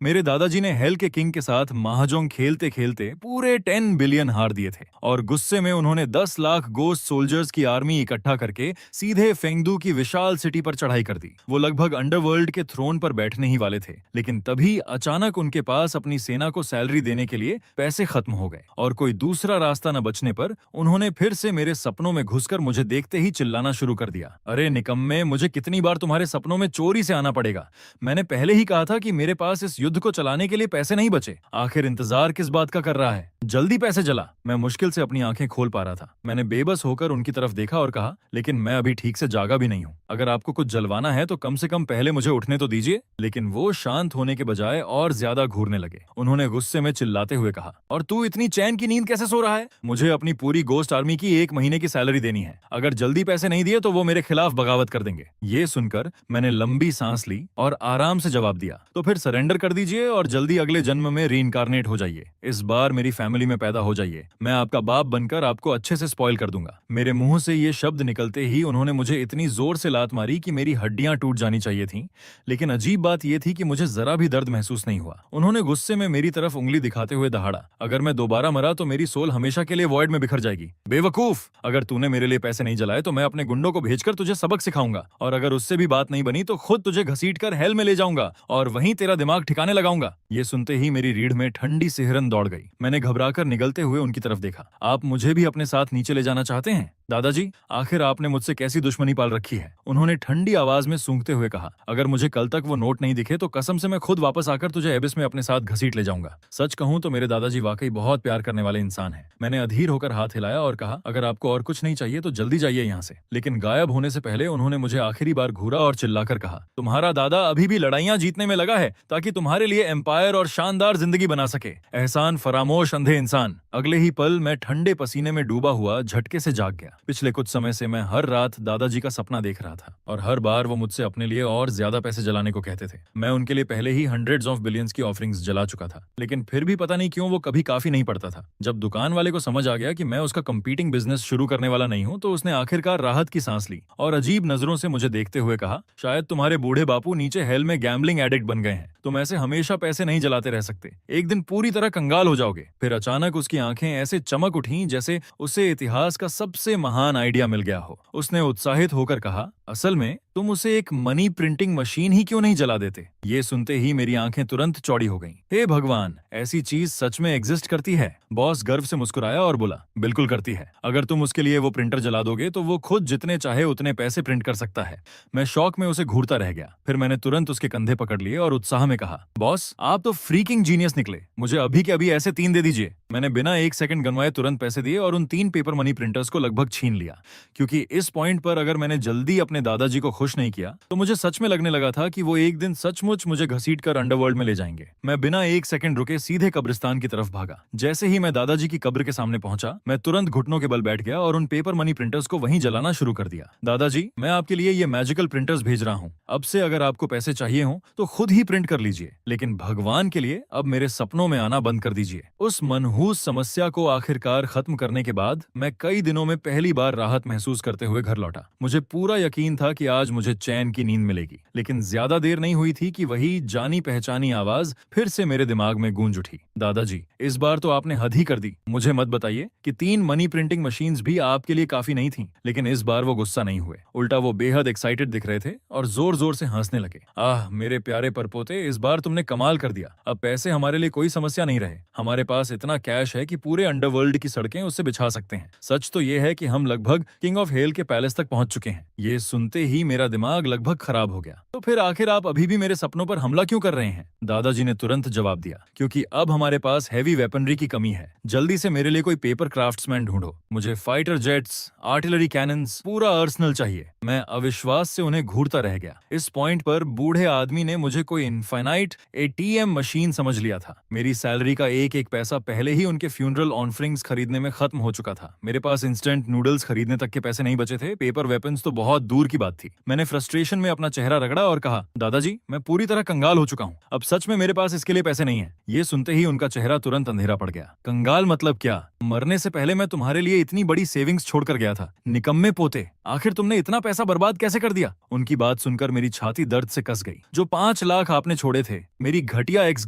मेरे दादाजी ने हेल के किंग के साथ महाजोंग खेलते खेलते पूरे 10 बिलियन हार दिए थे और गुस्से में उन्होंने 10 लाख गोस्ट सोल्जर्स की आर्मी इकट्ठा करके सीधे फेंगडू की विशाल सिटी पर चढ़ाई कर दी। वो लगभग अंडरवर्ल्ड के थ्रोन पर बैठने ही वाले थे, लेकिन तभी अचानक उनके पास अपनी सेना को सैलरी देने के लिए पैसे खत्म हो गए और कोई दूसरा रास्ता न बचने पर उन्होंने फिर से मेरे सपनों में घुसकर मुझे देखते ही चिल्लाना शुरू कर दिया। अरे निकम्मे, मुझे कितनी बार तुम्हारे सपनों में चोरी से आना पड़ेगा? मैंने पहले ही कहा था कि मेरे पास इस युद्ध को चलाने के लिए पैसे नहीं बचे। आखिर इंतजार किस बात का कर रहा है? जल्दी पैसे जला। मैं मुश्किल से अपनी आंखें खोल पा रहा था। मैंने बेबस होकर उनकी तरफ देखा और कहा, लेकिन मैं अभी ठीक से जागा भी नहीं हूँ। अगर आपको कुछ जलवाना है तो कम से कम पहले मुझे उठने तो दीजिए। लेकिन वो शांत होने के बजाय और ज्यादा घूरने लगे। उन्होंने गुस्से में चिल्लाते हुए कहा, और तू इतनी चैन की नींद कैसे सो रहा है? मुझे अपनी पूरी गोस्ट आर्मी की 1 महीने की सैलरी देनी है। अगर जल्दी पैसे नहीं दिए तो वो मेरे खिलाफ बगावत कर देंगे। ये सुनकर मैंने लंबी सांस ली और आराम से जवाब दिया, तो फिर सरेंडर कर दीजिए और जल्दी अगले जन्म में रीइंकारनेट हो जाइए। इस बार मेरी फैमिली में पैदा हो जाइए। मैं आपका बाप बनकर आपको अच्छे से स्पॉइल कर दूंगा। मेरे मुंह से ये शब्द निकलते ही उन्होंने मुझे इतनी जोर से लात मारी कि मेरी हड्डियां टूट जानी चाहिए थीं। लेकिन अजीब बात यह थी कि मुझे जरा भी दर्द महसूस नहीं हुआ। उन्होंने गुस्से में मेरी तरफ उंगली दिखाते हुए दहाड़ा, अगर मैं दोबारा मरा तो मेरी सोल हमेशा के लिए वॉइड में बिखर जाएगी। बेवकूफ, अगर तूने मेरे लिए पैसे नहीं जलाए तो मैं अपने गुंडों को भेजकर तुझे सबक सिखाऊंगा, और अगर उससे भी बात नहीं बनी तो खुद तुझे घसीटकर हेल में ले जाऊंगा और वहीं तेरा दिमाग ठिकाने लगाऊंगा। ये सुनते ही मेरी रीढ़ में ठंडी सिहरन दौड़ गई। मैंने घबराकर निगलते हुए उनकी तरफ देखा। आप मुझे भी अपने साथ नीचे ले जाना चाहते हैं? दादाजी, आखिर आपने मुझसे कैसी दुश्मनी पाल रखी है? उन्होंने ठंडी आवाज में सूंघते हुए कहा, अगर मुझे कल तक वो नोट नहीं दिखे तो कसम से मैं खुद वापस आकर तुझे एबिस में अपने साथ घसीट ले जाऊंगा। सच कहूं तो मेरे दादाजी वाकई बहुत प्यार करने वाले इंसान हैं। मैंने अधीर होकर हाथ हिलाया और कहा, अगर आपको और कुछ नहीं चाहिए तो जल्दी जाइए यहाँ से। लेकिन गायब होने से पहले उन्होंने मुझे आखिरी बार घूरा और चिल्लाकर कहा, तुम्हारा दादा अभी भी लड़ाइयां जीतने में लगा है ताकि तुम्हारे लिए एम्पायर और शानदार जिंदगी बना सके। एहसान फरामोश अंधे इंसान। अगले ही पल मैं ठंडे पसीने में डूबा हुआ झटके से जाग गया। पिछले कुछ समय से मैं हर रात दादाजी का सपना देख रहा था और हर बार वो मुझसे अपने लिए और ज्यादा पैसे जलाने को कहते थे। मैं उनके लिए पहले ही हंड्रेड्स ऑफ बिलियंस की ऑफरिंग्स जला चुका था, लेकिन फिर भी पता नहीं क्यों वो कभी काफी नहीं पड़ता था। जब दुकान वाले को समझ आ गया कि मैं उसका कंपीटिंग बिजनेस शुरू करने वाला नहीं हूं तो उसने आखिरकार राहत की सांस ली और अजीब नजरों से मुझे देखते हुए कहा, शायद तुम्हारे बूढ़े बापू नीचे हेल में गैम्बलिंग एडिक्ट बन गए हैं। तुम ऐसे हमेशा पैसे नहीं जलाते रह सकते, एक दिन पूरी तरह कंगाल हो जाओगे। फिर अचानक उसकी आंखें ऐसे चमक उठी जैसे उसे इतिहास का सबसे महान आइडिया मिल गया हो। उसने उत्साहित होकर कहा, असल में तुम उसे एक मनी प्रिंटिंग मशीन ही क्यों नहीं जला देते? ये सुनते ही मेरी आंखें तुरंत चौड़ी हो गईं। हे भगवान, ऐसी चीज सच में एग्जिस्ट करती है? बॉस गर्व से मुस्कुराया और बोला, बिल्कुल करती है। अगर तुम उसके लिए वो प्रिंटर जला दोगे तो वो खुद जितने चाहे उतने पैसे प्रिंट कर सकता है। मैं शौक में उसे घूरता रह गया। फिर मैंने तुरंत उसके कंधे पकड़ लिए और उत्साह में कहा, बॉस आप तो फ्रीकिंग जीनियस निकले। मुझे अभी के अभी ऐसे 3 दे दीजिए। मैंने बिना 1 सेकंड गंवाए तुरंत पैसे दिए और उन 3 पेपर मनी प्रिंटर्स को लगभग छीन लिया, क्योंकि इस पॉइंट पर अगर मैंने जल्दी अपने दादाजी को खुश नहीं किया तो मुझे सच में लगने लगा था कि वो एक दिन सचमुच मुझे घसीटकर अंडरवर्ल्ड में ले जाएंगे। मैं बिना 1 सेकंड रुके सीधे कब्रिस्तान की तरफ भागा। जैसे ही मैं दादाजी की कब्र के सामने पहुंचा, मैं तुरंत घुटनों के बल बैठ गया और उन पेपर मनी प्रिंटर्स को वहीं जलाना शुरू कर दिया। दादाजी, मैं आपके लिए ये मैजिकल प्रिंटर्स भेज रहा हूँ। अब से अगर आपको पैसे चाहिए हो तो खुद ही प्रिंट कर लीजिए, लेकिन भगवान के लिए अब मेरे सपनों में आना बंद कर दीजिए। उस मनहूस समस्या को आखिरकार खत्म करने के बाद मैं कई दिनों में पहली बार राहत महसूस करते हुए घर लौटा। मुझे पूरा यकीन था कि आज मुझे चैन की नींद मिलेगी, लेकिन ज्यादा देर नहीं हुई थी कि वही जानी पहचानी आवाज फिर से मेरे दिमाग में गूंज उठी। दादाजी, इस बार तो आपने हद ही कर दी। मुझे मत बताइए कि 3 मनी प्रिंटिंग मशीन्स भी आपके लिए काफी नहीं थीं। लेकिन इस बार वो गुस्सा नहीं हुए, उल्टा वो बेहद एक्साइटेड दिख रहे थे और जोर जोर से हंसने लगे। आह मेरे प्यारे परपोते, इस बार तुमने कमाल कर दिया। अब पैसे हमारे लिए कोई समस्या नहीं रहे। हमारे पास इतना कैश है कि पूरे अंडरवर्ल्ड की सड़कें उससे बिछा सकते हैं। सच तो ये है कि हम लगभग किंग ऑफ हेल के पैलेस तक पहुंच चुके हैं। ये सुनते ही मेरा दिमाग लगभग खराब हो गया। तो फिर आखिर आप अभी भी मेरे सपनों पर हमला क्यों कर रहे हैं? दादाजी ने तुरंत जवाब दिया, क्योंकि अब हमारे पास हैवी वेपनरी की कमी है। जल्दी से मेरे लिए कोई पेपर क्राफ्ट्समैन ढूंढो। मुझे फाइटर जेट्स, आर्टिलरी कैनन्स, पूरा आर्सनल चाहिए। मैं अविश्वास से उन्हें घूरता रह गया। इस पॉइंट पर बूढ़े आदमी ने मुझे कोई इनफाइनाइट एटीएम मशीन समझ लिया था। मेरी सैलरी का एक एक पैसा पहले ही उनके फ्यूनरल ऑफरिंग्स खरीदने में खत्म हो चुका था। मेरे पास इंस्टेंट नूडल्स खरीदने तक के पैसे नहीं बचे थे। पेपर वेपन्स तो बहुत दूर की बात थी। मैंने फ्रस्ट्रेशन में अपना चेहरा रगड़ा और कहा, दादाजी, मैं पूरी तरह कंगाल हो चुका हूँ। अब सच में मेरे पास इसके लिए पैसे नहीं है। ये सुनते ही उनका चेहरा तुरंत अंधेरा पड़ गया। कंगाल मतलब क्या? मरने से पहले मैं तुम्हारे लिए इतनी बड़ी सेविंग्स छोड़कर गया था। निकम्मे पोते, आखिर तुमने इतना पैसा बर्बाद कैसे कर दिया? उनकी बात सुनकर मेरी छाती दर्द से कस गई। जो 5 लाख आपने छोड़े थे, मेरी घटिया एक्स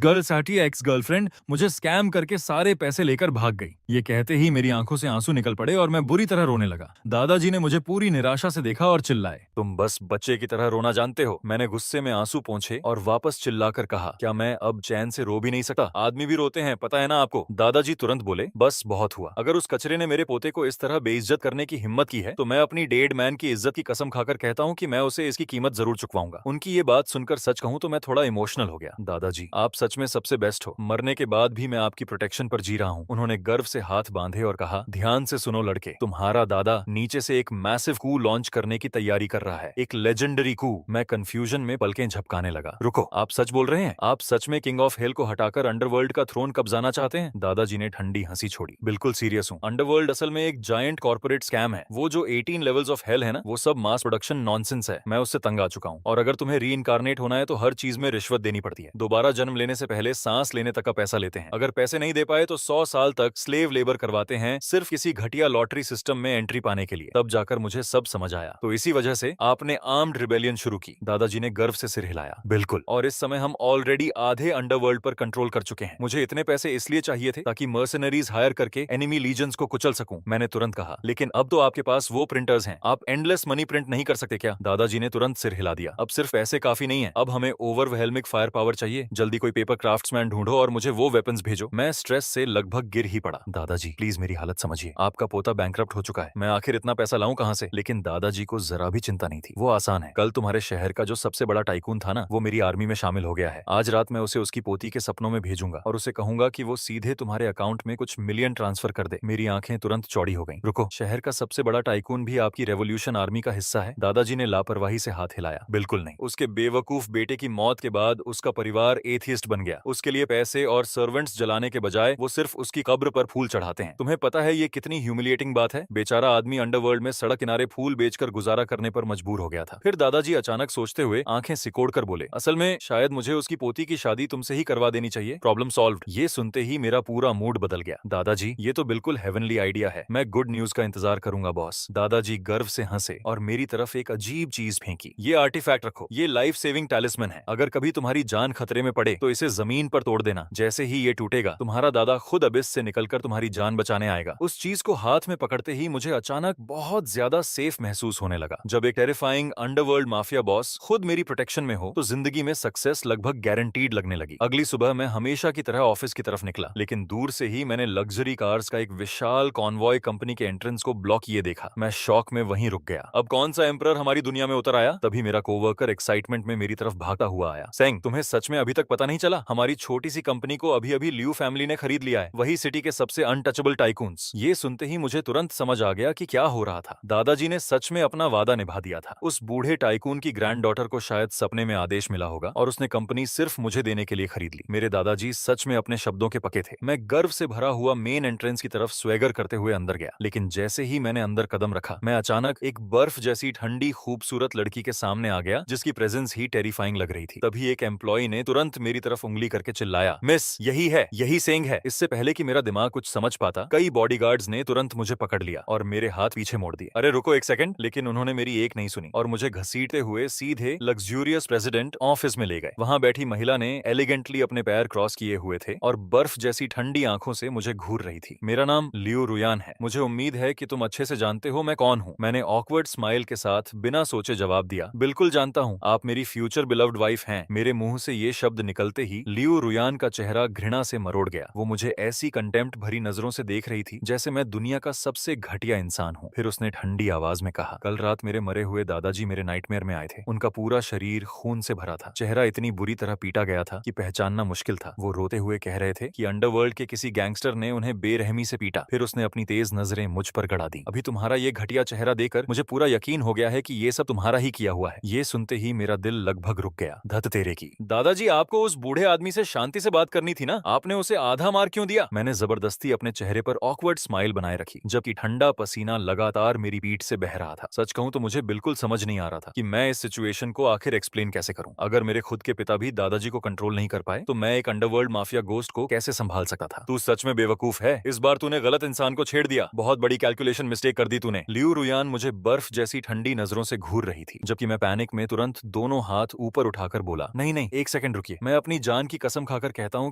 गर्लफ्रेंड मुझे स्कैम करके सारे पैसे लेकर भाग गई। ये कहते ही मेरी आंखों से आंसू निकल पड़े और मैं बुरी तरह रोने लगा। दादाजी ने मुझे पूरी निराशा से देखा और चिल्लाए, तुम बस बच्चे की तरह रोना जानते हो। मैंने गुस्से में आंसू पोंछे और वापस चिल्लाकर कहा, क्या मैं अब चैन से रो भी नहीं सकता? आदमी भी रोते हैं, पता है ना आपको। दादाजी तुरंत बोले, बस बहुत हुआ। अगर उस कचरे ने मेरे पोते को इस तरह बेइज्जत करने की हिम्मत की है तो मैं अपनी डेड मैन की इज्जत की कसम खाकर कहता हूँ कि मैं उसे इसकी कीमत जरूर चुकवाऊंगा। उनकी ये बात सुनकर सच कहूँ तो मैं थोड़ा इमोशनल हो गया। दादाजी, आप सच में सबसे बेस्ट हो। मरने के बाद भी मैं आपकी प्रोटेक्शन पर जी रहा हूँ। उन्होंने गर्व से हाथ बांधे और कहा, ध्यान से सुनो लड़के, तुम्हारा दादा नीचे से एक मैसिव कू लॉन्च करने की तैयारी कर रहा है, एक लेजेंडरी कू। मैं कंफ्यूजन में पलकें झपकाने लगा। रुको, आप सच बोल रहे हैं? आप सच में किंग ऑफ हेल को हटाकर अंडरवर्ल्ड का थ्रोन कब्जाना चाहते हैं? दादाजी ने ठंडी हंसी छोड़ी। बिल्कुल सीरियस हूँ। अंडरवर्ल्ड असल में एक जायंट कॉर्पोरेट स्कैम है। वो जो 18 लेवल्स ऑफ हेल है ना, वो सब मास प्रोडक्शन नॉनसेंस है। मैं उससे तंग आ चुका हूँ। और अगर तुम्हें रीइंकारनेट होना है तो हर चीज में रिश्वत देनी पड़ती है। दोबारा जन्म लेने से पहले सांस लेने तक का पैसा लेते हैं। अगर पैसे नहीं दे पाए तो 100 साल तक स्लेव लेबर करवाते हैं, सिर्फ किसी घटिया लॉटरी सिस्टम में एंट्री पाने के लिए। तब जाकर मुझे सब समझ आया। तो इसी वजह से आपने आर्म्ड रिबेलियन शुरू की। दादाजी ने गर्व से सिर हिलाया। बिल्कुल, और इस समय हम ऑलरेडी आधे अंडरवर्ल्ड पर कंट्रोल कर चुके हैं। मुझे इतने पैसे इसलिए चाहिए थे ताकि मर्सनरीज हायर करके एनिमी लीजन्स को कुचल सकूं। मैंने तुरंत कहा, लेकिन अब तो आपके पास वो प्रिंटर्स हैं, आप एंडलेस मनी प्रिंट नहीं कर सकते क्या? दादाजी ने तुरंत सिर हिला दिया। अब सिर्फ पैसे काफी नहीं है, अब हमें ओवरवेलमिंग फायर पावर चाहिए। जल्दी कोई पेपर क्राफ्ट्समैन ढूंढो और मुझे वो वेपन्स भेजो। मैं स्ट्रेस से लगभग गिर ही पड़ा। दादाजी, प्लीज मेरी हालत समझिए। आपका पोता बैंकरप्ट हो चुका है। मैं आखिर इतना पैसा लाऊं कहां से? लेकिन दादाजी को जरा भी चिंता नहीं थी। वो आसान है। कल तुम्हारे शहर का जो सबसे बड़ा टाइकून था ना, वो मेरी आर्मी में शामिल हो गया है। आज रात मैं उसे उसकी पोती के सपनों में भेजूंगा और उसे कहूंगा कि वो सीधे तुम्हारे अकाउंट में कुछ मिलियन ट्रांसफर कर दे। मेरी आंखें तुरंत चौड़ी हो गईं। रुको, शहर का सबसे बड़ा टाइकून भी आपकी रेवोल्यूशन आर्मी का हिस्सा है? दादाजी ने लापरवाही से हाथ हिलाया। बिल्कुल नहीं। उसके बेवकूफ बेटे की मौत के बाद उसका परिवार एथियस्ट बन गया। उसके लिए पैसे और सर्वेंट्स जलाने के बजाय वो सिर्फ उसकी कब्र पर फूल चढ़ाते हैं। तुम्हें पता है ये कितनी ह्यूमिलिएटिंग बात है? बेचारा आदमी अंडरवर्ल्ड में सड़क किनारे फूल बेचकर गुजारा करने पर मजबूर हो गया था। फिर दादाजी अचानक सोचते हुए आंखें सिकोड़कर बोले, असल में शायद मुझे उसकी पोती की शादी तुमसे ही करवा देनी चाहिए। Problem solved. ये सुनते ही मेरा पूरा मूड बदल गया। दादाजी, ये तो बिल्कुल हेवनली आइडिया है। मैं गुड न्यूज का इंतजार करूंगा बॉस। दादाजी गर्व से हंसे और मेरी तरफ एक अजीब चीज फेंकी। ये आर्टिफैक्ट रखो, ये लाइफ सेविंग टैलिस्मन है। अगर कभी तुम्हारी जान खतरे में पड़े तो इसे जमीन पर तोड़ देना। जैसे ही ये टूटेगा, तुम्हारा दादा खुद अबिस से निकलकर तुम्हारी जान बचाने आएगा। उस चीज को हाथ में पकड़ते ही मुझे अचानक बहुत ज्यादा सेफ महसूस होने लगा। जब एक टेरिफाइंग अंडरवर्ल्ड माफिया बॉस खुद मेरी प्रोटेक्शन में हो तो जिंदगी में सक्सेस लगभग गारंटीड लगने लगी। अगली सुबह मैं हमेशा की तरह ऑफिस की तरफ निकला, लेकिन दूर से ही मैंने लग्जरी कार्स का एक विशाल कॉन्वॉय कंपनी के एंट्रेंस को ब्लॉक किए देखा। मैं शॉक में वहीं रुक गया। अब कौन सा एम्परर हमारी दुनिया में उतर आया? तभी मेरा कोवर्कर एक्साइटमेंट में मेरी तरफ भागता हुआ आया। सेंग, तुम्हें सच में अभी तक पता नहीं चला? हमारी छोटी सी कंपनी को अभी अभी लियू फैमिली ने खरीद लिया है, वही सिटी के सबसे अनटचेबल टाइकून्स। ये सुनते ही मुझे तुरंत समझ आ गया कि क्या हो रहा था। दादाजी ने सच में अपना वादा निभा दिया था। उस बूढ़े टाइकून की ग्रैंड डॉटर को शायद सपने में आदेश मिला होगा और उसने कंपनी सिर्फ मुझे देने के लिए खरीद ली। मेरे दादाजी सच में अपने शब्दों के पक्के थे। मैं गर्व से भरा हुआ मेन एंट्रेंस की तरफ स्वेगर करते हुए अंदर गया, लेकिन जैसे ही मैंने अंदर कदम रखा, मैं अचानक एक बर्फ जैसी ठंडी खूबसूरत लड़की के सामने आ गया जिसकी प्रेजेंस ही टेरिफाइंग लग रही थी। तभी एक एम्प्लॉय ने तुरंत मेरी तरफ उंगली करके चिल्लाया, मिस, यही है, यही सेंग है। इससे पहले कि मेरा दिमाग कुछ समझ पाता, कई बॉडीगार्ड्स ने तुरंत मुझे पकड़ लिया और मेरे हाथ पीछे मोड़ दिए। अरे रुको एक सेकंड। लेकिन उन्होंने मेरी एक नहीं सुनी और मुझे घसीटते हुए सीधे लग्जूरियस प्रेसिडेंट ऑफिस में ले गए। वहां बैठी महिला ने एलिगेंटली अपने पैर क्रॉस किए हुए थे और बर्फ जैसी ठंडी आंखों से मुझे घूर रही थी। मेरा नाम लियू रुयान है। मुझे उम्मीद है कि तुम अच्छे से जानते हो मैं कौन हूँ। मैंने ऑकवर्ड स्माइल के साथ बिना सोचे जवाब दिया, बिल्कुल जानता हूँ, आप मेरी फ्यूचर बिलव्ड वाइफ हैं। मेरे मुंह से ये शब्द निकलते ही लियू रुयान का चेहरा घृणा से मरोड़ गया। वो मुझे ऐसी कंटेम्प्ट भरी नजरों से देख रही थी जैसे मैं दुनिया का सबसे घटिया इंसान हूँ। फिर उसने ठंडी आवाज में कहा, कल रात मेरे मरे हुए दादाजी मेरे नाइटमेयर में आए थे। उनका पूरा शरीर खून से भरा था, चेहरा इतनी बुरी तरह पीटा गया था कि पहचानना मुश्किल था। वो रोते हुए कह रहे थे कि अंडरवर्ल्ड के किसी गैंगस्टर ने उन्हें बेरहमी से पीटा। फिर उसने अपनी तेज नजरें मुझ पर गड़ा दी। अभी तुम्हारा ये घटिया चेहरा देखकर मुझे पूरा यकीन हो गया है कि ये सब तुम्हारा ही किया हुआ है। ये सुनते ही मेरा दिल लगभग रुक गया। धत तेरे की। दादाजी, आपको उस बूढ़े आदमी से शांति से बात करनी थी ना, आपने उसे आधा मार क्यों दिया? मैंने जबरदस्ती अपने चेहरे पर ऑकवर्ड स्माइल बनाए रखी, जबकि ठंडा पसीना लगातार मेरी पीठ से बह रहा था। सच कहूं तो मुझे बिल्कुल समझ नहीं आ रहा था कि मैं इस सिचुएशन को आखिर एक्सप्लेन कैसे करूं। अगर मेरे खुद के पिता भी दादाजी को कंट्रोल नहीं कर पाए तो मैं एक अंडरवर्ल्ड माफिया गोस्ट को कैसे संभाल सकता था? तू सच में बेवकूफ है। इस बार तूने गलत इंसान को छेड़ दिया। बहुत बड़ी कैलकुलेशन मिस्टेक कर दी तूने। लियू रुयान मुझे बर्फ जैसी ठंडी नजरों से घूर रही थी, जबकि मैं पैनिक में तुरंत दोनों हाथ ऊपर उठाकर बोला, नहीं नहीं, एक सेकंड रुकिए। मैं अपनी जान की कसम खाकर कहता हूँ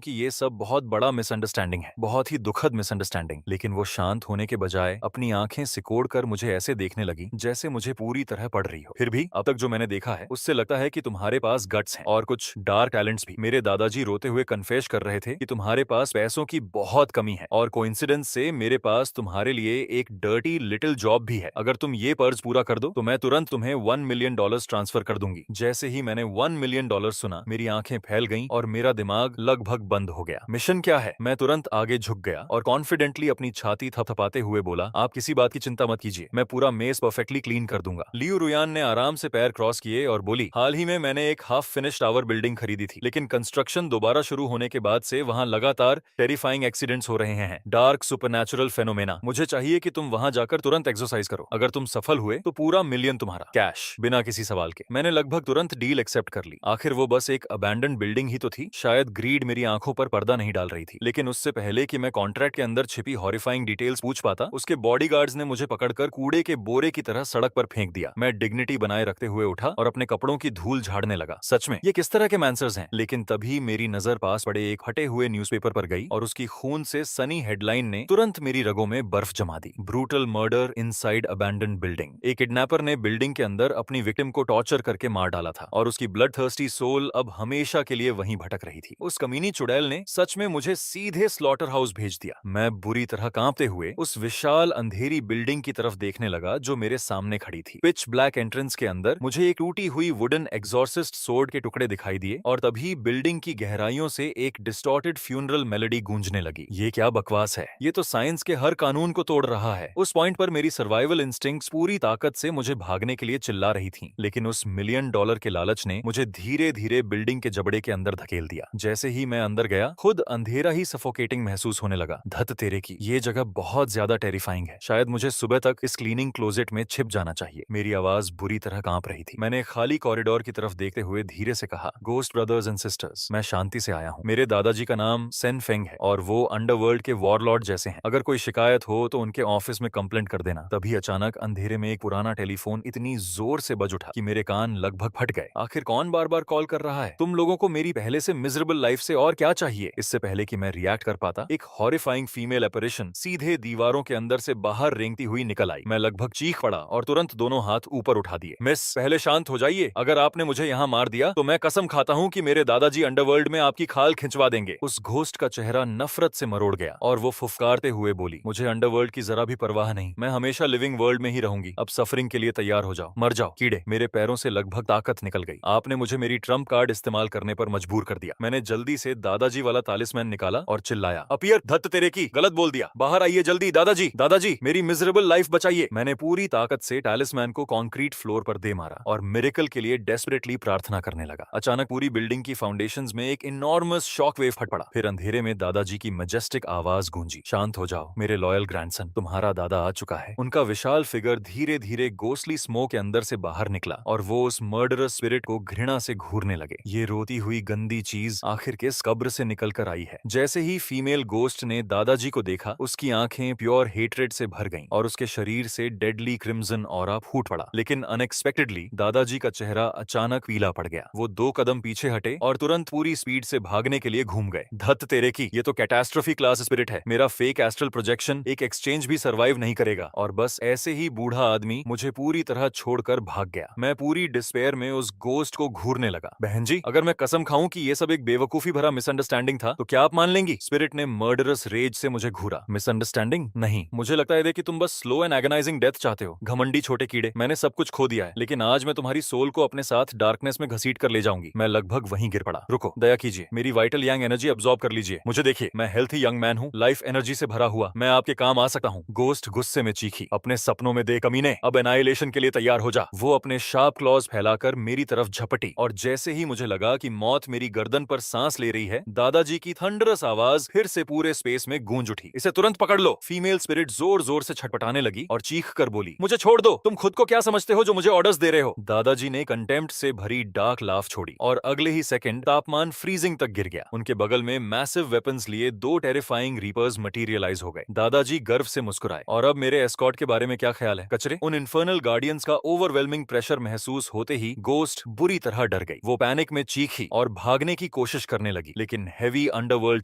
कि ये सब बहुत बड़ा मिसअंडरस्टैंडिंग है, बहुत ही दुखद मिसअंडरस्टैंडिंग। लेकिन वो शांत होने के बजाय अपनी आंखें सिकोड़ कर मुझे ऐसे देखने लगी जैसे मुझे पूरी तरह पड़ रही हो। फिर भी अब तक जो मैंने देखा है उससे लगता है कि तुम्हारे पास गट्स हैं और कुछ डार्क टैलेंट्स भी। मेरे दादाजी रोते हुए कन्फेस कर रहे थे कि तुम्हारे पास पैसों की बहुत कमी है और कोइंसिडेंस से मेरे पास तुम्हारे लिए एक डर्टी लिटिल जॉब भी है। अगर तुम ये कर्ज पूरा कर दो तो मैं तुरंत तुम्हें $1 मिलियन ट्रांसफर कर दूंगी। जैसे ही मैंने $1 मिलियन सुना, मेरी आंखें फैल गईं और मेरा दिमाग लगभग बंद हो गया। मिशन क्या है? मैं तुरंत आगे झुक गया और कॉन्फिडेंटली अपनी छाती थपथपाते हुए बोला, आप किसी बात की चिंता मत कीजिए, मैं पूरा मेज परफेक्टली क्लीन कर दूंगा। लियू रुयान ने आराम से पैर क्रॉस किए और बोली, हाल ही में मैंने एक हाफ फिनिश्ड टावर बिल्डिंग खरीदी थी, लेकिन कंस्ट्रक्शन दोबारा शुरू होने के बाद से वहां लगातार टेरिफाइंग एक्सीडेंट्स हो रहे हैं, डार्क सुपरनैचुरल फेनोमेना। मुझे चाहिए कि तुम वहां जाकर तुरंत एक्सरसाइज करो। अगर तुम सफल हुए तो पूरा मिलियन तुम्हारा, कैश, बिना किसी सवाल के। मैंने लगभग तुरंत डील एक्सेप्ट कर ली। आखिर वो बस एक अबैंडन बिल्डिंग ही तो थी। शायद ग्रीड मेरी आंखों पर पर्दा नहीं डाल रही थी, लेकिन उससे पहले कि मैं कॉन्ट्रैक्ट के अंदर छिपी हॉरिफाइंग डिटेल्स पूछ पाता, उसके बॉडीगार्ड्स ने मुझे पकड़कर कूड़े के बोरे की तरह सड़क पर फेंक दिया। मैं डिग्निटी बनाए रखते हुए उठा और अपने कपड़ों की धूल झाड़ने लगा। सच में ये किस तरह के मैंसर्स हैं? लेकिन तभी मेरी नजर पास पड़े एक फटे हुए न्यूज़पेपर पर गई और उसकी खून से सनी हेडलाइन ने तुरंत मेरी रगों में बर्फ जमा दी। Brutal murder inside abandoned building. एक किडनैपर ने बिल्डिंग के अंदर अपनी विक्टिम को टॉर्चर करके मार डाला था और उसकी ब्लड थर्स्टी सोल अब हमेशा के लिए वहीं भटक रही थी। उस कमीनी चुड़ैल ने सच में मुझे सीधे स्लॉटर हाउस भेज दिया। मैं बुरी तरह कांपते हुए उस विशाल अंधेरी बिल्डिंग की तरफ देखने लगा जो मेरे सामने खड़ी थी। पिच ब्लैक एंट्रेंस के अंदर मुझे एक टूटी हुई वुडन एग्जॉर्सिस्ट सोर्ड के टुकड़े दिखाई दिए और तभी बिल्डिंग की गहराइयों से एक डिस्टॉर्टेड फ्यूनरल मेलोडी गूंजने लगी। ये क्या बकवास है? ये तो साइंस के हर कानून को तोड़ रहा है। उस पॉइंट पर मेरी सर्वाइवल इंस्टिंक्ट्स पूरी ताकत से मुझे भागने के लिए चिल्ला रही थीं, लेकिन उस $1 मिलियन के लालच ने मुझे धीरे धीरे बिल्डिंग के जबड़े के अंदर धकेल दिया। जैसे ही मैं अंदर गया, खुद अंधेरा ही सफोकेटिंग महसूस होने लगा। धत तेरे की, ये जगह बहुत ज्यादा टेरिफाइंग है। शायद मुझे सुबह तक इस क्लीनिंग क्लोजेट में छिप जाना चाहिए। मेरी आवाज बुरी तरह कांप रही थी। मैंने खाली कॉरिडोर की तरफ देखते हुए धीरे से कहा, गोस्ट ब्रदर्स एंड सिस्टर्स, मैं शांति से आया हूँ। मेरे दादाजी का नाम सेन फेंग है और वो अंडरवर्ल्ड के वॉरलॉर्ड जैसे हैं। अगर कोई शिकायत हो तो उनके ऑफिस में कंप्लेंट कर देना। तभी अचानक अंधेरे में एक पुराना टेलीफोन इतनी जोर से बज उठा कि मेरे कान लगभग फट गए। आखिर कौन बार बार कॉल कर रहा है? तुम लोगों को मेरी पहले से मिजरेबल लाइफ से और क्या चाहिए? इससे पहले कि मैं रिएक्ट कर पाता, एक हॉरिफाइंग फीमेल एपरेशन सीधे दीवारों के अंदर से बाहर रेंगती हुई निकल आई। मैं लगभग चीख पड़ा और तुरंत दोनों हाथ ऊपर उठा दिए। मिस, पहले शांत हो जाइए। अगर आपने मुझे यहाँ मार दिया तो मैं कसम खाता हूँ कि मेरे दादाजी अंडरवर्ल्ड में आपकी खाल खिंचवा देंगे। उस घोस्ट का चेहरा नफरत से मरोड़ गया और वो फुफकारते हुए बोली, मुझे अंडरवर्ल्ड की जरा भी परवाह नहीं। मैं हमेशा लिविंग वर्ल्ड में ही रहूंगी। अब सफरिंग के लिए तैयार हो जाओ, मर जाओ कीड़े। मेरे पैरों से लगभग ताकत निकल गई। आपने मुझे मेरी ट्रम्प कार्ड इस्तेमाल करने पर मजबूर कर दिया। मैंने जल्दी से दादाजी वाला तालिस्मैन निकाला और चिल्लाया, अपीयर, धत तेरे की, गलत बोल दिया, बाहर आइए जल्दी। दादाजी, दादाजी, मेरी मिजरेबल लाइफ बचाइए। मैंने पूरी ताकत से तालिस्मैन को कंक्रीट फ्लोर पर दे मारा और मिरेकल के लिए डेस्परेटली प्रार्थना करने लगा। अचानक पूरी बिल्डिंग की फाउंडेशंस में एक इनॉर्मस शॉक वेव फट पड़ा। फिर अंधेरे में दादाजी की मैजेस्टिक आवाज गूंजी, शांत हो जाओ मेरे लॉयल ग्रैंडसन, तुम्हारा दादा आ चुका है। उनका विशाल फिगर धीरे धीरे गोस्टली स्मोक के अंदर से बाहर निकला और वो उस मर्डरस स्पिरिट को घृणा से घूरने लगे। ये रोती हुई गंदी चीज आखिर किस कब्र से निकल कर आई है? जैसे ही फीमेल गोस्ट ने दादाजी को देखा, उसकी आंखें प्योर हेट्रेड से भर गईं और उसके शरीर से डेडली क्रिम्सन ऑरा फूट पड़ा। लेकिन अनएक्सपेक्टेडली दादाजी का चेहरा अचानक पीला पड़ गया। वो 2 कदम पीछे हटे और तुरंत पूरी स्पीड से भागने के लिए घूम गए। धत तेरे की, ये तो कैटास्ट्रोफी क्लास स्पिरिट है। मेरा फेक एस्ट्रल प्रोजेक्शन एक एक्सचेंज भी सर्वाइव नहीं करेगा। और बस ऐसे ही बूढ़ा आदमी मुझे पूरी तरह छोड़कर भाग गया। मैं पूरी डिस्पेयर में उस गोस्ट को घूरने लगा। बहन जी, अगर मैं कसम खाऊं कि ये सब एक बेवकूफी भरा मिसअंडरस्टैंडिंग था तो क्या आप मान लेंगी? स्पिरिट ने मर्डरस रेज से मुझे घूरा। मिसअंडरस्टैंडिंग नहीं, मुझे लगता है कि तुम बस स्लो एंड एगनाइजिंग डेथ चाहते हो। घमंडी छोटे कीड़े, मैंने सब कुछ खो दिया है, लेकिन आज मैं तुम्हारी सोल को अपने साथ डार्कनेस में घसीट कर ले जाऊंगी। मैं लगभग वहीं गिर पड़ा। रुको, दया कीजिए, मेरी वाइटल यंग एनर्जी अब्सॉर्ब कर लीजिए। मुझे देखिए, मैं हेल्थी यंग मैन हूँ, लाइफ एनर्जी से भरा हुआ। मैं आपके काम आ सकता हूँ। गोस्ट गुस्से में चीखी, अपने सपनों में दे कमीने, अब एनाइलेशन के लिए तैयार हो जा। वो अपने शार्प क्लॉज फैलाकर मेरी तरफ झपटी और जैसे ही मुझे लगा कि मौत मेरी गर्दन पर सांस ले रही है, दादाजी की थंडरस आवाज फिर से पूरे स्पेस में गूंज उठी, इसे तुरंत पकड़ लो। फीमेल स्पिरिट जोर जोर से छटपटाने लगी और चीख कर बोली, मुझे छोड़ दो, तुम खुद को क्या समझते हो जो मुझे ऑर्डर्स दे रहे हो? दादाजी ने कंटेम्प्ट से भरी डार्क लाफ छोड़ी और अगले ही सेकंड तापमान फ्रीजिंग तक गिर गया। उनके बगल में मैसिव वेपन्स लिए 2 टेरिफाइंग रीपर रीपर्स मटीरियलाइज हो गए। दादाजी गर्व से मुस्कुराए। और अब मेरे एस्कॉर्ट के बारे में क्या ख्याल है कचरे? उन इन्फर्नल गार्डियंस का ओवरवेलमिंग प्रेशर महसूस होते ही गोस्ट बुरी तरह डर गई। वो पैनिक में चीखी और भागने की कोशिश करने लगी, लेकिन हेवी अंडरवर्ल्ड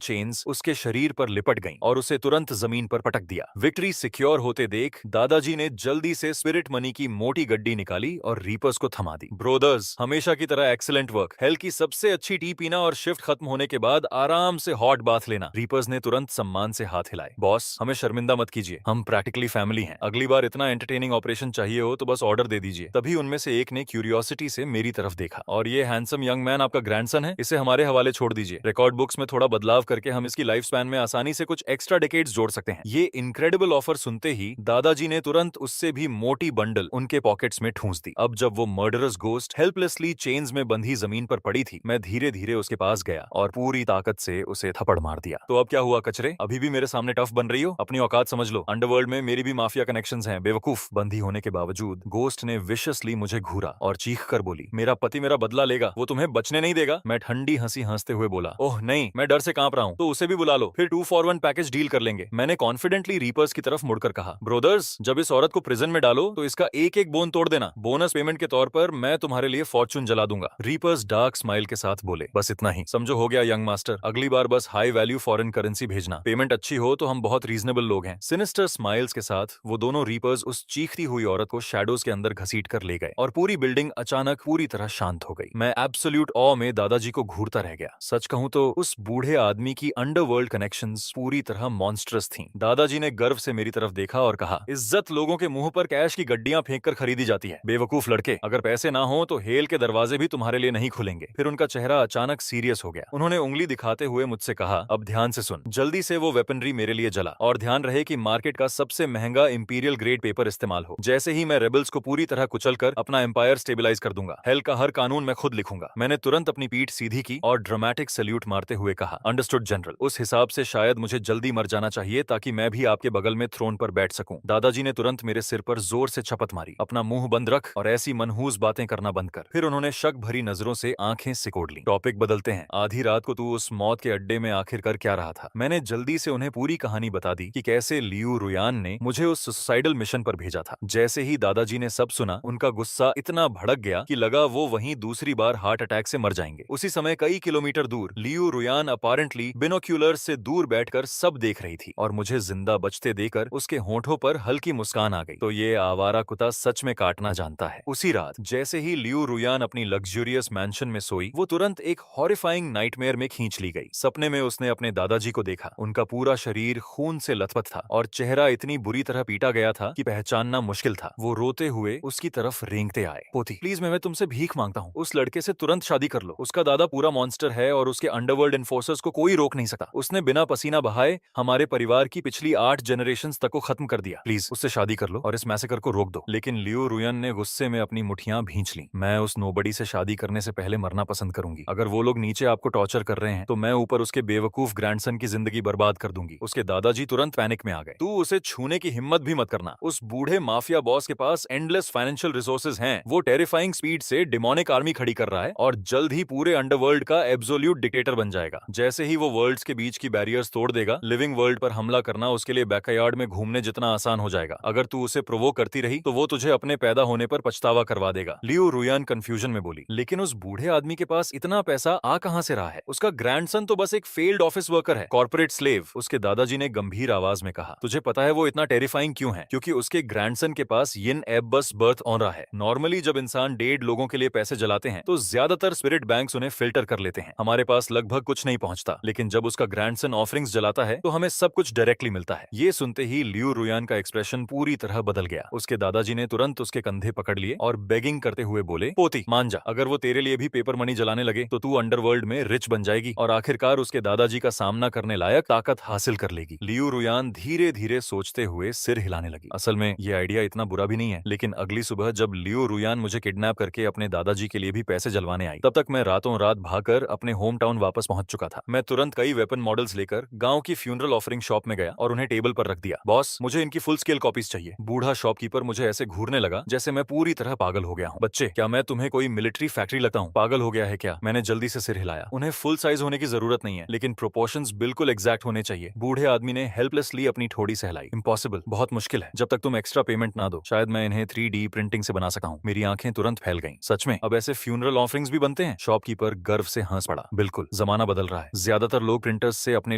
चेन्स उसके शरीर पर लिपट गईं और उसे तुरंत जमीन पर पटक दिया। विक्ट्री सिक्योर होते देख दादाजी ने जल्दी से स्पिरिट मनी की मोटी गड्डी निकाली और रीपर्स को थमा दी। ब्रोदर्स, हमेशा की तरह एक्सीलेंट वर्क। हेल की सबसे अच्छी टी पीना और शिफ्ट खत्म होने के बाद आराम से हॉट बाथ लेना। रीपर्स ने तुरंत सम्मान से हाथ हिलाए। बॉस, हमें शर्मिंदा मत कीजिए, हम प्रैक्टिकली फैमिली हैं। अगली बार इतना एंटरटेनिंग ऑपरेशन चाहिए हो तो बस ऑर्डर दे दीजिए। तभी उनमें से एक ने क्यूरियोसिटी से मेरी तरफ देखा। और ये हैंडसम यंग मैन आपका ग्रैंडसन है? इसे हमारे हवाले छोड़ दीजिए। रिकॉर्ड बुक्स में थोड़ा बदलाव करके हम इसकी लाइफ स्पैन में आसानी से कुछ एक्स्ट्रा डिकेड्स जोड़ सकते हैं। ये इनक्रेडिबल ऑफर सुनते ही दादाजी ने तुरंत उससे भी मोटी बंडल उनके पॉकेट्स में ठूंस दी। अब जब वो मर्डरस गोस्ट हेल्पलेसली चेन्स में बंधी जमीन पर पड़ी थी, मैं धीरे धीरे उसके पास गया और पूरी ताकत से उसे थप्पड़ मार दिया। तो अब क्या हुआ कचरे? अभी भी मेरे सामने टफ बन रही हो? अपनी औकात समझ लो। अंडरवर्ल्ड में मेरी भी माफिया कनेक्शंस हैं, बेवकूफ। बंधी होने के बावजूद गोस्ट ने विशसली मुझे घूरा और चीख कर बोली, मेरा पति मेरा बदला लेगा, वो तुम्हें बचने नहीं देगा। मैं ठंडी हंसी हंसते हुए बोला, ओह नहीं, मैं डर से कांप रहा हूँ। तो उसे भी बुला लो, फिर 2 for 1 पैकेज डील कर लेंगे। मैंने कॉन्फिडेंटली रीपर्स की तरफ मुड़कर कहा, ब्रोदर्स, जब इस औरत को प्रिजन में डालो तो इसका एक एक बोन तोड़ देना। बोनस पेमेंट के तौर पर मैं तुम्हारे लिए फॉर्चून जला दूंगा। रीपर्स डार्क स्माइल के साथ बोले, बस इतना ही, समझो हो गया यंग मास्टर। अगली बार बस हाई वैल्यू फॉरेन करेंसी भेजना। पेमेंट अच्छी हो तो हम बहुत रीजनेबल लोग हैं। सिनिस्टर स्माइल्स के साथ वो दोनों रीपर्स उस चीखती हुई औरत को शैडोज के अंदर घसीट कर ले गए और पूरी बिल्डिंग अचानक पूरी तरह शांत हो गई। मैं एब्सोल्यूट ऑ में दादाजी को घूरता रह गया। सच कहूं तो उस बूढ़े आदमी की अंडरवर्ल्ड कनेक्शंस पूरी तरह मॉन्स्ट्रस थीं। दादाजी ने गर्व से मेरी तरफ देखा और कहा, इज्जत लोगों के मुंह पर कैश की गड्डियां फेंक कर खरीदी जाती है। बेवकूफ लड़के, अगर पैसे ना हो तो हेल के दरवाजे भी तुम्हारे लिए नहीं खुलेंगे। फिर उनका चेहरा अचानक सीरियस हो गया। उन्होंने उंगली दिखाते हुए मुझसे कहा, अब ध्यान से सुन। जल्दी से वो वेपनरी मेरे लिए जला और ध्यान रहे कि मार्केट का सबसे महंगा इंपीरियल ग्रेड पेपर इस्तेमाल हो। जैसे ही मैं रेबल्स को पूरी तरह कुचलकर अपना एम्पायर स्टेबलाइज कर दूंगा। हेल का हर कानून मैं खुद लिखूंगा। मैंने तुरंत अपनी पीठ सीधी की और ड्रामेटिक सैल्यूट मारते हुए कहा, अंडरस्टूड जनरल। उस हिसाब से शायद मुझे जल्दी मर जाना चाहिए ताकि मैं भी आपके बगल में थ्रोन पर बैठ सकूं। दादाजी ने तुरंत मेरे सिर पर जोर से छपत मारी, अपना मुंह बंद रख और ऐसी मनहूस बातें करना बंद कर। फिर उन्होंने शक भरी नजरों से आंखें सिकोड़ ली। टॉपिक बदलते हैं। आधी रात को तू उस मौत के अड्डे में आखिर कर क्या रहा था? मैंने जल्दी से उन्हें पूरी कहानी बता दी कि कैसे लियू रुयान ने मुझे उस सुसाइडल मिशन पर भेजा था। जैसे ही दादाजी ने सब सुना, उनका गुस्सा इतना भड़क गया कि लगा वो वहीं दूसरी बार हार्ट अटैक से मर जाएंगे। उसी समय कई किलोमीटर दूर लियू रुयान अपारेंटली बिनोक्यूलर्स से दूर बैठकर सब देख रही थी और मुझे जिंदा बचते देकर उसके होठों पर हल्की मुस्कान आ गई। तो ये आवारा कुत्ता सच में काटना जानता है। उसी रात जैसे ही लियू रुयान अपनी लग्जूरियस मैंशन में सोई, वो तुरंत एक हॉरिफाइंग नाइटमेयर में खींच ली गई। सपने में उसने अपने दादाजी को देखा। उनका पूरा शरीर खून से लथपथ था और चेहरा इतनी बुरी तरह पीटा गया था कि पहचानना मुश्किल था। वो रोते हुए उसकी तरफ रेंगते आए, पोती प्लीज मैं तुमसे भीख मांगता हूँ, उस लड़के से तुरंत शादी कर लो। उसका दादा पूरा मॉन्स्टर है और उसके अंडरवर्ल्ड इन्फोर्सर्स को कोई रोक नहीं सकता। उसने बिना पसीना बहाए हमारे परिवार की पिछली 8 जनरेशंस तक को खत्म कर दिया। प्लीज उससे शादी कर लो और इस मैसेकर को रोक दो। लेकिन लियू रुयन ने गुस्से में अपनी मुठियां भींच ली। मैं उस नोबडी से शादी करने से पहले मरना पसंद करूंगी। अगर वो लोग नीचे आपको टॉर्चर कर रहे हैं तो मैं ऊपर उसके बेवकूफ ग्रैंडसन की जिंदगी बर्बाद कर दूंगी। उसके दादाजी तुरंत पैनिक में आ गए। तू उसे छूने की हिम्मत भी मत करना। उस बूढ़े माफिया बॉस के पास एंडलेस फाइनेंशियल रिसोर्सेज हैं। वो टेरिफाइंग स्पीड से डिमोनिक आर्मी खड़ी कर रहा है और जल्द ही पूरे अंडरवर्ल्ड का एब्सोल्यूट डिक्टेटर बन जाएगा। जैसे ही वो वर्ल्ड्स के बीच की बैरियर्स तोड़ देगा, लिविंग वर्ल्ड पर हमला करना उसके लिए बैकयार्ड में घूमने जितना आसान हो जाएगा। अगर तू उसे प्रोवोक करती रही तो वो तुझे अपने पैदा होने पर पछतावा करवा देगा। लियू रुयान कंफ्यूजन में बोली, लेकिन उस बूढ़े आदमी के पास इतना पैसा आ कहां से रहा है? उसका ग्रैंडसन तो बस एक फेल्ड ऑफिस वर्कर है, कॉर्पोरेट स्लेव। उसके दादाजी ने गंभीर आवाज में कहा, तुझे पता है वो इतना टेरिफाइंग क्यों है? क्योंकि उसके ग्रैंडसन के पास यिन एबस बर्थ ऑनरा है। नॉर्मली जब इंसान 1.5 लोगों के लिए पैसे जलाते हैं तो ज्यादातर स्पिरिट बैंक्स उन्हें फिल्टर कर लेते हैं। हमारे पास लगभग कुछ नहीं पहुंचता, लेकिन जब उसका ग्रैंडसन ऑफरिंग्स जलाता है तो हमें सब कुछ डायरेक्टली मिलता है। ये सुनते ही लियू रुयान का एक्सप्रेशन पूरी तरह बदल गया। उसके दादाजी ने तुरंत उसके कंधे पकड़ लिए और बेगिंग करते हुए बोले, पोती मान जा, अगर वो तेरे लिए भी पेपर मनी जलाने लगे तो तू अंडरवर्ल्ड में रिच बन जाएगी और आखिरकार उसके दादाजी का सामना करने लायक ताकत हासिल कर लेगी। लियू रुयान धीरे धीरे सोचते हुए सिर हिलाने लगी। असल में ये आइडिया इतना बुरा भी नहीं है, लेकिन अगली सुबह जब लियू रुयान मुझे किडनैप करके अपने दादाजी के लिए भी पैसे जलवाने आई, तब तक मैं रातों रात भागकर अपने होम टाउन वापस पहुंच चुका था। मैं तुरंत कई वेपन मॉडल्स लेकर गांव की फ्यूनरल ऑफरिंग शॉप में गया और उन्हें टेबल पर रख दिया। बॉस, मुझे इनकी फुल स्केल कॉपीज चाहिए। बूढ़ा शॉपकीपर मुझे ऐसे घूरने लगा जैसे मैं पूरी तरह पागल हो गया हूँ। बच्चे, क्या मैं तुम्हें कोई मिलिट्री फैक्ट्री लगता हूँ? पागल हो गया है क्या? मैंने जल्दी से सिर हिलाया। उन्हें फुल साइज होने की जरूरत नहीं है, लेकिन प्रोपोर्शंस बिल्कुल एग्जैक्ट होने चाहिए। बूढ़े आदमी ने हेल्पलेसली अपनी ठोड़ी सहलाई। इम्पॉसिबल, बहुत मुश्किल है। जब तक तुम एक्स्ट्रा पेमेंट ना दो शायद मैं इन्हें 3D प्रिंटिंग से बना सका हूँ। मेरी आंखें तुरंत फैल गईं। सच में अब ऐसे फ्यूनरल ऑफरिंग्स भी बनते हैं? शॉपकीपर गर्व से हंस पड़ा। बिल्कुल, जमाना बदल रहा है। ज्यादातर लोग प्रिंटर्स से अपने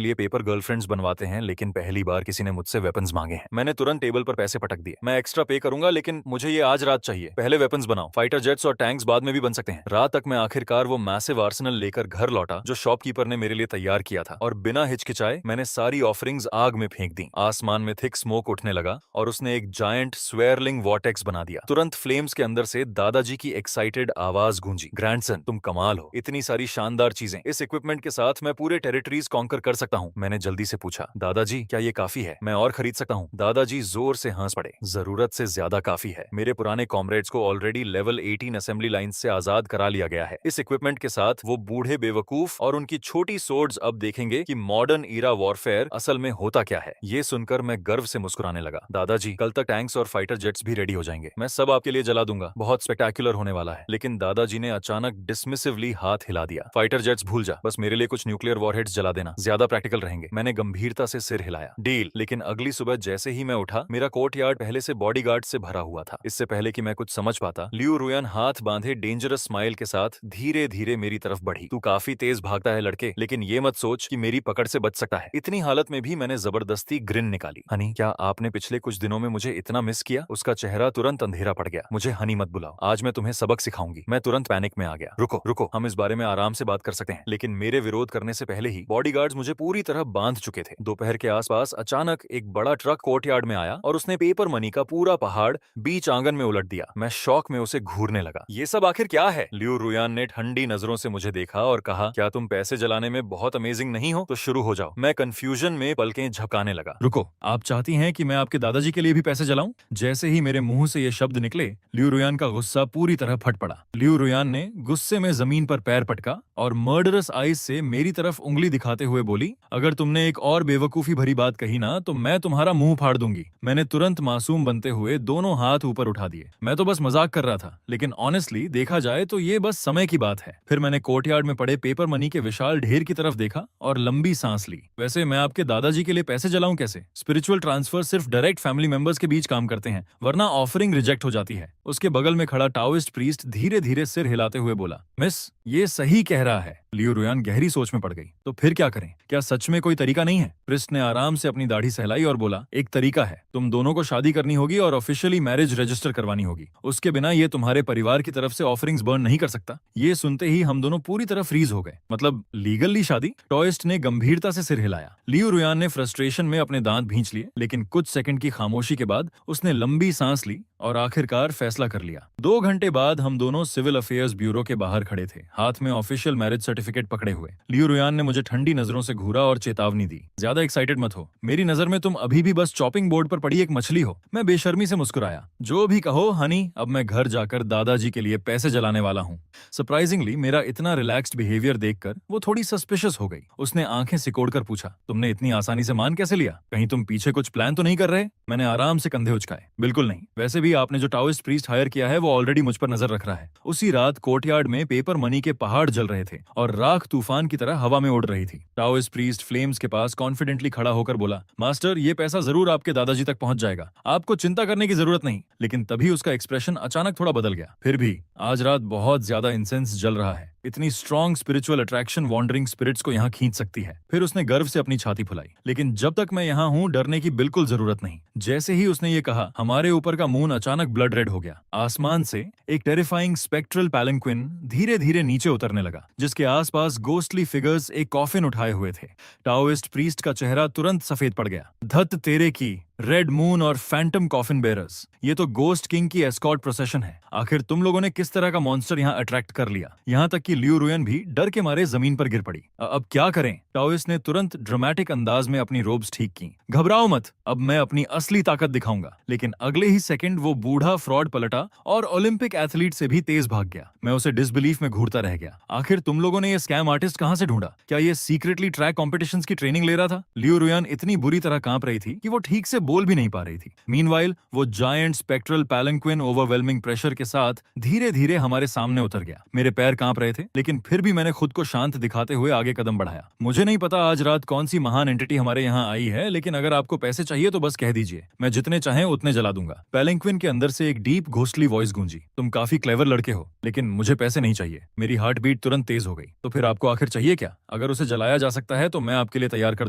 लिए पेपर गर्लफ्रेंड्स बनवाते हैं, लेकिन पहली बार किसी ने मुझसे वेपन्स मांगे हैं। मैंने तुरंत टेबल पर पैसे पटक दिए। मैं एक्स्ट्रा पे करूंगा, लेकिन मुझे ये आज रात चाहिए। पहले वेपन्स बनाओ। फाइटर जेट्स और टैंक्स बाद में भी बन सकते हैं। रात तक मैं आखिरकार वो मैसिव आर्सेनल लेकर घर लौटा जो शॉपकीपर ने मेरे लिए तैयार किया था, और बिना हिचकिचाए मैंने सारी ऑफरिंग्स आग में फेंक दी। आसमान में थिक स्मोक उठने लगा और उसने एक जायंट स्वेयरलिंग वॉर्टेक्स बना दिया। तुरंत फ्लेम्स के अंदर से दादाजी की एक्साइटेड आवाज गूंजी। ग्रैंडसन, तुम कमाल हो। इतनी सारी शानदार चीजें। इस इक्विपमेंट के साथ मैं पूरे टेरिटरीज कॉन्कर कर सकता हूँ। मैंने जल्दी से पूछा, दादाजी क्या ये काफी है? मैं और खरीद सकता हूँ? दादाजी जोर से हंस पड़े। जरूरत से ज्यादा काफी है। मेरे पुराने कॉमरेड्स को ऑलरेडी लेवल 18 असेंबली लाइन से आजाद करा लिया गया है। इस इक्विपमेंट के साथ वो बूढ़े बेवकूफ और उनकी छोटी सोर्ड्स अब देखेंगे कि मॉडर्न ईरा वॉरफेयर असल में होता क्या है। ये सुनकर मैं गर्व से मुस्कुराने लगा। दादाजी, कल तक टैंक्स और फाइटर जेट्स भी रेडी हो जाएंगे। मैं सब आपके लिए जला दूंगा। बहुत स्पेक्टेक्युलर होने वाला है। लेकिन दादाजी ने अचानक डिसमिसिवली हाथ हिला दिया। फाइटर जेट्स भूल जा, बस मेरे लिए कुछ न्यूक्लियर वॉरहेड्स जला देना, ज्यादा प्रैक्टिकल रहेंगे। मैंने गंभीरता से सिर हिलाया। डील। लेकिन अगली सुबह जैसे ही मैं उठा, मेरा कोर्टयार्ड पहले से बॉडीगार्ड से भरा हुआ था। इससे पहले कि मैं कुछ समझ पाता, लियू रुयान हाथ बांधे डेंजरस स्माइल के साथ धीरे धीरे मेरी तरफ बढ़ी। तू काफी तेज भागता है लड़के, लेकिन ये मत सोच कि मेरी पकड़ से बच सकता है। इतनी हालत में भी मैंने जबरदस्ती ग्रिन निकाली। हनी, क्या आपने पिछले कुछ दिनों में मुझे इतना मिस किया? उसका चेहरा तुरंत अंधेरा पड़ गया। मुझे हनी मत बुलाओ, आज मैं तुम्हें सबक सिखाऊंगी। मैं तुरंत पैनिक में आ गया। रुको रुको, हम इस बारे में आराम से बात कर सकते हैं। लेकिन मेरे विरोध करने से पहले ही बॉडीगार्ड्स मुझे पूरी तरह बांध चुके थे। दोपहर के आसपास अचानक एक बड़ा ट्रक कोर्टयार्ड में आया और उसने पेपर मनी का पूरा पहाड़ बीच आंगन में उलट दिया। मैं शौक में उसे घूरने लगा। ये सब आखिर क्या है? लियू रुयान ने ठंडी नजरों से मुझे देखा और कहा, क्या तुम पैसे जलाने में बहुत अमेजिंग नहीं हो? तो शुरू हो जाओ। मैं कंफ्यूजन में पलकें झपकाने लगा। रुको, आप चाहती हैं कि मैं आपके दादाजी के लिए भी पैसे जलाऊं? जैसे ही मेरे मुंह से ये शब्द निकले, लियू रुयान का गुस्सा पूरी तरह फट पड़ा। लियू रुयान ने गुस्से में जमीन पर पैर पटका और मर्डरस आईज से मेरी तरफ उंगली दिखाते हुए बोली, अगर तुमने एक और बेवकूफी भरी बात कही ना तो मैं तुम्हारा मुंह फाड़ दूंगी। मैंने तुरंत मासूम बनते हुए दोनों हाथ ऊपर उठा दिए। मैं तो बस मजाक कर रहा था, लेकिन ऑनेस्टली देखा जाए तो ये बस समय की बात है। फिर मैंने कोर्टयार्ड में पड़े पेपर मनी के विशाल ढेर की तरफ देखा और लंबी सांस ली। वैसे मैं आपके दादाजी के लिए पैसे जलाऊं कैसे? स्पिरिचुअल ट्रांसफर सिर्फ डायरेक्ट फैमिली मेंबर्स के बीच काम करते हैं, वरना ऑफरिंग रिजेक्ट हो जाती है। उसके बगल में खड़ा टाओइस्ट प्रीस्ट धीरे धीरे सिर हिलाते हुए बोला, मिस, ये सही कह रहा है। लियू रुयान गहरी सोच में पड़ गई। तो फिर क्या करें? क्या सच में कोई तरीका नहीं है? प्रिस्ट ने आराम से अपनी दाढ़ी सहलाई और बोला, एक तरीका है। तुम दोनों को शादी करनी होगी और ऑफिशियली मैरिज रजिस्टर करवानी होगी। उसके बिना ये तुम्हारे परिवार की तरफ से ऑफरिंग्स बर्न नहीं कर सकता। ये सुनते ही हम दोनों पूरी तरह फ्रीज हो गए। मतलब लीगली शादी? टॉइस्ट ने गंभीरता से सिर हिलाया। लियू रुयान ने फ्रस्ट्रेशन में अपने दांत भींच लिए, लेकिन कुछ सेकंड की खामोशी के बाद उसने लंबी सांस ली और आखिरकार फैसला कर लिया। 2 घंटे बाद हम दोनों सिविल अफेयर्स ब्यूरो के बाहर खड़े थे, हाथ में ऑफिशियल मैरिज सर्टिफिकेट पकड़े हुए। लियू रुयान ने मुझे ठंडी नजरों से घूरा और चेतावनी दी, ज्यादा एक्साइटेड मत हो। मेरी नजर में तुम अभी भी बस चॉपिंग बोर्ड पर पड़ी एक मछली हो। मैं बेशर्मी से मुस्कुराया। जो भी कहो हनी, अब मैं घर जाकर दादाजी के लिए पैसे जलाने वाला हूँ। सरप्राइजिंगली मेरा इतना रिलैक्स्ड बिहेवियर देखकर वो थोड़ी सस्पिशियस हो गई। उसने आंखें सिकोड़कर पूछा, तुमने इतनी आसानी से मान कैसे लिया? कहीं तुम पीछे कुछ प्लान तो नहीं कर रहे? मैंने आराम से कंधे उचकाए। बिल्कुल नहीं। वैसे भी आपने जो टाओइस्ट प्रीस्ट हायर किया है वो ऑलरेडी मुझ पर नजर रख रहा है। उसी रात कोर्टयार्ड में पेपर मनी के पहाड़ जल रहे थे और राख तूफान की तरह हवा में उड़ रही थी। टाओइस्ट प्रीस्ट फ्लेम्स के पास कॉन्फिडेंटली खड़ा होकर बोला, मास्टर, ये पैसा जरूर आपके दादाजी तक पहुंच जाएगा, आपको चिंता करने की जरूरत नहीं। लेकिन तभी उसका एक्सप्रेशन अचानक थोड़ा बदल गया। फिर भी आज रात बहुत ज्यादा इंसेंस जल रहा है। इतनी strong spiritual attraction wandering spirits को यहाँ खींच सकती है। फिर उसने गर्व से अपनी छाती फुलाई। लेकिन जब तक मैं यहाँ हूँ डरने की बिल्कुल जरूरत नहीं। जैसे ही उसने ये कहा, हमारे ऊपर का मून अचानक ब्लड रेड हो गया। आसमान से एक टेरिफाइंग स्पेक्ट्रल पैलंक्विन धीरे धीरे नीचे उतरने लगा, जिसके आसपास गोस्टली फिगर्स एक कॉफिन उठाए हुए थे। टाओइस्ट प्रीस्ट का चेहरा तुरंत सफेद पड़ गया। धत तेरे की, रेड मून और फैंटम कॉफिन बेरर्स, ये तो गोस्ट किंग की एस्कॉर्ट प्रोसेशन है। आखिर तुम लोगों ने किस तरह का मॉन्स्टर यहाँ अट्रैक्ट कर लिया? यहाँ तक कि लियू रुयान भी डर के मारे जमीन पर गिर पड़ी। अब क्या करें? टाओइस्ट ने तुरंत ड्रामेटिक अंदाज में अपनी रोब्स ठीक की। घबराओ मत, अब मैं अपनी असली ताकत दिखाऊंगा। लेकिन अगले ही सेकंड वो बूढ़ा फ्रॉड पलटा और ओलंपिक एथलीट से भी तेज भाग गया। मैं उसे डिसबिलीफ में घूरता रह गया। आखिर तुम लोगों ने ये स्कैम आर्टिस्ट कहाँ से ढूंढा? क्या ये सीक्रेटली ट्रैक कॉम्पिटिशंस की ट्रेनिंग ले रहा था? लियू रुयान इतनी बुरी तरह कांप रही थी कि वो ठीक से बोल भी नहीं पा रही थी। मीनवाइल वो जायंट स्पेक्ट्रल पैलंक्विन ओवरवेलमिंग प्रेशर के साथ धीरे धीरे हमारे सामने उतर गया। मेरे पैर कांप रहे थे, लेकिन फिर भी मैंने खुद को शांत दिखाते हुए आगे कदम बढ़ाया। मुझे नहीं पता आज रात कौन सी महान एंटिटी हमारे यहाँ आई है, लेकिन अगर आपको पैसे चाहिए तो बस कह दीजिए, मैं जितने चाहें उतने जला दूंगा। पैलंक्विन के अंदर से एक डीप घोस्टली वॉइस गूंजी, तुम काफी क्लेवर लड़के हो, लेकिन मुझे पैसे नहीं चाहिए। मेरी हार्ट बीट तुरंत तेज हो गई। तो फिर आपको आखिर चाहिए क्या? अगर उसे जलाया जा सकता है तो मैं आपके लिए तैयार कर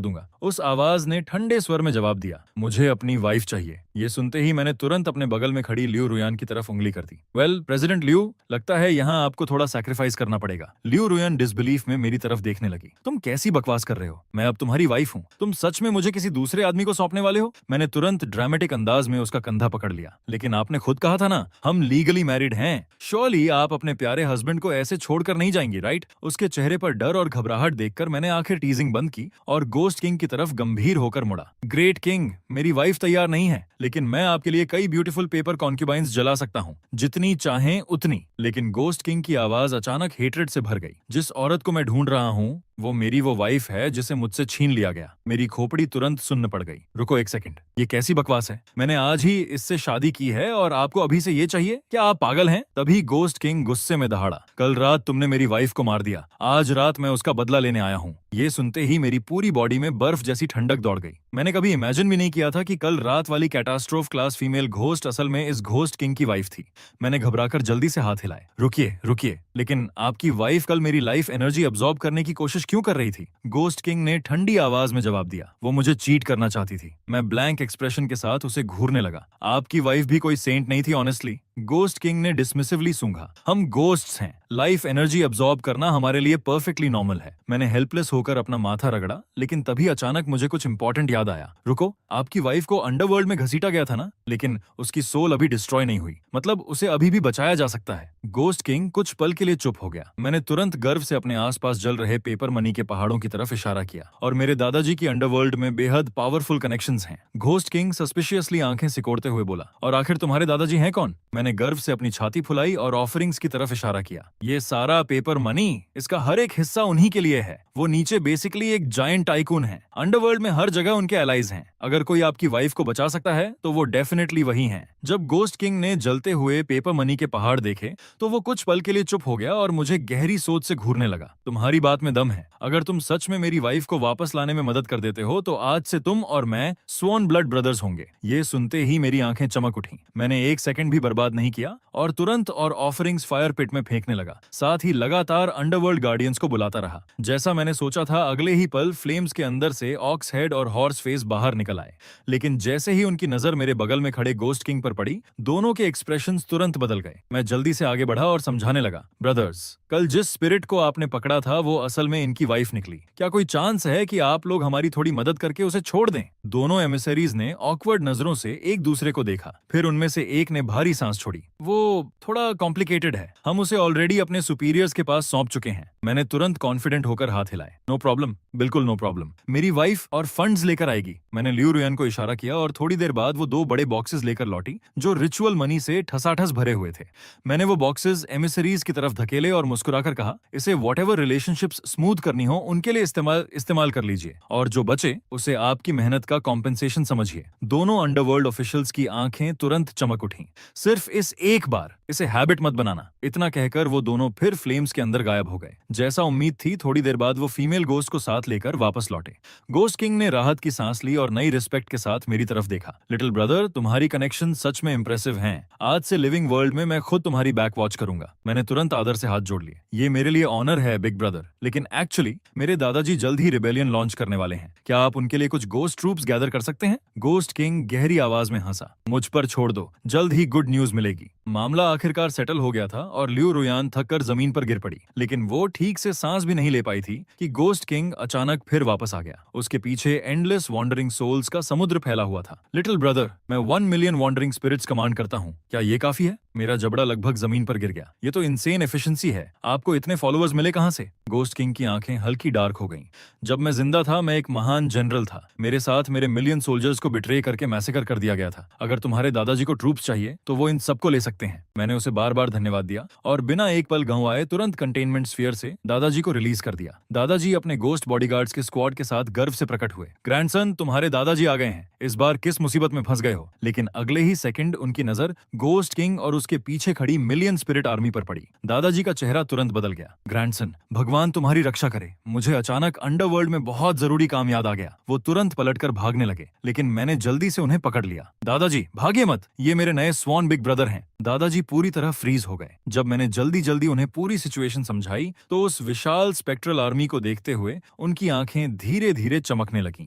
दूंगा। उस आवाज ने ठंडे स्वर में जवाब दिया, मुझे अपनी वाइफ चाहिए। ये सुनते ही मैंने तुरंत अपने बगल में खड़ी लियू रुयान की तरफ उंगली कर दी। वेल प्रेसिडेंट लियू, लगता है यहाँ आपको थोड़ा सैक्रिफाइस करना पड़ेगा। लियू रुयान डिसबिलीफ में मेरी तरफ देखने लगी। तुम कैसी बकवास कर रहे हो? मैं अब तुम्हारी वाइफ हूँ। तुम सच में मुझे किसी दूसरे आदमी को सौंपने वाले हो? मैंने तुरंत ड्रामेटिक अंदाज में उसका कंधा पकड़ लिया। लेकिन आपने खुद कहा था ना, हम लीगली मैरिड हैं। श्योरली आप अपने प्यारे हस्बैंड को ऐसे छोड़कर नहीं जाएंगी, राइट? उसके चेहरे पर डर और घबराहट देखकर मैंने आखिर टीजिंग बंद की और गोस्ट किंग की तरफ गंभीर होकर मुड़ा। ग्रेट किंग, मेरी वाइफ तैयार नहीं है, लेकिन मैं आपके लिए कई ब्यूटीफुल पेपर कॉन्क्यूबाइंस जला सकता हूँ, जितनी चाहें उतनी। लेकिन गोस्ट किंग की आवाज अचानक हेट्रेड से भर गई। जिस औरत को मैं ढूंढ रहा हूँ वो मेरी वो वाइफ है जिसे मुझसे छीन लिया गया। मेरी खोपड़ी तुरंत सुन्न पड़ गई। रुको एक सेकंड, ये कैसी बकवास है? मैंने आज ही इससे शादी की है और आपको अभी से ये चाहिए? क्या आप पागल हैं? तभी गोस्ट किंग गुस्से में दहाड़ा, कल रात तुमने मेरी वाइफ को मार दिया, आज रात मैं उसका बदला लेने आया हूँ। ये सुनते ही मेरी पूरी बॉडी में बर्फ जैसी ठंडक दौड़ गई। मैंने कभी इमेजिन भी नहीं किया था कि कल रात वाली कैटास्ट्रोफ क्लास फीमेल घोस्ट असल में इस घोस्ट किंग की वाइफ थी। मैंने घबराकर जल्दी से हाथ हिलाए। रुकिए रुकिए, लेकिन आपकी वाइफ कल मेरी लाइफ एनर्जी अब्सॉर्ब करने की कोशिश क्यों कर रही थी? गोस्ट किंग ने ठंडी आवाज में जवाब दिया, वो मुझे चीट करना चाहती थी। मैं ब्लैंक एक्सप्रेशन के साथ उसे घूरने लगा। आपकी वाइफ भी कोई सेंट नहीं थी ऑनेस्टली। गोस्ट किंग ने डिसमिसिवली सूंघा। हम गोस्ट्स हैं, लाइफ एनर्जी अब्सॉर्ब करना हमारे लिए परफेक्टली नॉर्मल है। मैंने हेल्पलेस होकर अपना माथा रगड़ा, लेकिन तभी अचानक मुझे कुछ इंपॉर्टेंट याद आया। रुको, आपकी वाइफ को अंडरवर्ल्ड में घसीटा गया था ना, लेकिन उसकी सोल अभी डिस्ट्रॉय नहीं हुई, मतलब उसे अभी भी बचाया जा सकता है। गोस्ट किंग कुछ पल के लिए चुप हो गया। मैंने तुरंत गर्व से अपने आसपास जल रहे पेपर मनी के पहाड़ों की तरफ इशारा किया, और मेरे दादाजी की अंडरवर्ल्ड में बेहद पावरफुल कनेक्शंस हैं। घोस्ट किंग सस्पिशियसली आंखें सिकोड़ते हुए बोला, और आखिर तुम्हारे दादाजी हैं कौन? मैंने गर्व से अपनी छाती फुलाई और ऑफरिंग्स की तरफ इशारा किया। ये सारा पेपर मनी, इसका हर एक हिस्सा उन्हीं के लिए है। वो नीचे बेसिकली एक जायंट टाइकून है। अंडरवर्ल्ड में हर जगह उनके एलाइज हैं। अगर कोई आपकी वाइफ को बचा सकता है तो वो डेफिनेटली वही हैं। जब गोस्ट किंग ने जलते हुए पेपर मनी के पहाड़ देखे तो वो कुछ पल के लिए चुप हो गया और मुझे गहरी सोच से घूरने लगा। तुम्हारी बात में दम है। अगर तुम सच में मेरी वाइफ को वापस लाने में मदद कर देते हो तो आज से तुम और मैं स्वॉन ब्लड ब्रदर्स होंगे। ये सुनते ही मेरी आंखें चमक उठी। मैंने एक सेकंड भी बर्बाद नहीं किया और तुरंत और ऑफरिंग्स फायर पिट में फेंकने लगा। साथ ही लगातार अंडरवर्ल्ड गार्डियंस को बुलाता रहा। जैसा मैंने सोचा था, अगले ही पल फ्लेम्स के अंदर से ऑक्स हेड और हॉर्स फेस बाहर निकल आए। लेकिन जैसे ही उनकी नजर मेरे बगल में खड़े गोस्ट किंग पर पड़ी, दोनों के एक्सप्रेशंस तुरंत बदल गए। मैं जल्दी से आगे बढ़ा और समझाने लगा, ब्रदर्स, कल जिस स्पिरिट को आपने पकड़ा था वो असल में इनकी वाइफ निकली। क्या कोई चांस है कि आप लोग हमारी थोड़ी मदद करके उसे छोड़ दें? दोनों एमिसरीज ने ऑकवर्ड नजरों से एक दूसरे को देखा। फिर उनमें से एक ने भारी सांस छोड़ी। वो थोड़ा कॉम्प्लिकेटेड है, हम उसे ऑलरेडी अपने सुपीरियर्स के पास सौंप चुके हैं। मैंने तुरंत कॉन्फिडेंट होकर हाथ हिलाए। नो प्रॉब्लम, बिल्कुल नो प्रॉब्लम। मेरी वाइफ और फंड्स लेकर आएगी। मैंने लियू रुयान को इशारा किया और थोड़ी देर बाद वो 2 बड़े बॉक्सेस लेकर लौटी जो रिचुअल मनी से ठसाठस भरे हुए थे। मैंने वो बॉक्सेस एमिसरीज की तरफ धकेले और मुस्कुराकर कहा, इसे व्हाटएवर रिलेशनशिप्स स्मूथ करनी हो उनके लिए इस्तेमाल कर लीजिए, और जो बचे उसे आपकी मेहनत का कॉम्पेंसेशन समझिए। दोनों अंडरवर्ल्ड ऑफिशियल्स की आंखें तुरंत चमक उठी। सिर्फ इस एक बार, इसे हैबिट मत बनाना। इतना कहकर वो दोनों फिर फ्लेम्स के अंदर गायब हो गए। जैसा उम्मीद थी, थोड़ी देर बाद वो फीमेल गोस्ट को साथ लेकर वापस लौटे। गोस्ट किंग ने राहत की सांस ली और नई रिस्पेक्ट के साथ मेरी तरफ देखा। लिटिल ब्रदर, तुम्हारी कनेक्शन सच में इंप्रेसिव हैं। आज से लिविंग वर्ल्ड में मैं खुद तुम्हारी बैक वॉच करूंगा। मैंने तुरंत आदर से हाथ जोड़ लिए। ये मेरे लिए ऑनर है बिग ब्रदर, लेकिन एक्चुअली मेरे दादाजी जल्द ही रिबेलियन लॉन्च करने वाले हैं। क्या आप उनके लिए कुछ गोस्ट ट्रूप्स गैदर कर सकते हैं? गोस्ट किंग गहरी आवाज में हंसा। मुझ पर छोड़ दो, जल्द ही गुड न्यूज मिलेगी। मामला आखिरकार सेटल हो गया था और लियू रुयान थककर जमीन पर गिर पड़ी, लेकिन वो ठीक से सांस भी नहीं ले पाई थी कि गोस्ट किंग अचानक फिर वापस आ गया। उसके पीछे एंडलेस वॉन्डरिंग सोल्स का समुद्र फैला हुआ था। लिटिल ब्रदर, मैं 1 मिलियन वॉन्डरिंग स्पिरिट्स कमांड करता हूँ, क्या ये काफी है? मेरा जबड़ा लगभग जमीन पर गिर गया। ये तो इंसेन एफिशिएंसी है। आपको इतने फॉलोअर्स मिले कहां से? गोस्ट किंग की आंखें हल्की डार्क हो गईं। जब मैं जिंदा था मैं एक महान जनरल था। मेरे साथ मेरे मिलियन सोल्जर्स को बिट्रे करके मैसेकर कर दिया गया था। अगर तुम्हारे दादाजी को ट्रूप्स चाहिए तो वो इन सबको ले सकते हैं। मैंने उसे बार बार धन्यवाद दिया और बिना एक पल गंवाए तुरंत कंटेनमेंट स्फीयर से दादाजी को रिलीज कर दिया। दादाजी अपने गोस्ट बॉडीगार्ड्स के स्क्वाड के साथ गर्व से प्रकट हुए। ग्रैंडसन, तुम्हारे दादाजी आ गए हैं, इस बार किस मुसीबत में फंस गए हो। लेकिन अगले ही सेकंड उनकी नजर गोस्ट किंग और उसके पीछे खड़ी मिलियन स्पिरिट आर्मी पर पड़ी। दादाजी का चेहरा तुरंत बदल गया। ग्रैंडसन, भगवान तुम्हारी रक्षा करे, मुझे अचानक अंडरवर्ल्ड में बहुत जरूरी काम याद आ गया। वो तुरंत पलटकर भागने लगे, लेकिन मैंने जल्दी से उन्हें पकड़ लिया। दादाजी भागिए मत, ये मेरे नए स्वॉन बिग ब्रदर हैं। दादाजी पूरी तरह फ्रीज हो गए। जब मैंने जल्दी जल्दी उन्हें पूरी सिचुएशन समझाई तो उस विशाल स्पेक्ट्रल आर्मी को देखते हुए उनकी आंखें धीरे धीरे चमकने लगीं।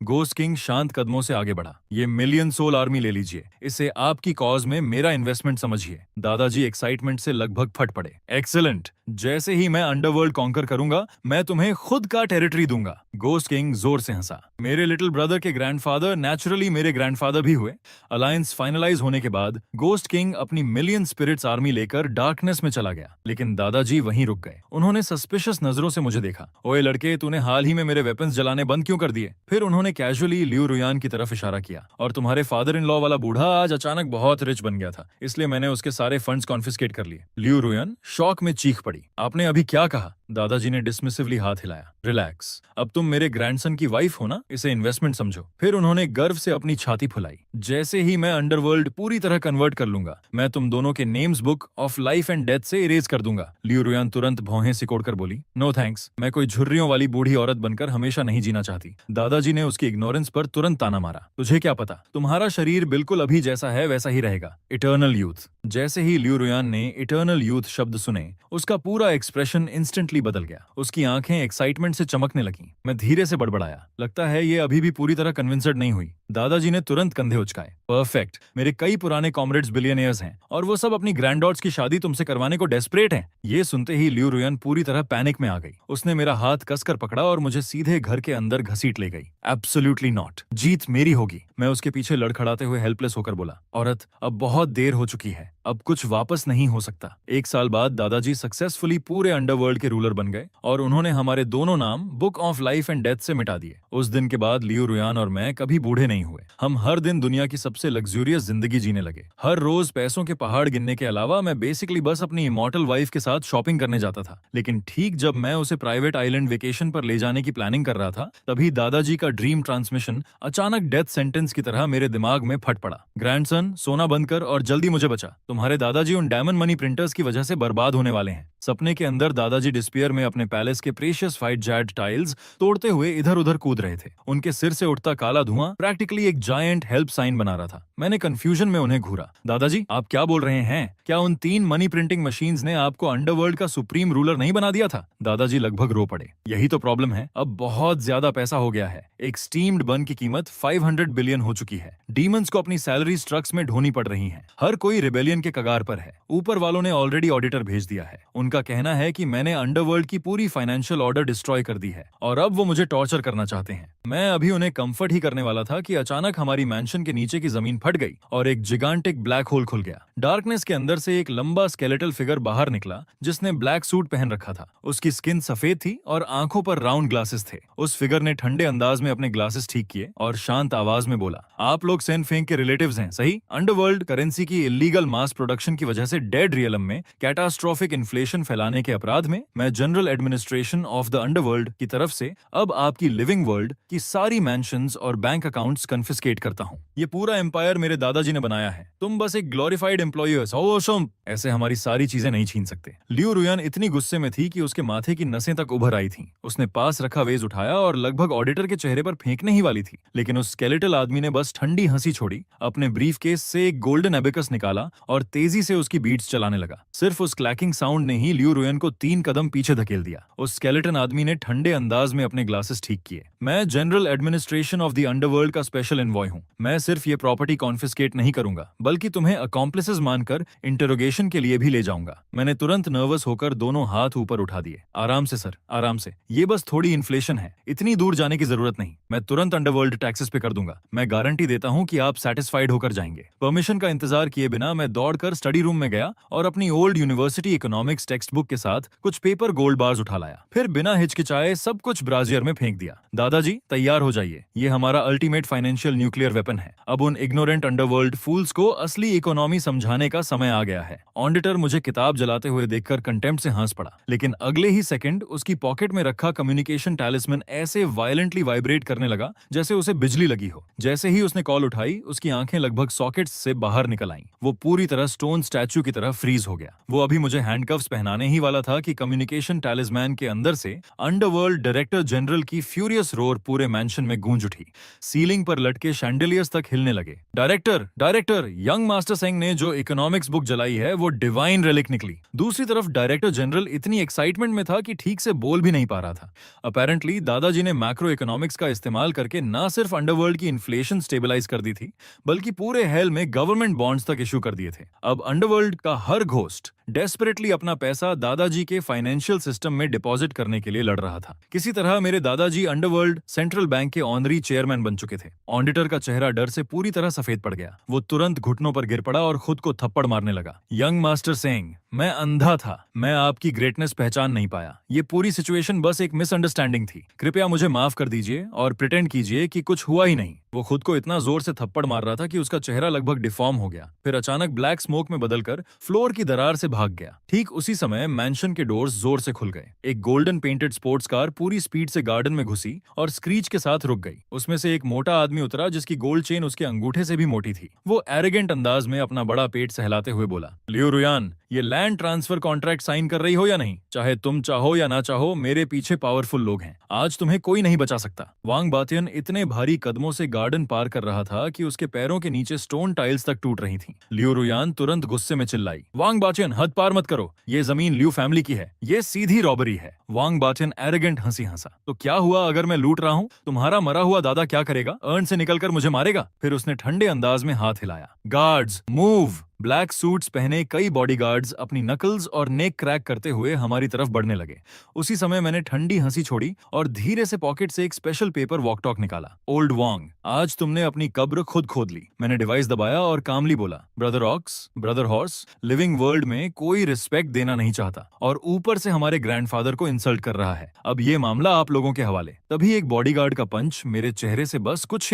गोस्ट किंग शांत कदमों से आगे बढ़ा। ये मिलियन सोल आर्मी ले लीजिए, इसे आपकी कॉज में मेरा इन्वेस्टमेंट समझिए। दादाजी एक्साइटमेंट से लगभग फट पड़े। एक्सीलेंट, जैसे ही मैं अंडरवर्ल्ड कॉन्कर करूंगा मैं तुम्हें खुद का टेरिटरी दूंगा। गोस्ट किंग जोर से हंसा। मेरे लिटिल ब्रदर के ग्रैंडफादर नेचुरली मेरे ग्रैंडफादर भी हुए। अलायंस फाइनलाइज होने के बाद गोस्ट किंग अपनी मिलियन स्पिरिट्स आर्मी लेकर डार्कनेस में चला गया, लेकिन दादाजी वहीं रुक गए। उन्होंने सस्पिशियस नजरों से मुझे देखा। ओए लड़के, तूने हाल ही में मेरे वेपन्स जलाने बंद क्यों कर दिए? फिर उन्होंने कैजुअली लियू रुयान की तरफ इशारा किया। और तुम्हारे फादर इन लॉ वाला बूढ़ा आज अचानक बहुत रिच बन गया था, इसलिए मैंने उसके सारे फंड्स कॉन्फिस्केट कर लिए। लियू रुयान शॉक में चीख पड़ी। आपने अभी क्या कहा? दादाजी ने डिसमिसिवली हाथ हिलाया। रिलैक्स, अब तुम मेरे ग्रैंडसन की वाइफ हो ना, इसे इन्वेस्टमेंट समझो। फिर उन्होंने गर्व से अपनी छाती फुलाई। जैसे ही मैं अंडरवर्ल्ड पूरी तरह कन्वर्ट कर लूंगा, मैं तुम दोनों के names book of life and death से इरेज कर दूंगा। लियू रुयान तुरंत भौहें सिकोड़कर बोली, नो थैंक्स, मैं कोई झुर्रियों वाली बूढ़ी औरत बनकर हमेशा नहीं जीना चाहती। दादाजी ने उसकी इग्नोरेंस पर तुरंत ताना मारा। तुझे क्या पता, तुम्हारा शरीर बिल्कुल अभी जैसा है वैसा ही रहेगा। Eternal youth. जैसे ही लियू रुयान ने इटर्नल यूथ शब्द सुने, उसका पूरा एक्सप्रेशन इंस्टेंटली बदल गया। उसकी आंखें एक्साइटमेंट से चमकने लगीं। मैं धीरे से बड़बड़ाया, लगता है ये अभी भी पूरी तरह कन्विंस्ड नहीं हुई। दादाजी ने तुरंत कंधे उचकाए। परफेक्ट, मेरे कई पुराने कॉमरेड्स बिलियनियर्स हैं और वो सब अपनी ग्रैंडडॉट्स की शादी तुमसे करवाने को डेस्परेट हैं। ये सुनते ही लियू रुयान पूरी तरह पैनिक में आ गई। उसने मेरा हाथ कसकर पकड़ा और मुझे सीधे घर के अंदर घसीट ले गई। एब्सोल्युटली नॉट, जीत मेरी होगी। मैं उसके पीछे लड़खड़ाते हुए हेल्पलेस होकर बोला, औरत, अब बहुत देर हो चुकी है, अब कुछ वापस नहीं हो सकता। 1 साल बाद दादाजी सक्सेसफुली पूरे अंडरवर्ल्ड के रूलर बन गए और उन्होंने हमारे दोनों नाम book of life and death से मिटा दिए। उस दिन के बाद लियू रुयान और मैं कभी बूढ़े नहीं हुए। हम हर दिन दुनिया की सबसे लग्जूरियस जिंदगी जीने लगे। हर रोज पैसों के पहाड़ गिनने के अलावा मैं बेसिकली बस अपनी इमॉर्टल वाइफ के साथ शॉपिंग करने जाता था। लेकिन ठीक जब मैं उसे प्राइवेट आइलैंड वेकेशन पर ले जाने की प्लानिंग कर रहा था, तभी दादाजी का ड्रीम ट्रांसमिशन अचानक डेथ सेंटेंस की तरह मेरे दिमाग में फट पड़ा। ग्रैंडसन, सोना बंद कर और जल्दी मुझे बचा। तुम्हारे दादाजी उन डायमंड मनी प्रिंटर्स की वजह से बर्बाद होने वाले हैं। सपने के अंदर दादाजी डिस्पियर में अपने पैलेस के प्रेशियस फाइट जैड टाइल्स तोड़ते हुए इधर उधर कूद रहे थे। उनके सिर से उठता काला धुआं प्रैक्टिकली एक जायंट हेल्प साइन बना रहा था। मैंने कंफ्यूजन में उन्हें घूरा। दादाजी, आप क्या बोल रहे हैं? क्या उन 3 मनी प्रिंटिंग मशीन्स ने आपको अंडरवर्ल्ड का सुप्रीम रूलर नहीं बना दिया था? दादाजी लगभग रो पड़े। यही तो प्रॉब्लम है, अब बहुत ज्यादा पैसा हो गया है। एक स्टीम्ड बन की कीमत 500 बिलियन हो चुकी है। डीमंस को अपनी सैलरीज ट्रक्स में ढोनी पड़ रही हैं। हर कोई रिबेलियन के कगार पर है। ऊपर वालों ने ऑलरेडी ऑडिटर भेज दिया है। उनका कहना है कि मैंने अंडरवर्ल्ड की पूरी फाइनेंशियल ऑर्डर डिस्ट्रॉय कर दी है और अब वो मुझे टॉर्चर करना चाहते हैं। मैं अभी उन्हें कंफर्ट ही करने वाला था कि अचानक हमारी मैंशन के नीचे की जमीन फट गई और एक जिगांटिक ब्लैक होल खुल गया। डार्कनेस के अंदर से एक लंबा स्केलेटल फिगर बाहर निकला जिसने ब्लैक सूट पहन रखा था। उसकी स्किन सफेद थी और आंखों पर राउंड ग्लासेस थे। उस फिगर ने ठंडे अंदाज में अपने ग्लासेस ठीक किए और शांत आवाज में बोला, आप लोग सेन फेंग के रिलेटिव्स हैं, सही? अंडरवर्ल्ड करेंसी की इलीगल मास प्रोडक्शन की वजह से डेड रियलम में कैटास्ट्रोफिक इन्फ्लेशन फैलाने के अपराध में मैं general administration of the underworld की तरफ से अब आपकी लिविंग वर्ल्ड की सारी मैंशंस और बैंक अकाउंट्स कन्फिस्केट करता हूँ। ये पूरा एम्पायर मेरे दादाजी ने बनाया है। तुम बस एक ग्लोरिफाइड एम्प्लॉय हो। ऐसे हमारी सारी चीजें नहीं छीन सकते। लियू रुयान इतनी गुस्से में थी कि उसके माथे की नसें तक उभर आई थीं। उसने पास रखा वेज उठाया और लगभग ऑडिटर के चेहरे पर फेंकने ही वाली थी, लेकिन उस स्केलेटल आदमी ने बस ठंडी हंसी छोड़ी, अपने ब्रीफ केस से एक गोल्डन एबिकस निकाला और तेजी से उसकी बीट्स चलाने लगा। सिर्फ उस क्लैकिंग साउंड ने ही लियू रुयान को 3 कदम पीछे धकेल दिया। उस स्केलेटन आदमी ने ठंडे अंदाज में अपने ग्लासेस ठीक किए। मैं general administration of the underworld का स्पेशल एनवॉय हूँ। मैं सिर्फ ये प्रॉपर्टी कॉन्फिस्केट नहीं करूंगा, बल्कि तुम्हें अकॉम्प्लिसेस मानकर इंटरोगेशन के लिए भी ले जाऊंगा। मैंने तुरंत नर्वस होकर दोनों हाथ ऊपर उठा दिए। आराम से सर, आराम से। ये बस थोड़ी इन्फ्लेशन है, इतनी दूर जाने की जरूरत नहीं। मैं तुरंत अंडरवर्ल्ड टैक्सेस पे कर दूंगा। मैं गारंटी देता हूँ हूँ कि आप सेटिस्फाइड होकर जाएंगे। परमिशन का इंतजार किए बिना मैं दौड़कर स्टडी रूम में गया और अपनी old university economics text book के साथ कुछ पेपर गोल्ड बार्स उठा लाया। फिर बिना हिचकिचाए सब कुछ ब्राजियर में फेंक दिया। दादाजी तैयार हो जाइए, ये हमारा अल्टीमेट फाइनेंशियल न्यूक्लियर वेपन है। अब उन इग्नोरेंट अंडरवर्ल्ड फूल्स को असली इकोनॉमी समझाने का समय आ गया है। ऑडिटर मुझे किताब जलाते हुए देखकर कंटेम्प्ट से हंस पड़ा, लेकिन अगले ही सेकंड उसकी पॉकेट में रखा कम्युनिकेशन टैलिस्मैन ऐसे वायलेंटली वाइब्रेट करने लगा जैसे उसे बिजली लगी हो। जैसे ही उसने कॉल उठाई, उसकी आंखें लगभग सॉकेट्स से बाहर निकल आईं। वो पूरी तरह स्टोन स्टैचू की तरह फ्रीज हो गया। वो अभी मुझे हैंडकफ्स पहनाने ही वाला था कि कम्युनिकेशन टैलिस्मैन के अंदर से अंडरवर्ल्ड डायरेक्टर जनरल की फ्यूरियस रोर पूरे मैंशन में गूंज उठी। सीलिंग पर लटके शैंडलियर्स तक हिलने लगे। Director director, young master Singh ने जो इकोनॉमिक्स बुक जलाई है वो डिवाइन रेलिक निकली। दूसरी तरफ डायरेक्टर जनरल इतनी एक्साइटमेंट में था कि ठीक से बोल भी नहीं पा रहा था। अपेरेंटली दादाजी ने मैक्रो इकोनॉमिक्स का इस्तेमाल करके ना सिर्फ अंडरवर्ल्ड की इन्फ्लेशन स्टेबलाइज कर दी थी, बल्कि पूरे हेल में गवर्नमेंट बॉन्ड्स तक इशू कर दिए थे। अब अंडरवर्ल्ड का हर घोस्ट डेस्परेटली अपना पैसा दादाजी के फाइनेंशियल सिस्टम में डिपॉजिट करने के लिए लड़ रहा था। किसी तरह मेरे दादाजी अंडरवर्ल्ड सेंट्रल बैंक के ऑनरी चेयरमैन बन चुके थे। ऑडिटर का चेहरा डर से पूरी तरह सफेद पड़ गया। वो तुरंत घुटनों पर गिर पड़ा और खुद को थप्पड़ मारने लगा। यंग मास्टर सिंह, मैं अंधा था, मैं आपकी ग्रेटनेस पहचान नहीं पाया। ये पूरी सिचुएशन बस एक मिसअंडरस्टैंडिंग थी। कृपया मुझे माफ कर दीजिए और प्रिटेंड कीजिए कि कुछ हुआ ही नहीं। वो खुद को इतना जोर से थप्पड़ मार रहा था कि उसका चेहरा लगभग डिफॉर्म हो गया। फिर अचानक ब्लैक स्मोक में बदलकर फ्लोर की दरार से भाग गया। ठीक उसी समय मैंशन के डोर्स जोर से खुल गए। एक गोल्डन पेंटेड स्पोर्ट्स कार पूरी स्पीड से गार्डन में घुसी और स्क्रीच के साथ रुक गई। उसमें से एक मोटा आदमी उतरा जिसकी गोल्ड चेन उसके अंगूठे से भी मोटी थी। वो एरोगेंट अंदाज में अपना बड़ा पेट सहलाते हुए बोला, लियो रुयान, ये लैंड ट्रांसफर कॉन्ट्रैक्ट साइन कर रही हो या नहीं? चाहे तुम चाहो या ना चाहो, मेरे पीछे पावरफुल लोग हैं। आज तुम्हें कोई नहीं बचा सकता। वांग बातियन इतने भारी कदमों से गार्डन पार कर रहा था कि उसके पैरों के नीचे स्टोन टाइल्स तक टूट रही थीं। लियो रुयान तुरंत गुस्से में चिल्लाई, वांग बातियन, हद पार मत करो। ये जमीन लियो फैमिली की है। ये सीधी रॉबरी है। वांग बातियन एरोगेंट हंसी हंसा। तो क्या हुआ अगर मैं लूट रहा हूँ? तुम्हारा मरा हुआ दादा क्या करेगा? अर्न से निकलकर मुझे मारेगा? फिर उसने ठंडे अंदाज में हाथ हिलाया। Guards move. ब्लैक सूट्स पहने कई बॉडीगार्ड्स अपनी नकल्स और नेक क्रैक करते हुए हमारी तरफ बढ़ने लगे। उसी समय मैंने ठंडी हंसी छोड़ी और धीरे से पॉकेट से एक स्पेशल पेपर वॉक टॉक निकाला। ओल्ड वांग, आज तुमने अपनी कब्र खुद खोद ली। मैंने डिवाइस दबाया और कामली बोला, brother ox, brother horse, living world में कोई रिस्पेक्ट देना नहीं चाहता और ऊपर से हमारे ग्रैंडफादर को इंसल्ट कर रहा है। अब ये मामला आप लोगों के हवाले। तभी एक बॉडीगार्ड का पंच मेरे चेहरे से बस कुछ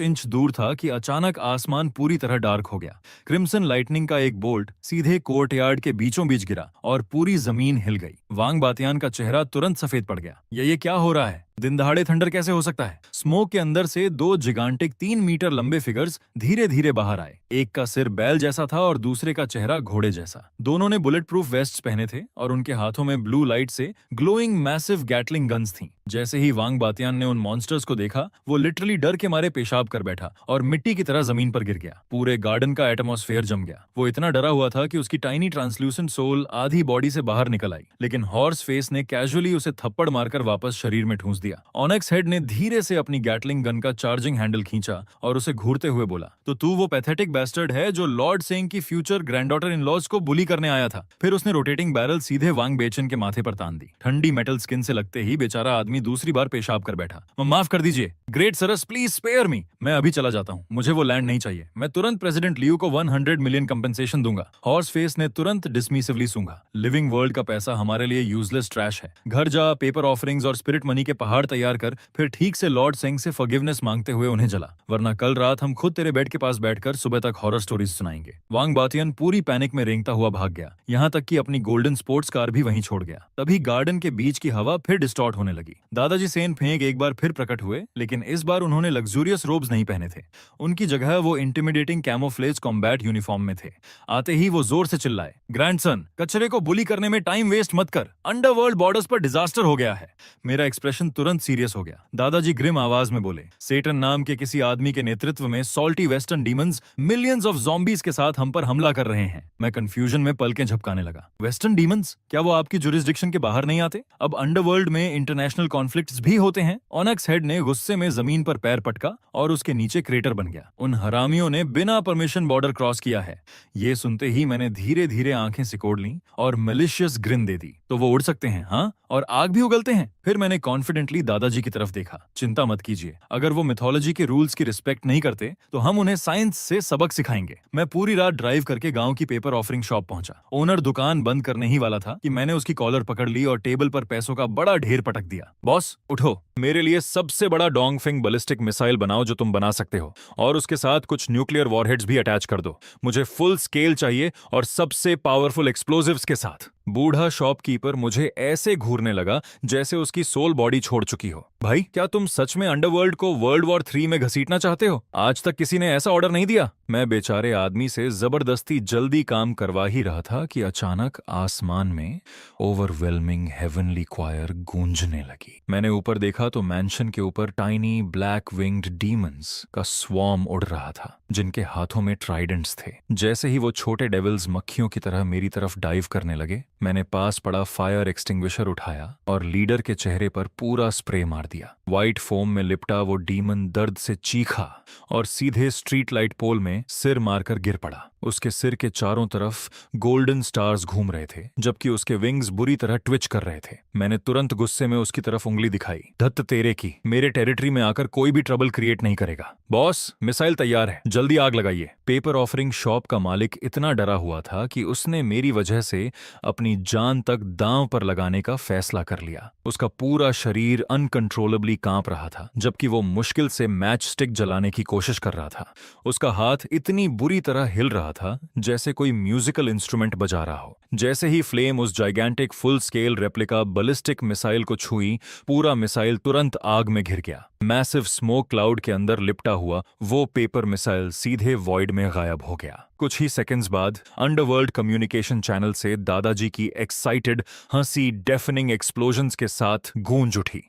इंच दूर था कि अचानक आसमान पूरी तरह डार्क हो गया। क्रिम्सन लाइटनिंग का एक बोल्ट सीधे कोर्टयार्ड के बीचों बीच गिरा और पूरी जमीन हिल गई। वांग बातियान का चेहरा तुरंत सफेद पड़ गया। ये क्या हो रहा है? दिन दहाड़े थंडर कैसे हो सकता है? स्मोक के अंदर से दो जिगांटिक 3 मीटर लंबे फिगर्स धीरे धीरे बाहर आए। एक का सिर बैल जैसा था और दूसरे का चेहरा घोड़े जैसा। दोनों ने बुलेट प्रूफ वेस्ट पहने थे और उनके हाथों में ब्लू लाइट से ग्लोइंग मैसिव गैटलिंग गन्स थीं। जैसे ही वांग बातियान ने उन मॉन्स्टर्स को देखा, वो लिटरली डर के मारे पेशाब कर बैठा और मिट्टी की तरह जमीन पर गिर गया। पूरे गार्डन का एटमॉस्फेयर जम गया। वो इतना डरा हुआ था कि उसकी टाइनी ट्रांसल्यूसेंट सोल आधी बॉडी से बाहर निकल आई, लेकिन हॉर्स फेस ने कैजुअली उसे थप्पड़ मारकर वापस शरीर में ठूंस दिया। ऑनेक्स हेड ने धीरे से अपनी गैटलिंग गन का चार्जिंग हैंडल खींचा और उसे घूरते हुए बोला, तो तू वो पैथेटिक बैस्टर्ड है जो लॉर्ड सेंग की फ्यूचर ग्रैंडडॉटर इन लॉज को बुली करने आया था। फिर उसने रोटेटिंग बैरल सीधे वांग बेचन के माथे पर तान दी। ठंडी मेटल स्किन से लगते ही बेचारा आदमी दूसरी बार पेशाब कर बैठा। माफ कर दीजिए great sirs, please spare me. मैं अभी चला जाता हूँ, मुझे वो लैंड नहीं चाहिए। मैं तुरंत प्रेसिडेंट लियू को 100 मिलियन कंपेंसेशन दूंगा। हॉर्स फेस ने तुरंत डिसमिसिवली सूंघा। लिविंग वर्ल्ड का पैसा हमारे लिए यूजलेस ट्रैश है। घर जा, पेपर ऑफरिंग्स और स्पिरिट मनी के पहाड़ तैयार कर, फिर ठीक से लॉर्ड सेंग से फॉरगिवनेस मांगते हुए उन्हें जला, वरना कल रात हम खुद तेरे बेड के पास बैठकर सुबह तक हॉरर स्टोरीज सुनाएंगे। वांग बातियन पूरी पैनिक में रेंगता हुआ भाग गया, यहाँ तक कि अपनी गोल्डन स्पोर्ट्स कार भी वहीं छोड़ गया। तभी गार्डन के बीच की हवा फिर डिस्टॉर्ट होने लगी। दादाजी सेन फेंक एक बार फिर प्रकट हुए, लेकिन इस बार उन्होंने लग्जूरियस रोब्स नहीं पहने थे। उनकी जगह वो इंटिमिडेटिंग कैमोफ्लेज कॉम्बैट यूनिफॉर्म में थे। आते ही वो जोर से चिल्लाए, ग्रैंडसन, कचरे को बुली करने में टाइम वेस्ट मत कर। अंडरवर्ल्ड बॉर्डर्स पर डिजास्टर हो गया है। मेरा एक्सप्रेशन तुरंत सीरियस हो गया। दादाजी ग्रिम आवाज में बोले, सेटन नाम के किसी आदमी के नेतृत्व में salty western demons millions of zombies के साथ हम पर हमला कर रहे हैं। मैं कंफ्यूजन में पलकें झपकाने लगा। Western demons? क्या वो आपकी जुरिस्डिक्शन के बाहर नहीं आते? अब अंडरवर्ल्ड में इंटरनेशनल कॉन्फ्लिक्ट्स भी होते हैं। ऑनेक्स हेड ने गुस्से में जमीन पर पैर पटका और उसके नीचे क्रेटर बन गया। उन हरामियों ने बिना परमिशन बॉर्डर क्रॉस किया है। है। ये सुनते ही मैंने धीरे धीरे आंखें सिकोड़ लीं और मैलिशियस ग्रिन दे दी। तो वो उड़ सकते हैं, हाँ, और आग भी उगलते हैं? फिर मैंने कॉन्फिडेंटली दादाजी की तरफ देखा। चिंता मत कीजिए, अगर वो मिथोलॉजी के रूल्स की रिस्पेक्ट नहीं करते तो हम उन्हें साइंस से सबक सिखाएंगे। मैं पूरी रात ड्राइव करके गांव की पेपर ऑफरिंग शॉप पहुंचा। ओनर दुकान बंद करने ही वाला था कि मैंने उसकी कॉलर पकड़ ली और टेबल पर पैसों का बड़ा ढेर पटक दिया। बॉस उठो, मेरे लिए सबसे बड़ा डोंगफिंग बैलिस्टिक मिसाइल बनाओ जो तुम बना सकते हो, और उसके साथ कुछ न्यूक्लियर वॉरहेड्स भी अटैच कर दो। मुझे फुल स्केल चाहिए और सबसे पावरफुल एक्सप्लोजिव्स के साथ। बूढ़ा शॉपकीपर मुझे ऐसे घूरने लगा जैसे उसकी सोल बॉडी छोड़ चुकी हो। भाई, क्या तुम सच में अंडरवर्ल्ड को वर्ल्ड वॉर 3 में घसीटना चाहते हो? आज तक किसी ने ऐसा ऑर्डर नहीं दिया। मैं बेचारे आदमी से जबरदस्ती जल्दी काम करवा ही रहा था कि अचानक आसमान में ओवरवेलमिंग हेवनली क्वायर गूंजने लगी। मैंने ऊपर देखा तो मैंशन के ऊपर टाइनी ब्लैक विंग्ड डीमंस का स्वॉर्म उड़ रहा था, जिनके हाथों में ट्राइडेंट्स थे। जैसे ही वो छोटे डेविल्स मक्खियों की तरह मेरी तरफ डाइव करने लगे, मैंने पास पड़ा फायर एक्सटिंग्विशर उठाया और लीडर के चेहरे पर पूरा स्प्रे मार दिया। व्हाइट फोम में लिपटा वो डीमन दर्द से चीखा और सीधे स्ट्रीट लाइट पोल में सिर मारकर गिर पड़ा। उसके सिर के चारों तरफ गोल्डन स्टार्स घूम रहे थे, जबकि उसके विंग्स बुरी तरह ट्विच कर रहे थे। मैंने तुरंत गुस्से में उसकी तरफ उंगली दिखाई। धत्त तेरे की, मेरे टेरिटरी में आकर कोई भी ट्रबल क्रिएट नहीं करेगा। बॉस, मिसाइल तैयार है, जल्दी आग लगाइए। पेपर ऑफरिंग शॉप का मालिक इतना डरा हुआ था कि उसने मेरी वजह से अपनी जान तक दांव पर लगाने का फैसला कर लिया। उसका पूरा शरीर अनकंट्रोलेबली कांप रहा था, जबकि वो मुश्किल से मैच स्टिक जलाने की कोशिश कर रहा था। उसका हाथ इतनी बुरी तरह हिल रहा था जैसे कोई म्यूजिकल इंस्ट्रूमेंट बजा रहा हो। जैसे ही फ्लेम उस gigantic full scale replica ballistic missile को छुई, पूरा मिसाइल तुरंत आग में घिर गया। मैसिव स्मोक क्लाउड के अंदर लिपटा हुआ वो पेपर मिसाइल सीधे वॉइड में गायब हो गया। कुछ ही सेकंड्स बाद अंडरवर्ल्ड कम्युनिकेशन चैनल से दादाजी की एक्साइटेड हंसी डेफनिंग एक्सप्लोजन्स के साथ गूंज उठी।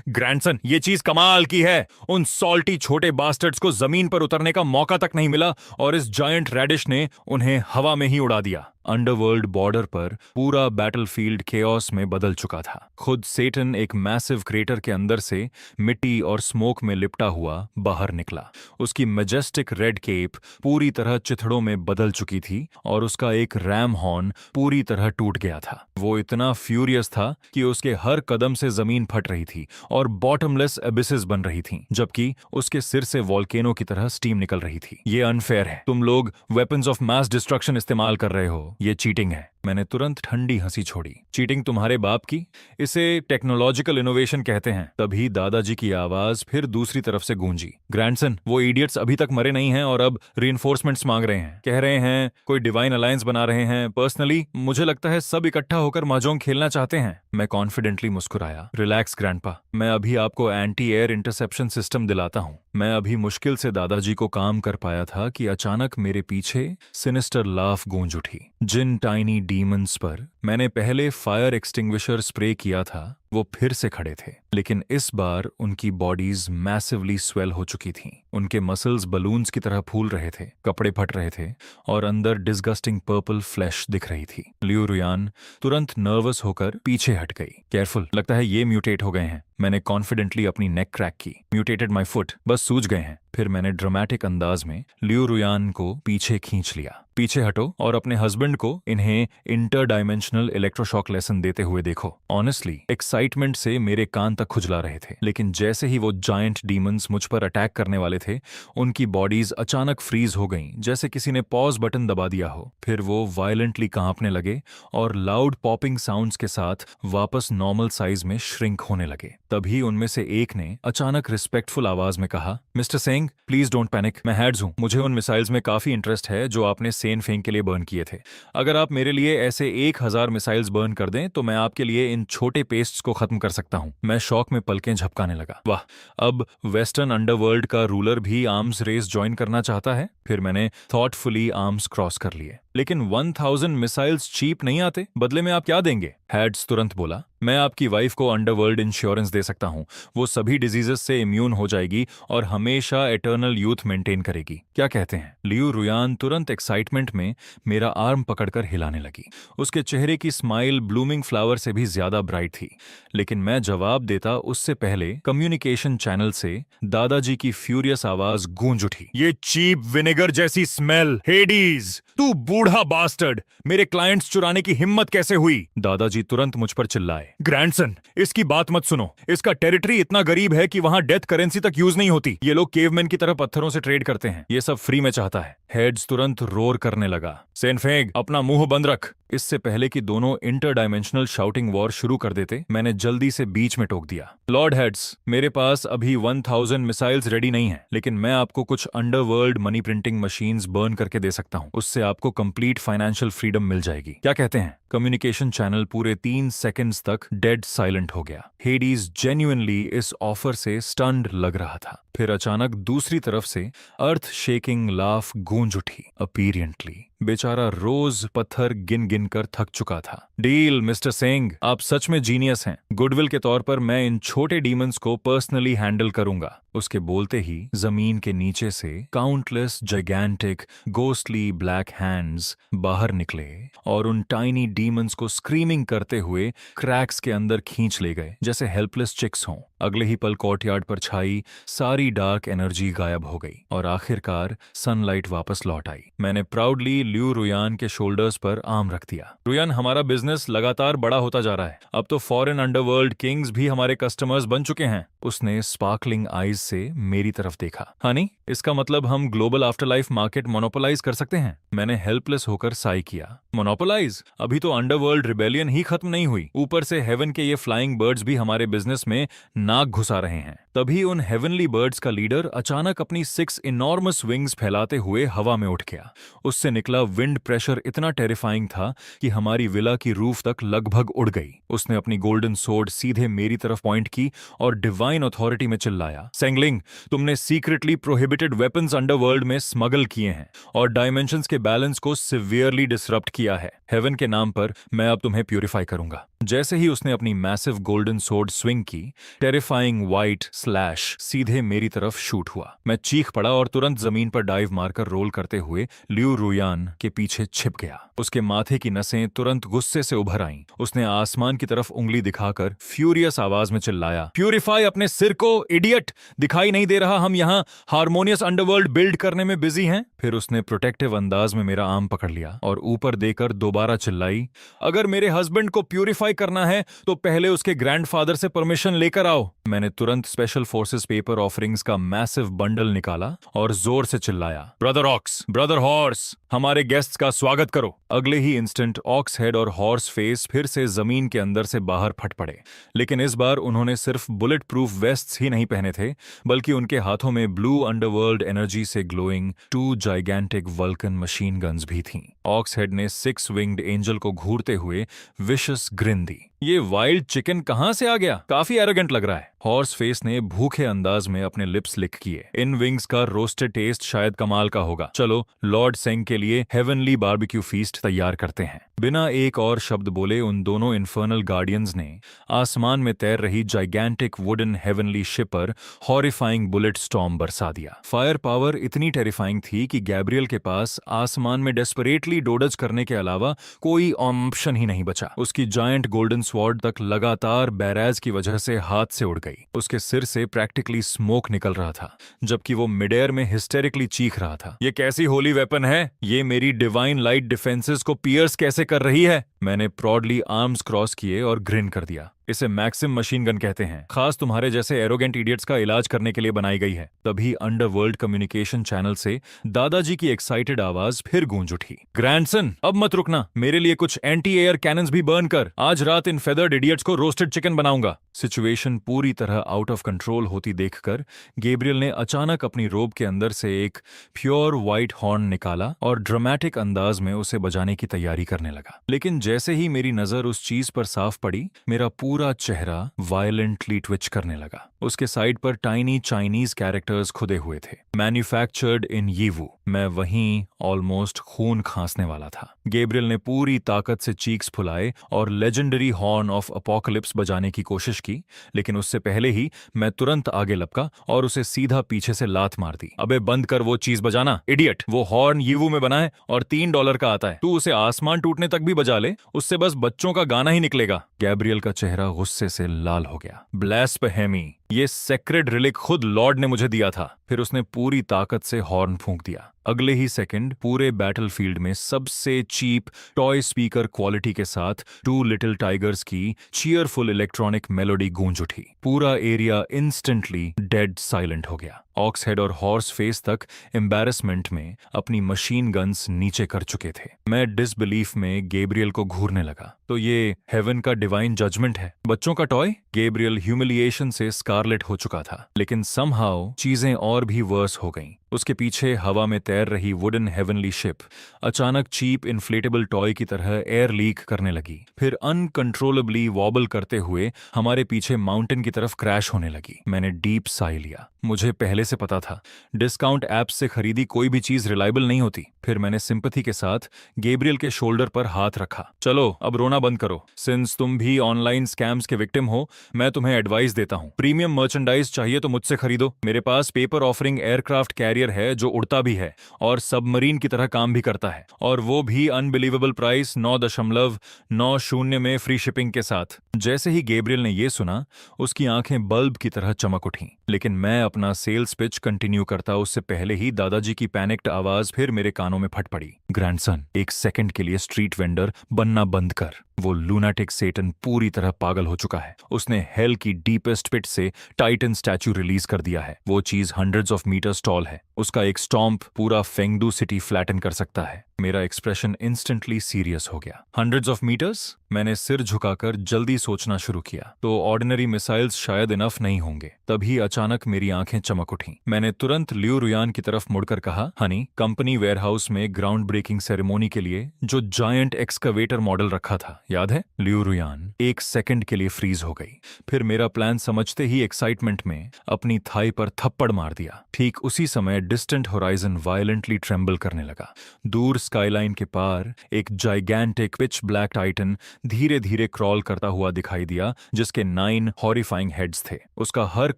ग्रैंडसन, ये चीज कमाल की है। उन सॉल्टी छोटे बास्टर्ड्स को जमीन पर उतरने का मौका तक नहीं मिला और इस जायंट रेडिश ने उन्हें हवा में ही उड़ा दिया। अंडरवर्ल्ड बॉर्डर पर पूरा बैटलफील्ड केओस में बदल चुका था। खुद सेटन एक मैसिव क्रेटर के अंदर से मिट्टी और स्मोक में लिपटा हुआ बाहर निकला। उसकी मैजेस्टिक रेड केप पूरी तरह चिथड़ों में बदल चुकी थी और उसका एक रैम हॉर्न पूरी तरह टूट गया था। वो इतना फ्यूरियस था कि उसके हर कदम से जमीन फट रही थी और बॉटमलेस एबिसेस बन रही थीं, जबकि उसके सिर से वॉल्केनो की तरह स्टीम निकल रही थी। ये अनफेयर है, तुम लोग वेपन्स ऑफ मास डिस्ट्रक्शन इस्तेमाल कर रहे हो, ये चीटिंग है। मैंने तुरंत ठंडी हंसी छोड़ी। चीटिंग तुम्हारे बाप की, इसे टेक्नोलॉजिकल इनोवेशन कहते हैं। तभी दादाजी की आवाज फिर दूसरी तरफ से गूंजी। ग्रैंडसन, वो इडियट्स अभी तक मरे नहीं हैं और अब रीइंफोर्समेंट्स मांग रहे हैं। कह रहे हैं कोई डिवाइन अलायंस बना रहे हैं। पर्सनली मुझे लगता है सब इकट्ठा होकर mahjong खेलना चाहते हैं। मैं कॉन्फिडेंटली मुस्कुराया। रिलैक्स ग्रैंडपा, मैं अभी आपको एंटी एयर इंटरसेप्शन सिस्टम दिलाता हूँ। मैं अभी मुश्किल से दादाजी को काम कर पाया था कि अचानक मेरे पीछे सिनिस्टर लाफ गूंज उठी। जिन टाइनी डीमंस पर मैंने पहले फायर एक्सटिंग्विशर स्प्रे किया था वो फिर से खड़े थे, लेकिन इस बार उनकी बॉडीज मैसिवली स्वेल हो चुकी थीं। उनके मसल्स बलून्स की तरह फूल रहे थे, कपड़े फट रहे थे और अंदर डिस्गस्टिंग पर्पल फ्लैश दिख रही थी। लियू रुयान तुरंत नर्वस होकर पीछे हट गई। केयरफुल, लगता है ये म्यूटेट हो गए हैं। मैंने कॉन्फिडेंटली अपनी नेक क्रैक की। म्यूटेटेड माई फुट, बस सूज गए हैं। फिर मैंने ड्रामेटिक अंदाज में लियू रुयान को पीछे खींच लिया। पीछे हटो और अपने हस्बैंड को इन्हें इंटर डायमेंशनल इलेक्ट्रोशॉक लेसन देते हुए देखो। ऑनेस्टली एक्साइटमेंट से मेरे कान तक खुजला रहे थे, लेकिन जैसे ही वो जायंट डीमंस मुझ पर अटैक करने वाले थे, उनकी बॉडीज अचानक फ्रीज हो गईं, जैसे किसी ने पॉज बटन दबा दिया हो। फिर वो वायलेंटली कांपने लगे और लाउड पॉपिंग साउंड्स के साथ वापस नॉर्मल साइज में श्रिंक होने लगे। तभी उनमें से एक ने अचानक रिस्पेक्टफुल आवाज में कहा, mister Singh, please don't panic, मैं हैड्स हूं। मुझे उन मिसाइल्स में काफी इंटरेस्ट है जो आपने सेन फेंग के लिए बर्न किए थे। अगर आप मेरे लिए ऐसे 1000 मिसाइल्स बर्न कर दें तो मैं आपके लिए इन छोटे पेस्ट्स को खत्म कर सकता हूं। मैं शौक में पलकें झपकाने लगा। वाह, अब वेस्टर्न अंडरवर्ल्ड का रूलर भी आर्म्स रेस ज्वाइन करना चाहता है। फिर मैंने थॉटफुली आर्म्स क्रॉस कर लिए। लेकिन 1000 मिसाइल्स चीप नहीं आते, बदले में आप क्या देंगे? हैड्स तुरंत बोला, मैं आपकी वाइफ को अंडरवर्ल्ड इंश्योरेंस दे सकता हूँ। वो सभी डिजीजेस से इम्यून हो जाएगी और हमेशा एटर्नल यूथ मेंटेन करेगी। क्या कहते हैं? लियू रुयान तुरंत एक्साइटमेंट में मेरा आर्म पकड़कर हिलाने लगी। उसके चेहरे की स्माइल ब्लूमिंग फ्लावर से भी ज्यादा ब्राइट थी। लेकिन मैं जवाब देता उससे पहले कम्युनिकेशन चैनल से दादाजी की फ्यूरियस आवाज गूंज उठी, ये चीप विनेगर जैसी स्मेल! हेडीज, तू बूढ़ा बास्टर्ड! मेरे क्लाइंट्स चुराने की हिम्मत कैसे हुई? दादाजी तुरंत मुझ पर चिल्लाए, ग्रैंडसन, इसकी बात मत सुनो। इसका टेरिटरी इतना गरीब है कि वहां डेथ करेंसी तक यूज नहीं होती। ये लोग केवमैन की तरह पत्थरों से ट्रेड करते हैं। ये सब फ्री में चाहता है। हेड्स तुरंत रोर करने लगा, सेनफेंग, अपना मुंह बंद रख। इससे पहले कि दोनों इंटर डायमेंशनल शाउटिंग वॉर शुरू कर देते, मैंने जल्दी से बीच में टोक दिया, लॉर्ड हेड्स, मेरे पास अभी 1000 मिसाइल्स रेडी नहीं है, लेकिन मैं आपको कुछ underworld money printing machines burn करके दे सकता हूं। उससे आपको कंप्लीट फाइनेंशियल फ्रीडम मिल जाएगी। क्या कहते हैं? कम्युनिकेशन चैनल पूरे 3 सेकंड्स तक डेड साइलेंट हो गया। हेडीज जेन्युइनली इस ऑफर से स्टन्ड लग रहा था। फिर अचानक दूसरी तरफ से अर्थ शेकिंग लाफ गूंज उठी। अपीरियंटली बेचारा रोज पत्थर गिन गिन कर थक चुका था। डील मिस्टर सिंह, आप सच में जीनियस हैं। गुडविल के तौर पर मैं इन छोटे डीमंस को पर्सनली हैंडल करूंगा। उसके बोलते ही जमीन के नीचे से countless gigantic ghostly black hands बाहर निकले और उन टाइनी डीमंस को स्क्रीमिंग करते हुए क्रैक्स के अंदर खींच ले गए, जैसे हेल्पलेस चिक्स हों। अगले ही पल कोर्टयार्ड पर छाई सारी डार्क एनर्जी गायब हो गई और आखिरकार सनलाइट वापस लौट आई। मैंने प्राउडली लियू रुयान के शोल्डर्स पर आर्म रख दिया। रुयान, हमारा बिजनेस लगातार बड़ा होता जा रहा है। अब तो फॉरेन अंडरवर्ल्ड किंग्स भी हमारे कस्टमर्स बन चुके हैं। उसने स्पार्कलिंग आईज से मेरी तरफ देखा। हनी, इसका मतलब हम ग्लोबल आफ्टरलाइफ मार्केट मोनोपोलाइज कर सकते हैं? मैंने हेल्पलेस होकर साई किया। मोनोपोलाइज? अभी तो अंडरवर्ल्ड रिबेलियन ही खत्म नहीं हुई, ऊपर से हेवन के ये फ्लाइंग बर्ड्स भी हमारे बिजनेस में नाक घुसा रहे हैं। तभी उन हेवनली बर्ड्स का लीडर अचानक अपनी 6 इनॉर्मस विंग्स फैलाते हुए हवा में उठ गया। उससे निकला विंड प्रेशर इतना टेरिफाइंग था कि हमारी विला की रूफ तक लगभग उड़ गई। उसने अपनी गोल्डन सोर्ड सीधे मेरी तरफ पॉइंट की और डिवाइन अथॉरिटी में चिल्लाया, सेंगलिंग, तुमने सीक्रेटली प्रोहिबिटेड वेपन्स अंडरवर्ल्ड में स्मगल किए हैं और डायमेंशंस के बैलेंस को सिवियरली डिसरप्ट किया है। हेवन के नाम पर मैं अब तुम्हें प्यूरिफाई करूंगा। जैसे ही उसने अपनी मैसिव गोल्डन सोर्ड स्विंग की, टेरिफाइंग व्हाइट स्लैश सीधे मेरी तरफ शूट हुआ। मैं चीख पड़ा और तुरंत जमीन पर डाइव मारकर रोल करते हुए लियू रुयान के पीछे छिप गया। उसके माथे की नसें तुरंत गुस्से से उभर आईं। उसने आसमान की तरफ उंगली दिखाकर फ्यूरियस आवाज में चिल्लाया, प्यूरिफाई अपने सिर को, इडियट! दिखाई नहीं दे रहा हम यहाँ हार्मोनियस अंडरवर्ल्ड बिल्ड करने में बिजी हैं? फिर उसने प्रोटेक्टिव अंदाज में मेरा आर्म पकड़ लिया और ऊपर देकर दोबारा चिल्लाई, अगर मेरे हस्बैंड को प्यूरिफाई करना है तो पहले उसके ग्रैंडफादर से परमिशन लेकर आओ। मैंने तुरंत स्पेशल फोर्सेस पेपर ऑफरिंग्स का मैसिव बंडल निकाला और जोर से चिल्लाया, ब्रदर ऑक्स, ब्रदर हॉर्स, हमारे गेस्ट्स का स्वागत करो। अगले ही इंस्टेंट ऑक्स हेड और हॉर्स फेस फिर से जमीन के अंदर से बाहर फट पड़े। लेकिन इस बार उन्होंने सिर्फ बुलेट प्रूफ वेस्ट्स ही नहीं पहने थे, बल्कि उनके हाथों में ब्लू अंडरवर्ल्ड एनर्जी से glowing 2 gigantic vulcan machine guns भी थीं। ऑक्स हेड ने 6 विंग्ड एंजल को घूरते हुए विशस ग्रिन दी। ये वाइल्ड चिकन कहां से आ गया? काफी एरोगेंट लग रहा है। हॉर्स फेस ने भूखे अंदाज में अपने लिप्स लिक किए। इन विंग्स का रोस्टेड टेस्ट शायद कमाल का होगा। चलो लॉर्ड सेंग के लिए हेवनली बारबेक्यू फीस्ट तैयार करते हैं। बिना एक और शब्द बोले उन दोनों इन्फर्नल गार्डियंस ने आसमान में तैर रही जाइगैंटिक वुडन हेवनली शिप पर हॉरिफाइंग बुलेट स्टॉर्म बरसा दिया। फायर पावर इतनी टेरिफाइंग थी कि गैब्रियल के पास आसमान में डेस्परेटली डोडज करने के अलावा कोई ऑप्शन ही नहीं बचा। उसकी जायंट गोल्डन स्वॉर्ड तक लगातार बैराज की वजह से हाथ से उड़ गई। उसके सिर से प्रैक्टिकली स्मोक निकल रहा था, जबकि वो मिड एयर में हिस्टेरिकली चीख रहा था, ये कैसी होली वेपन है? ये मेरी डिवाइन लाइट डिफेंसेस को पियर्स कैसे कर रही है? मैंने प्रॉडली आर्म्स क्रॉस किए और ग्रिन कर दिया। इसे मैक्सिम मशीन गन कहते हैं, खास तुम्हारे जैसे एरोगेंट इडियट्स का इलाज करने के लिए बनाई गई है। तभी अंडरवर्ल्ड कम्युनिकेशन चैनल से दादाजी की एक्साइटेड आवाज फिर गूंज उठी, ग्रैंडसन, अब मत रुकना, मेरे लिए कुछ एंटी एयर कैनन्स भी बर्न कर। आज रात इन फेदर्ड इडियट्स को रोस्टेड चिकन बनाऊंगा। सिचुएशन पूरी तरह आउट ऑफ कंट्रोल होती देखकर गैब्रियल ने अचानक अपनी रोब के अंदर से एक प्योर व्हाइट हॉर्न निकाला और ड्रामेटिक अंदाज में उसे बजाने की तैयारी करने लगा। लेकिन जैसे ही मेरी नजर उस चीज पर साफ पड़ी, मेरा पूरा पूरा चेहरा वायलेंटली ट्विच करने लगा। उसके साइड पर टाइनी चाइनीज कैरेक्टर्स खुदे हुए थे, मैन्युफैक्चर्ड इन यीवू। मैं वहीं ऑलमोस्ट खून खांसने वाला था। गैब्रियल ने पूरी ताकत से चीक्स फुलाए और लेजेंडरी हॉर्न ऑफ अपोकलिप्स बजाने की कोशिश की, लेकिन उससे पहले ही मैं तुरंत आगे लपका और उसे सीधा पीछे से लात मार दी। अबे बंद कर वो चीज बजाना, इडियट। वो हॉर्न यीवू में बना है और $3 का आता है। तू उसे आसमान टूटने तक भी बजा ले, उससे बस बच्चों का गाना ही निकलेगा। गैब्रियल का चेहरा गुस्से से लाल हो गया। ब्लास्फेमी, ये सेक्रेड रिलिक खुद लॉर्ड ने मुझे दिया था। फिर उसने पूरी ताकत से हॉर्न फूंक दिया। अगले ही सेकंड पूरे बैटलफील्ड में सबसे चीप टॉय स्पीकर क्वालिटी के साथ टू लिटिल टाइगर्स की चीयरफुल इलेक्ट्रॉनिक मेलोडी गूंज उठी। पूरा एरिया इंस्टेंटली डेड साइलेंट हो गया। ऑक्स हेड और हॉर्स फेस तक एम्बैरेसमेंट में अपनी मशीन गन्स नीचे कर चुके थे। मैं डिसबिलीफ में गैब्रियल को घूरने लगा। तो ये हेवन का डिवाइन जजमेंट है, बच्चों का टॉय? गैब्रियल ह्यूमिलिएशन से स्कारलेट हो चुका था, लेकिन समहाउ चीजें और भी वर्स हो गईं। उसके पीछे हवा में तैर रही वुडन हेवनली शिप अचानक चीप इन्फ्लेटेबल टॉय की तरह एयर लीक करने लगी, फिर अनकंट्रोलेबली वॉबल करते हुए हमारे पीछे माउंटेन की तरफ क्रैश होने लगी। मैंने डीप साई लिया। मुझे पहले से पता था डिस्काउंट ऐप से खरीदी कोई भी चीज रिलायबल नहीं होती। फिर मैंने सिंपैथी के साथ गैब्रियल के शोल्डर पर हाथ रखा। चलो अब रोना बंद करो। सिंस तुम भी ऑनलाइन स्कैम्स के विक्टिम हो, मैं तुम्हें एडवाइस देता हूँ। प्रीमियम मर्चेंडाइज चाहिए तो मुझसे खरीदो। मेरे पास पेपर ऑफरिंग एयरक्राफ्ट कैरियर है जो उड़ता भी है और सबमरीन की तरह काम भी करता है, और वो भी अनबिलीवेबल प्राइस 9.90 में फ्री शिपिंग के साथ। जैसे ही गैब्रियल ने ये सुना, उसकी आंखें बल्ब की तरह चमक उठीं। लेकिन मैं अपना सेल्स पिच कंटिन्यू करता उससे पहले ही दादाजी की पैनिक्ड आवाज फिर मेरे कानों में फट पड़ी। ग्रैंडसन, एक सेकंड के लिए स्ट्रीट वेंडर बनना बंद कर। वो लूनाटिक सेटन पूरी तरह पागल हो चुका है। उसने हेल की डीपेस्ट पिट से टाइटन स्टैच्यू रिलीज कर दिया है। वो चीज हंड्रेड्स ऑफ मीटर्स टॉल है। उसका एक स्टॉम्प पूरा फेंगडू सिटी फ्लैटन कर सकता है। मेरा एक्सप्रेशन इंस्टेंटली सीरियस हो गया। Hundreds of meters? मैंने सिर झुकाकर जल्दी सोचना शुरू किया। तो ऑर्डिनरी मिसाइल्स शायद इनफ नहीं होंगे। तभी अचानक मेरी आंखें चमक उठीं। मैंने तुरंत लियू रुयान की तरफ मुड़कर कहा, हनी, कंपनी वेयरहाउस में ग्राउंड ब्रेकिंग सेरेमोनी के लिए जो जायंट एक्सकवेटर मॉडल रखा था, याद है? लियू रुयान एक सेकंड के लिए फ्रीज हो गई। फिर मेरा प्लान समझते ही एक्साइटमेंट में अपनी थाई पर थप्पड़ मार दिया। ठीक उसी समय डिस्टेंट होराइजन वायलेंटली ट्रेम्बल करने लगा। दूर स्काईलाइन के पार एक जाइगैंटिक पिच ब्लैक टाइटन धीरे धीरे क्रॉल करता हुआ दिखाई दिया, जिसके 9 हॉरिफाइंग हेड्स थे। उसका हर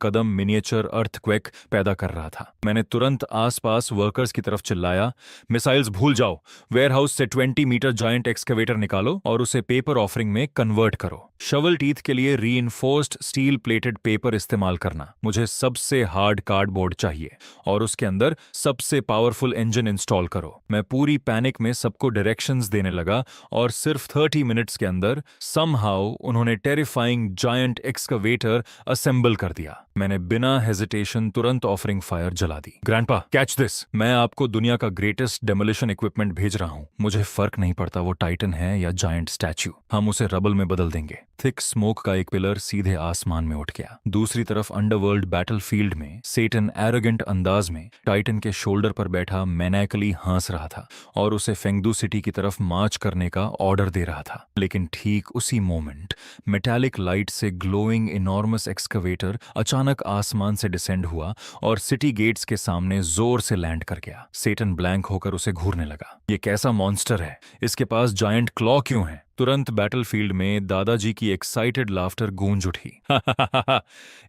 कदम मिनिएचर अर्थक्वेक पैदा कर रहा था। मैंने तुरंत आसपास वर्कर्स की तरफ चिल्लाया, मिसाइल्स भूल जाओ, वेयरहाउस से 20 मीटर जायंट एक्सकवेटर निकालो और उसे पेपर ऑफरिंग में कन्वर्ट करो। शवल टीथ के लिए रीइंफोर्स्ड स्टील प्लेटेड पेपर इस्तेमाल करना। मुझे सबसे हार्ड कार्डबोर्ड चाहिए और उसके अंदर सबसे पावरफुल इंजन इंस्टॉल करो। मैं पूरी पैनिक में सबको डायरेक्शंस देने लगा और सिर्फ 30 मिनट्स के अंदर समहाउ उन्होंने टेरिफाइंग जायंट एक्सकवेटर असेंबल कर दिया। मैंने बिना हेजिटेशन तुरंत ऑफरिंग फायर जला दी। Grandpa, catch this. मैं आपको दुनिया का ग्रेटेस्ट डेमोलिशन इक्विपमेंट भेज रहा हूं। मुझे फर्क नहीं पड़ता वो टाइटन है या जायंट स्टैच्यू, हम उसे रबल में बदल देंगे। थिक स्मोक का एक पिलर सीधे आसमान में उठ गया। दूसरी तरफ अंडरवर्ल्ड बैटलफील्ड में सेटन एरोगेंट अंदाज में टाइटन के शोल्डर पर बैठा मैनिएकली हंस रहा था और उसे फेंगडू सिटी की तरफ मार्च करने का ऑर्डर दे रहा था। लेकिन ठीक उसी मोमेंट मेटालिक लाइट से ग्लोइंग इनॉर्मस एक्सकवेटर अचानक आसमान से डिसेंड हुआ और सिटी गेट्स के सामने जोर से लैंड कर गया। सेटन ब्लैंक होकर उसे घूरने लगा। ये कैसा मॉन्स्टर है? इसके पास जायंट क्लॉ क्यों है? तुरंत बैटलफील्ड में दादाजी की एक्साइटेड लाफ्टर गूंज उठी।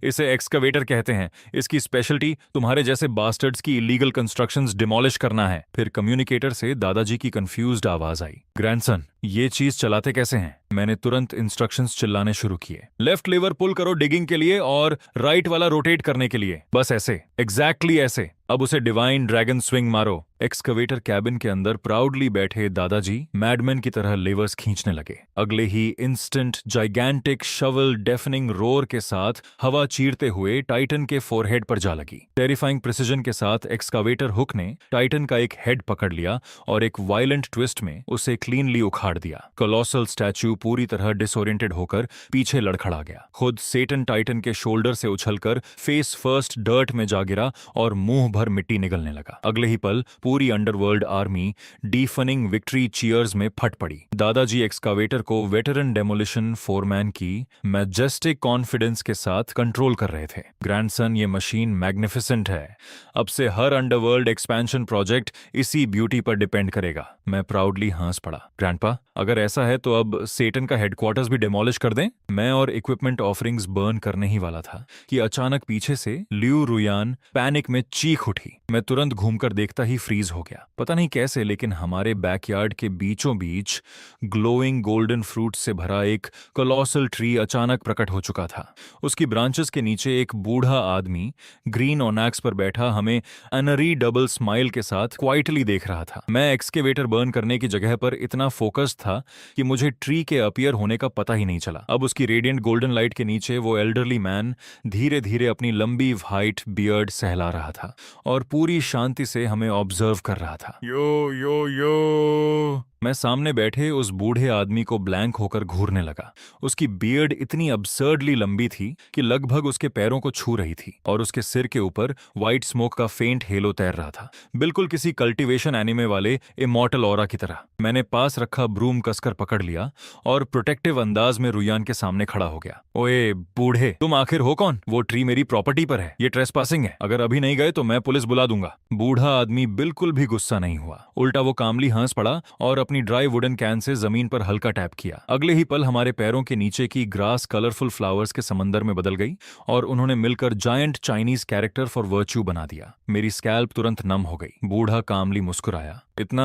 इसे एक्सकवेटर कहते हैं। इसकी स्पेशलिटी तुम्हारे जैसे बास्टर्ड्स की इलीगल कंस्ट्रक्शंस डिमोलिश करना है। फिर कम्युनिकेटर से दादाजी की कंफ्यूज्ड आवाज आई, ग्रैंडसन, ये चीज चलाते कैसे हैं? मैंने तुरंत इंस्ट्रक्शंस चिल्लाने शुरू किए। लेफ्ट लीवर पुल करो डिगिंग के लिए और राइट वाला रोटेट करने के लिए। बस ऐसे, एग्जैक्टली ऐसे। अब उसे डिवाइन ड्रैगन स्विंग मारो। एक्सकवेटर कैबिन के अंदर प्राउडली बैठे दादाजी मैडमैन की तरह लेवर्स खींचने लगे। अगले ही instant gigantic shovel deafening roar के साथ हवा चीरते हुए टाइटन के फोरहेड पर जा लगी। टेरिफाइंग प्रिसिजन के साथ एक्सकवेटर हुक ने टाइटन का एक हेड पकड़ लिया और एक वायलेंट ट्विस्ट में उसे क्लीनली उखाड़ फाड़ दिया। कोलोसल स्टैच्यू पूरी तरह डिसोरिएंटेड होकर पीछे लड़खड़ा गया। खुद सेटन टाइटन के शोल्डर से उछलकर फेस फर्स्ट डर्ट में जा गिरा और मुंह भर मिट्टी निगलने लगा। अगले ही पल पूरी अंडरवर्ल्ड आर्मी डीफनिंग विक्ट्री चीयर्स में फट पड़ी। दादाजी एक्सकावेटर को वेटरन डेमोलिशन फोरमैन की मैजेस्टिक कॉन्फिडेंस के साथ कंट्रोल कर रहे थे। ग्रैंडसन, ये मशीन मैग्निफिसेंट है। अब से हर अंडरवर्ल्ड एक्सपेंशन प्रोजेक्ट इसी ब्यूटी पर डिपेंड करेगा। मैं प्राउडली हंस पड़ा। ग्रैंडपा, अगर ऐसा है तो अब सेटन का हेडक्वार्टर्स भी डिमोलिश कर दें। मैं और इक्विपमेंट ऑफरिंग्स बर्न करने ही वाला था कि अचानक पीछे से लियू रुयान पैनिक में चीख उठी। मैं तुरंत घूमकर देखता ही फ्रीज हो गया। पता नहीं कैसे, लेकिन हमारे बैकयार्ड के बीचों बीच ग्लोइंग गोल्डन फ्रूट से भरा एक कोलोसल ट्री अचानक प्रकट हो चुका था। उसकी ब्रांचेस के नीचे एक बूढ़ा आदमी ग्रीन ओनैक्स पर बैठा हमें अनरी डबल स्माइल के साथ क्वाइटली देख रहा था। मैं एक्सकेवेटर बर्न करने की जगह पर इतना फोकस था कि मुझे ट्री के अपीयर होने का पता ही नहीं चला। अब उसकी रेडिएंट गोल्डन लाइट के नीचे वो एल्डरली मैन धीरे धीरे अपनी लंबी व्हाइट बियर्ड सहला रहा था और पूरी शांति से हमें ऑब्जर्व कर रहा था। यो यो यो। मैं सामने बैठे उस बूढ़े आदमी को ब्लैंक होकर घूरने लगा। उसकी बियर्ड इतनी अब्सर्डली लंबी थी कि लगभग उसके पैरों को छू रही थी और उसके सिर के ऊपर व्हाइट स्मोक का फेंट हेलो तैर रहा था, बिल्कुल किसी कल्टीवेशन एनिमे वाले इमॉर्टल ऑरा की तरह। मैंने पास रखा ब्रूम कसकर पकड़ लिया और प्रोटेक्टिव अंदाज में रुयान के सामने खड़ा हो गया। ओए बूढ़े, तुम आखिर हो कौन? वो ट्री मेरी प्रॉपर्टी पर है, ये ट्रेसपासिंग है। अगर अभी नहीं गए तो मैं पुलिस बुला दूंगा। बूढ़ा आदमी बिल्कुल भी गुस्सा नहीं हुआ, उल्टा वो कामली हंस पड़ा और अपनी ड्राई वुडन कैन से जमीन पर हल्का टैप किया। अगले ही पल हमारे पैरों के नीचे की ग्रास कलरफुल फ्लावर्स के समंदर में बदल गई और उन्होंने मिलकर giant Chinese character for virtue बना दिया। मेरी स्कैल्प तुरंत नम हो गई। बूढ़ा कामली मुस्कुराया। इतना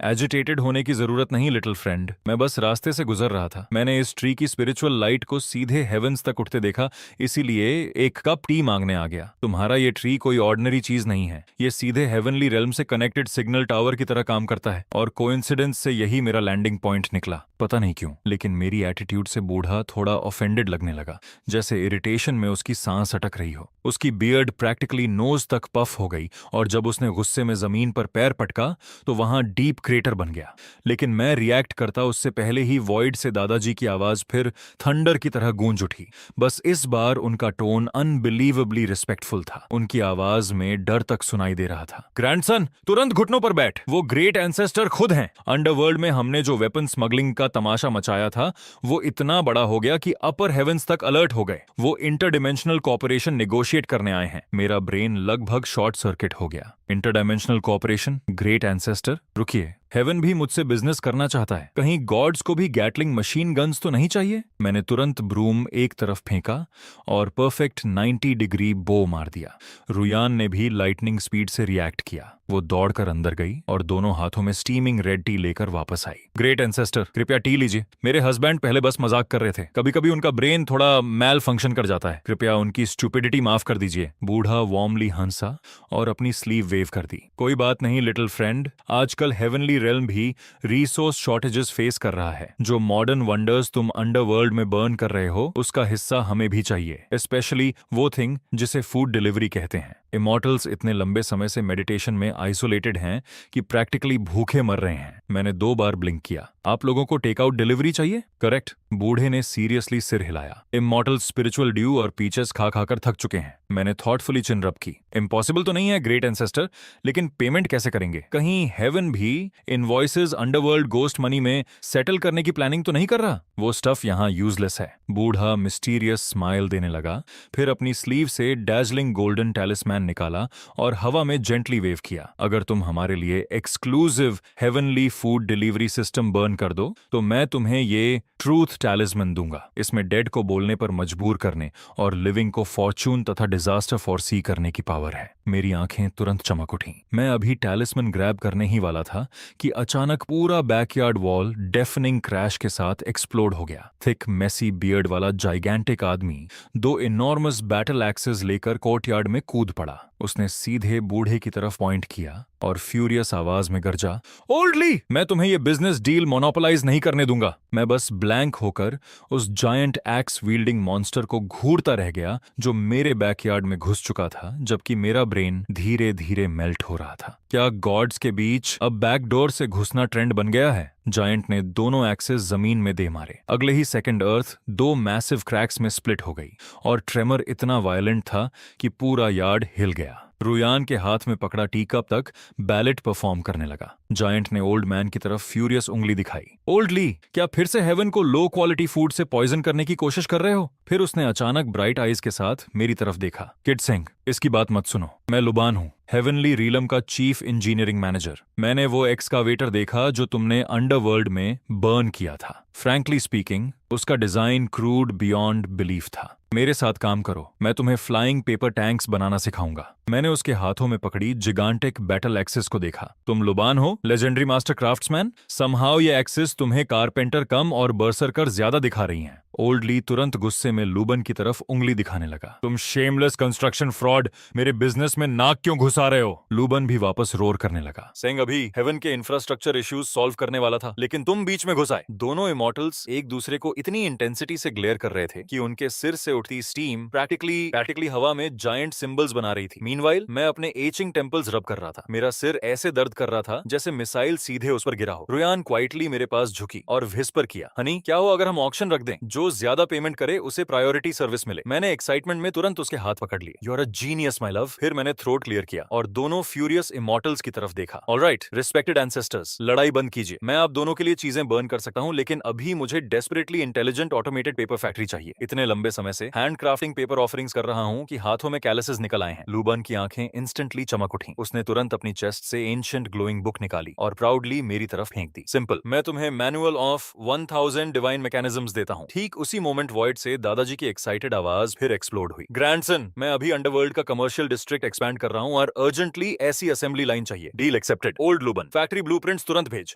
एजिटेटेड होने की जरूरत नहीं लिटिल फ्रेंड, मैं बस रास्ते से गुजर रहा था। मैंने इस ट्री की स्पिरिचुअल लाइट को सीधे हेवेंस तक उठते देखा, इसीलिए एक कप टी मांगने आ गया। तुम्हारा ये ट्री कोई ऑर्डिनरी चीज नहीं है, ये सीधे हेवनली रेल्म से कनेक्टेड सिग्नल टावर की तरह काम करता है और कोइंसिडेंस से यही मेरा लैंडिंग पॉइंट निकला। पता नहीं क्यों, लेकिन मेरी एटीट्यूड से बूढ़ा थोड़ा ऑफेंडेड लगने लगा, जैसे इरिटेशन में उसकी सांस अटक रही हो। उसकी बियर्ड प्रैक्टिकली नोज तक पफ हो गई और जब उसने गुस्से में जमीन पर पैर पटका तो वहां डीप क्रेटर बन गया। लेकिन मैं रिएक्ट करता उससे पहले ही वॉइड से दादाजी की आवाज फिर थंडर की तरह गूंज उठी। बस इस बार उनका टोन अनबिलीवेबली रिस्पेक्टफुल था। उनकी आवाज में डर तक सुनाई दे रहा था। ग्रैंडसन, तुरंत घुटनों पर बैठ। वो ग्रेट एंसेस्टर खुद हैं। अंडरवर्ल्ड में हमने जो वेपन स्मगलिंग का तमाशा मचाया था वो इतना बड़ा हो गया कि अपर हेवेंस तक अलर्ट हो गए। वो इंटरडिमेंशनल कॉपरेशन नेगोशिएट करने आए हैं। मेरा ब्रेन लगभग शॉर्ट सर्किट हो गया। इंटरडायमेंशनल कॉपरेशन, ग्रेट एंसेस्टर, रुकिए, हेवन भी मुझसे बिजनेस करना चाहता है। कहीं गॉड्स को भी गैटलिंग मशीन गन्स तो नहीं चाहिए? मैंने तुरंत ब्रूम एक तरफ फेंका और परफेक्ट 90 डिग्री बो मार दिया। रुयान ने भी लाइटनिंग स्पीड से रिएक्ट किया। वो दौड़कर अंदर गई और दोनों हाथों में स्टीमिंग रेड टी लेकर वापस आई। ग्रेट एंसेस्टर, कृपया टी लीजिए। मेरे हस्बैंड पहले बस मजाक कर रहे थे, कभी कभी उनका ब्रेन थोड़ा मैल फंक्शन कर जाता है। कृपया उनकी स्टुपिडिटी माफ कर दीजिए। बूढ़ा वार्मली हंसा और अपनी स्लीव वेव कर दी। कोई बात नहीं लिटिल फ्रेंड, आजकल हेवनली रेल्म भी रिसोर्स शॉर्टेजेस फेस कर रहा है। जो मॉडर्न वंडर्स तुम अंडरवर्ल्ड में बर्न कर रहे हो उसका हिस्सा हमें भी चाहिए, स्पेशली वो थिंग जिसे फूड डिलीवरी कहते हैं। इमॉर्टल्स इतने लंबे समय से मेडिटेशन में आइसोलेटेड हैं कि प्रैक्टिकली भूखे मर रहे हैं। मैंने 2 बार ब्लिंक किया। आप लोगों को टेक आउट डिलीवरी चाहिए? करेक्ट। बूढ़े ने सीरियसली सिर हिलाया। इमॉर्टल स्पिरिचुअल ड्यू और पीचेस खा खाकर थक चुके हैं। मैंने थॉटफुली चिन रब की। इम्पॉसिबल तो नहीं है ग्रेट एंसेस्टर, लेकिन पेमेंट कैसे करेंगे? कहीं हेवन भी इनवॉइसेस अंडरवर्ल्ड गोस्ट मनी में सेटल करने की प्लानिंग तो नहीं कर रहा? वो स्टफ यहाँ यूजलेस है। बूढ़ा मिस्टीरियस स्माइल देने लगा, फिर अपनी स्लीव से डैजलिंग गोल्डन टैलिस्मैन निकाला और हवा में जेंटली वेव किया। अगर तुम हमारे लिए exclusive heavenly food delivery system burn कर दो तो मैं तुम्हें ये ट्रूथ टैलिस्मैन दूंगा। इसमें डेड को बोलने पर मजबूर करने और लिविंग को फॉर्चून तथा डिजास्टर फॉरसी करने की पावर है। मेरी आंखें तुरंत चमक उठीं। मैं अभी टैलिस्मैन ग्रैब करने ही वाला था कि अचानक पूरा बैकयार्ड वॉल डेफनिंग क्रैश के साथ एक्सप्लोड हो गया। थिक मेसी बियर्ड वाला जाइगेंटिक आदमी 2 इनॉर्मस बैटल एक्सेस लेकर कोर्टयार्ड में कूद पड़ा। उसने सीधे बूढ़े की तरफ पॉइंट किया और फ्यूरियस आवाज में गरजा, ओल्डली, मैं तुम्हें ये बिजनेस डील मोनोपोलाइज नहीं करने दूंगा। मैं बस ब्लैंक होकर उस जायंट एक्स वील्डिंग मॉन्स्टर को घूरता रह गया जो मेरे बैकयार्ड में घुस चुका था, जबकि मेरा ब्रेन धीरे धीरे मेल्ट हो रहा था। क्या गॉड्स के बीच अब बैकडोर से घुसना ट्रेंड बन गया है? जायंट ने दोनों एक्सेस जमीन में दे मारे। अगले ही सेकंड अर्थ दो मैसिव क्रैक्स में स्प्लिट हो गई और ट्रेमर इतना वायलेंट था कि पूरा यार्ड हिल गया। रुयान के हाथ में पकड़ा टी कप तक बैलेट परफॉर्म करने लगा। जायंट ने ओल्ड मैन की तरफ फ्यूरियस उंगली दिखाई। ओल्ड ली, क्या फिर से हेवन को लो क्वालिटी फूड से पॉइजन करने की कोशिश कर रहे हो? फिर उसने अचानक ब्राइट आईज के साथ मेरी तरफ देखा। किड सिंह, इसकी बात मत सुनो। मैं लुबान हूँ, हेवनली रीलम का चीफ इंजीनियरिंग मैनेजर। मैंने वो एक्सकावेटर देखा जो तुमने अंडरवर्ल्ड में बर्न किया था। फ्रैंकली स्पीकिंग, उसका डिजाइन क्रूड बियॉन्ड बिलीफ था। मेरे साथ काम करो, मैं तुम्हें फ्लाइंग पेपर टैंक्स बनाना सिखाऊंगा। मैंने उसके हाथों में पकड़ी जिगांटिक बैटल एक्सिस को देखा। तुम लुबान हो, लेजेंडरी मास्टर क्राफ्ट्समैन? समहाउ ये एक्सिस तुम्हें कारपेंटर कम और बर्सरकर ज्यादा दिखा रही हैं। ओल्ड ली तुरंत गुस्से में लूबन की तरफ उंगली दिखाने लगा। तुम शेमलेस कंस्ट्रक्शन फ्रॉड, मेरे बिजनेस में नाक क्यों घुसा रहे हो? लूबन भी वापस रोर करने लगा। सिंह अभी हेवन के इंफ्रास्ट्रक्चर इश्यूज सॉल्व करने वाला था, लेकिन तुम बीच में घुस आए। दोनों इमॉर्टल्स एक दूसरे को इतनी इंटेंसिटी से ग्लेयर कर रहे थे कि उनके सिर से उठती स्टीम प्रैक्टिकली हवा में जायंट सिंबल्स बना रही थी। मीनवाइल मैं अपने एचिंग टेंपल्स रब कर रहा था। मेरा सिर ऐसे दर्द कर रहा था जैसे मिसाइल सीधे उस पर गिरा हो। रुयान क्वाइटली मेरे पास झुकी और विस्पर किया, हनी क्या हो अगर हम ऑक्शन रख दें? जो ज्यादा पेमेंट करे उसे प्रायोरिटी सर्विस मिले। मैंने एक्साइटमेंट में तुरंत उसके हाथ पकड़ लिए। You are a genius my love. फिर मैंने थ्रोट क्लियर किया और दोनों फ्यूरियस इमॉर्टल्स की तरफ देखा। ऑलराइट रिस्पेक्टेड एंसेस्टर्स, लड़ाई बंद कीजिए। मैं आप दोनों के लिए चीजें बर्न कर सकता हूं, लेकिन अभी मुझे desperately intelligent automated paper factory चाहिए। इतने लंबे समय से हैंड क्राफ्टिंग पेपर ऑफरिंग्स कर रहा हूं कि हाथों में कैलसेस निकल आए हैं। लूबन की आंखें इंस्टेंटली चमक उठी। उसने तुरंत अपनी चेस्ट से एंशिएंट ग्लोइंग बुक निकाली और प्राउडली मेरी तरफ फेंक दी। सिंपल, मैं तुम्हें मैनुअल ऑफ 1000 डिवाइन मैकेनिज्म्स देता हूं। ठीक उसी मोमेंट वॉइड से दादाजी की एक्साइटेड आवाज फिर एक्सप्लोड हुई। ग्रैंडसन, मैं अभी अंडरवर्ल्ड का कमर्शियल डिस्ट्रिक्ट एक्सपैंड कर रहा हूं और अर्जेंटली ऐसी असेंबली लाइन चाहिए। Deal accepted. Old Luban, factory blueprints तुरंत भेज।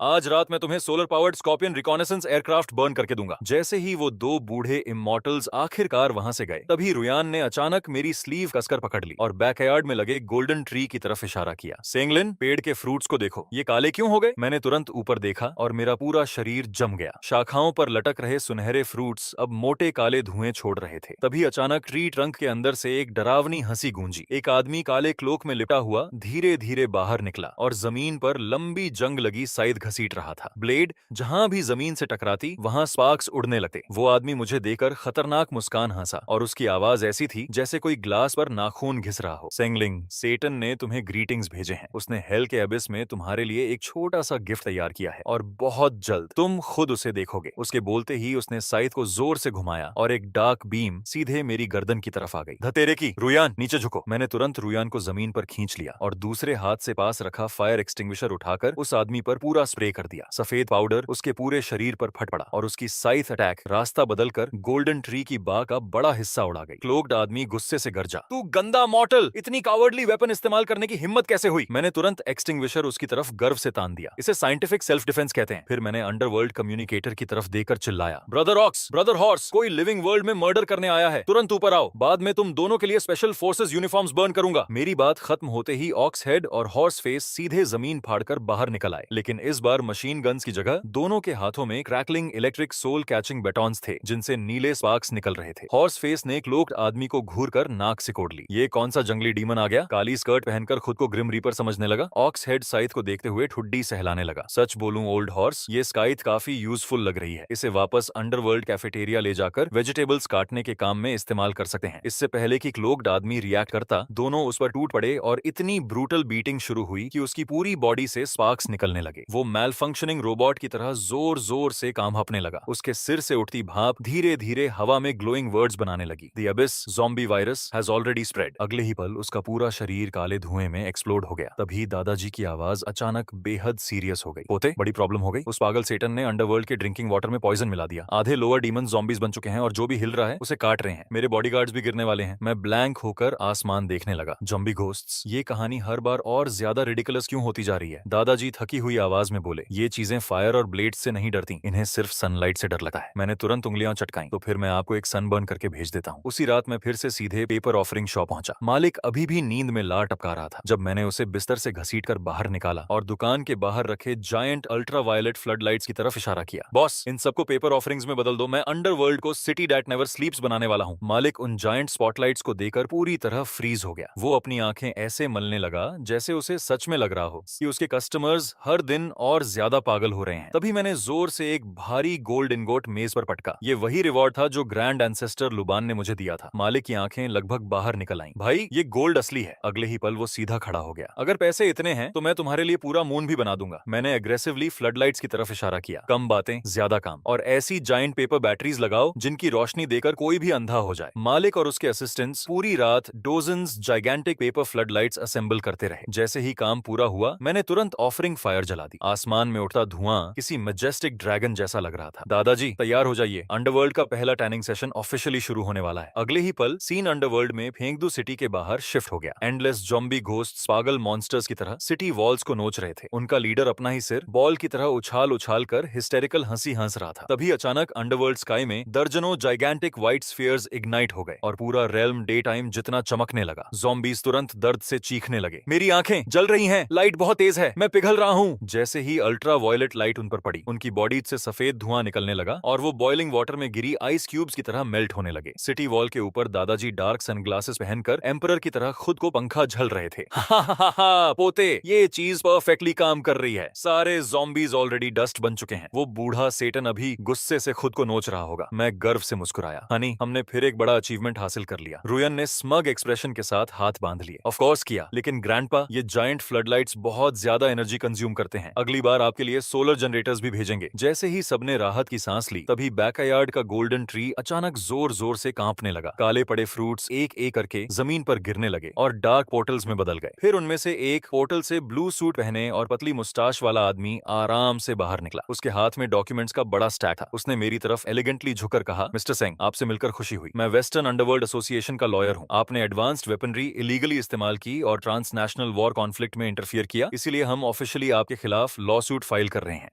आज रात मैं तुम्हें solar powered scorpion reconnaissance aircraft burn करके दूंगा। जैसे ही वो दो बूढ़े इमॉर्टल्स आखिरकार वहां से गए, तभी रुयान ने अचानक मेरी स्लीव कसकर पकड़ ली और बैकयार्ड में लगे गोल्डन ट्री की तरफ इशारा किया। सेंगलिन, पेड़ के फ्रूट्स को देखो, ये काले क्यों हो गए? मैंने तुरंत ऊपर देखा और मेरा पूरा शरीर जम गया। शाखाओं पर लटक रहे सुनहरे फ्रूट्स अब मोटे काले धुएं छोड़ रहे थे। तभी अचानक ट्री ट्रंक के अंदर से एक डरावनी हंसी गूंजी। एक आदमी काले क्लोक में लिपटा हुआ धीरे धीरे बाहर निकला और जमीन पर लंबी जंग लगी साइद घसीट रहा था। ब्लेड जहां भी जमीन से टकराती वहां स्पार्क्स उड़ने लगते। वो आदमी मुझे देखकर खतरनाक मुस्कान हंसा और उसकी आवाज ऐसी थी जैसे कोई ग्लास पर नाखून घिस रहा हो। सेंगलिंग, सेटन ने तुम्हें ग्रीटिंग्स भेजे हैं। उसने हेल के अबिस में तुम्हारे लिए एक छोटा सा गिफ्ट तैयार किया है और बहुत जल्द तुम खुद उसे देखोगे। उसके बोलते ही उसने साइद को जोर से घुमाया और एक डार्क बीम सीधे मेरी गर्दन की तरफ आ गई। धतेरे की, रुयान नीचे झुको। मैंने तुरंत रुयान को जमीन पर खींच लिया और दूसरे हाथ से पास रखा फायर एक्सटिंग्विशर उठाकर उस आदमी पर पूरा स्प्रे कर दिया। सफेद पाउडर उसके पूरे शरीर पर फट पड़ा और उसकी साइथ अटैक रास्ता बदलकर गोल्डन ट्री की बाग का बड़ा हिस्सा उड़ा गई। क्लोक्ड आदमी गुस्से से गरजा, तू गंदा मॉर्टल, इतनी कावर्डली वेपन इस्तेमाल करने की हिम्मत कैसे हुई? मैंने तुरंत एक्सटिंग्विशर उसकी तरफ गर्व से तान दिया। इसे साइंटिफिक सेल्फ डिफेंस कहते हैं। फिर मैंने अंडरवर्ल्ड कम्युनिकेटर की तरफ देखकर चिल्लाया, ब्रदर ऑक्स, ब्रदर हॉर्स, कोई लिविंग वर्ल्ड में मर्डर करने आया है, तुरंत ऊपर आओ। बाद में तुम दोनों के लिए स्पेशल फोर्सेस यूनिफॉर्म्स बर्न करूंगा। मेरी बात खत्म होते ही ऑक्स हेड और हॉर्स फेस सीधे जमीन फाड़कर बाहर निकल आए, लेकिन इस बार मशीन गन्स की जगह दोनों के हाथों में क्रैकलिंग इलेक्ट्रिक सोल कैचिंग बैटॉन्स थे जिनसे नीले स्पार्क्स निकल रहे थे। हॉर्स फेस ने क्लोक्ड आदमी को घूरकर नाक सिकोड़ ली। ये कौन सा जंगली डीमन आ गया? काली स्कर्ट पहनकर खुद को ग्रिम रीपर समझने लगा। ऑक्स हेड साइथ को देखते हुए ठुड्डी सहलाने लगा। सच बोलूं ओल्ड हॉर्स, ये स्काइथ काफी यूजफुल लग रही है। इसे वापस अंडरवर्ल्ड कैफेटेरिया ले जाकर वेजिटेबल्स काटने के काम में इस्तेमाल कर सकते हैं। इससे पहले कि क्लोक्ड आदमी रिएक्ट करता, दोनों उस पर टूट पड़े और इतनी ब्रूटल बीटिंग शुरू हुई कि उसकी पूरी बॉडी से स्पार्क्स निकलने लगे। वो मैल फंक्शनिंग रोबोट की तरह जोर जोर से काम हाँपने लगा। उसके सिर से उठती भाप धीरे धीरे हवा में ग्लोइंग वर्ड्स बनाने लगी। The abyss zombie virus has already spread. अगले ही पल उसका पूरा शरीर काले धुएं में एक्सप्लोड हो गया। तभी दादाजी की आवाज अचानक बेहद सीरियस हो गई। पोते, बड़ी प्रॉब्लम हो गई। उस पागल सेटन ने अंडरवर्ल्ड के ड्रिंकिंग वाटर में पॉइजन मिला दिया। आधे लोअर डीमन ज़ॉम्बीज बन चुके हैं और जो भी हिल रहा है उसे काट रहे हैं। मेरे बॉडीगार्ड्स भी गिरने वाले हैं। मैं ब्लैंक होकर आसमान देखने लगा। ज़ॉम्बी घोस्ट्स, ये कहानी हर बार और ज्यादा रिडिकुलस क्यों होती जा रही है? दादाजी थकी हुई आवाज में बोले, ये चीजें फायर और ब्लेड से नहीं डरती, इन्हें सिर्फ सनलाइट से डर लगता है। मैंने तुरंत उंगलियां चटकाई, तो फिर मैं आपको एक सनबर्न करके भेज देता हूँ। उसी रात मैं फिर से सीधे पेपर ऑफरिंग शॉप पहुंचा। मालिक अभी भी नींद में लार टपका रहा था जब मैंने उसे बिस्तर से घसीटकर बाहर निकाला और दुकान के बाहर रखे giant ultra violet flood lights की तरफ इशारा किया। बॉस, इन सबको पेपर ऑफरिंग्स में बदल दो, मैं अंडरवर्ल्ड को सिटी दैट नेवर स्लीप्स बनाने वाला हूँ। मालिक उन जायंट स्पॉटलाइट्स को देखकर पूरी तरह फ्रीज हो गया। वो अपनी आंखें ऐसे मलने लगा जैसे उसे सच में लग रहा हो कि उसके कस्टमर्स हर दिन और ज्यादा पागल हो रहे हैं। तभी मैंने जोर से एक भारी गोल्ड इनगोट मेज पर पटका। ये वही रिवॉर्ड था जो ग्रैंड एंसेस्टर लुबान ने मुझे दिया था। मालिक की आंखें लगभग बाहर निकल आईं। भाई ये गोल्ड असली है। अगले ही पल वो सीधा खड़ा हो गया। अगर पैसे इतने हैं तो मैं तुम्हारे लिए पूरा मून भी बना दूंगा। मैंने एग्रेसिवली फ्लडलाइट्स की तरफ इशारा किया। कम बातें ज्यादा काम, और ऐसी जायंट पेपर बैटरीज लगाओ जिनकी रोशनी देकर कोई भी अंधा हो जाए। मालिक और उसके असिस्टेंट्स पूरी रात dozens gigantic paper floodlights assemble करते रहे। जैसे ही काम पूरा हुआ मैंने तुरंत ऑफरिंग फायर जला दी। आसमान में उठता धुआं किसी मैजेस्टिक ड्रैगन जैसा लग रहा था। दादाजी तैयार हो जाइए, अंडरवर्ल्ड का पहला टैनिंग सेशन ऑफिशियली शुरू होने वाला है। अगले ही पल सीन अंडरवर्ल्ड में फेंगदू सिटी के बाहर शिफ्ट हो गया। एंडलेस ज़ॉम्बी घोस्ट्स पागल मॉन्स्टर्स की तरह सिटी वॉल्स को नोच रहे थे। उनका लीडर अपना ही सिर बॉल की तरह उछाल उछाल कर हिस्टेरिकल हंसी हंस रहा था। तभी अचानक अंडरवर्ल्ड स्काई में दर्जनों जाइगेंटिक व्हाइट स्फीयर्स इग्नाइट हो गए और पूरा रेल्म डे टाइम जितना चमकने लगा। ज़ॉम्बीज तुरंत दर्द से चीखने लगे। मेरी आंखें जल रही हैं, लाइट बहुत तेज है, मैं पिघल रहा हूँ। जैसे ही अल्ट्रा वायलेट लाइट उन पर पड़ी उनकी बॉडी से सफेद धुआं निकलने लगा और वो बॉइलिंग वाटर में गिरी आइस क्यूब्स की तरह मेल्ट होने लगे। सिटी वॉल के ऊपर दादाजी डार्क सनग्लासेस पहनकर एम्परर की तरह खुद को पंखा झल रहे थे। हा पोते, ये चीज परफेक्टली काम कर रही है। सारे ज़ॉम्बीज ऑलरेडी डस्ट बन चुके हैं। वो बूढ़ा सेटन अभी गुस्से से खुद को नोच रहा होगा। मैं गर्व से मुस्कुराया। हनी, हमने फिर एक बड़ा अचीवमेंट हासिल कर लिया। रुयन ने स्मग एक्सप्रेशन के साथ हाथ बांध लिए। ऑफ कोर्स किया, लेकिन ग्रैंडपा ये जायंट फ्लडलाइट्स बहुत ज्यादा एनर्जी कंज्यूम करते हैं। अगली बार आपके लिए सोलर जनरेटर्स भी भेजेंगे। जैसे ही सबने राहत की सांस ली तभी बैकयार्ड का गोल्डन ट्री अचानक जोर जोर से कांपने लगा। काले पड़े फ्रूट्स एक एक करके जमीन पर गिरने लगे और डार्क पोर्टल्स में बदल गए। फिर उनमें से एक पोर्टल से ब्लू सूट पहने और पतली मुस्टाश वाला आदमी आराम से बाहर निकला। उसके हाथ में डॉक्यूमेंट्स का बड़ा स्टैक था। उसने मेरी तरफ एलिगेंटली झुककर कहा, मिस्टर सिंह, आपसे मिलकर खुशी हुई। मैं वेस्टर्न अंडरवर्ल्ड एसोसिएशन का लॉयर हूँ। आपने एडवांस्ड वेपनरी इलीगली इस्तेमाल की और ट्रांसनेशनल वॉर कॉन्फ्लिक्ट में इंटरफियर किया, इसीलिए हम ऑफिशियली आपके खिलाफ लॉ सूट फाइल कर रहे हैं।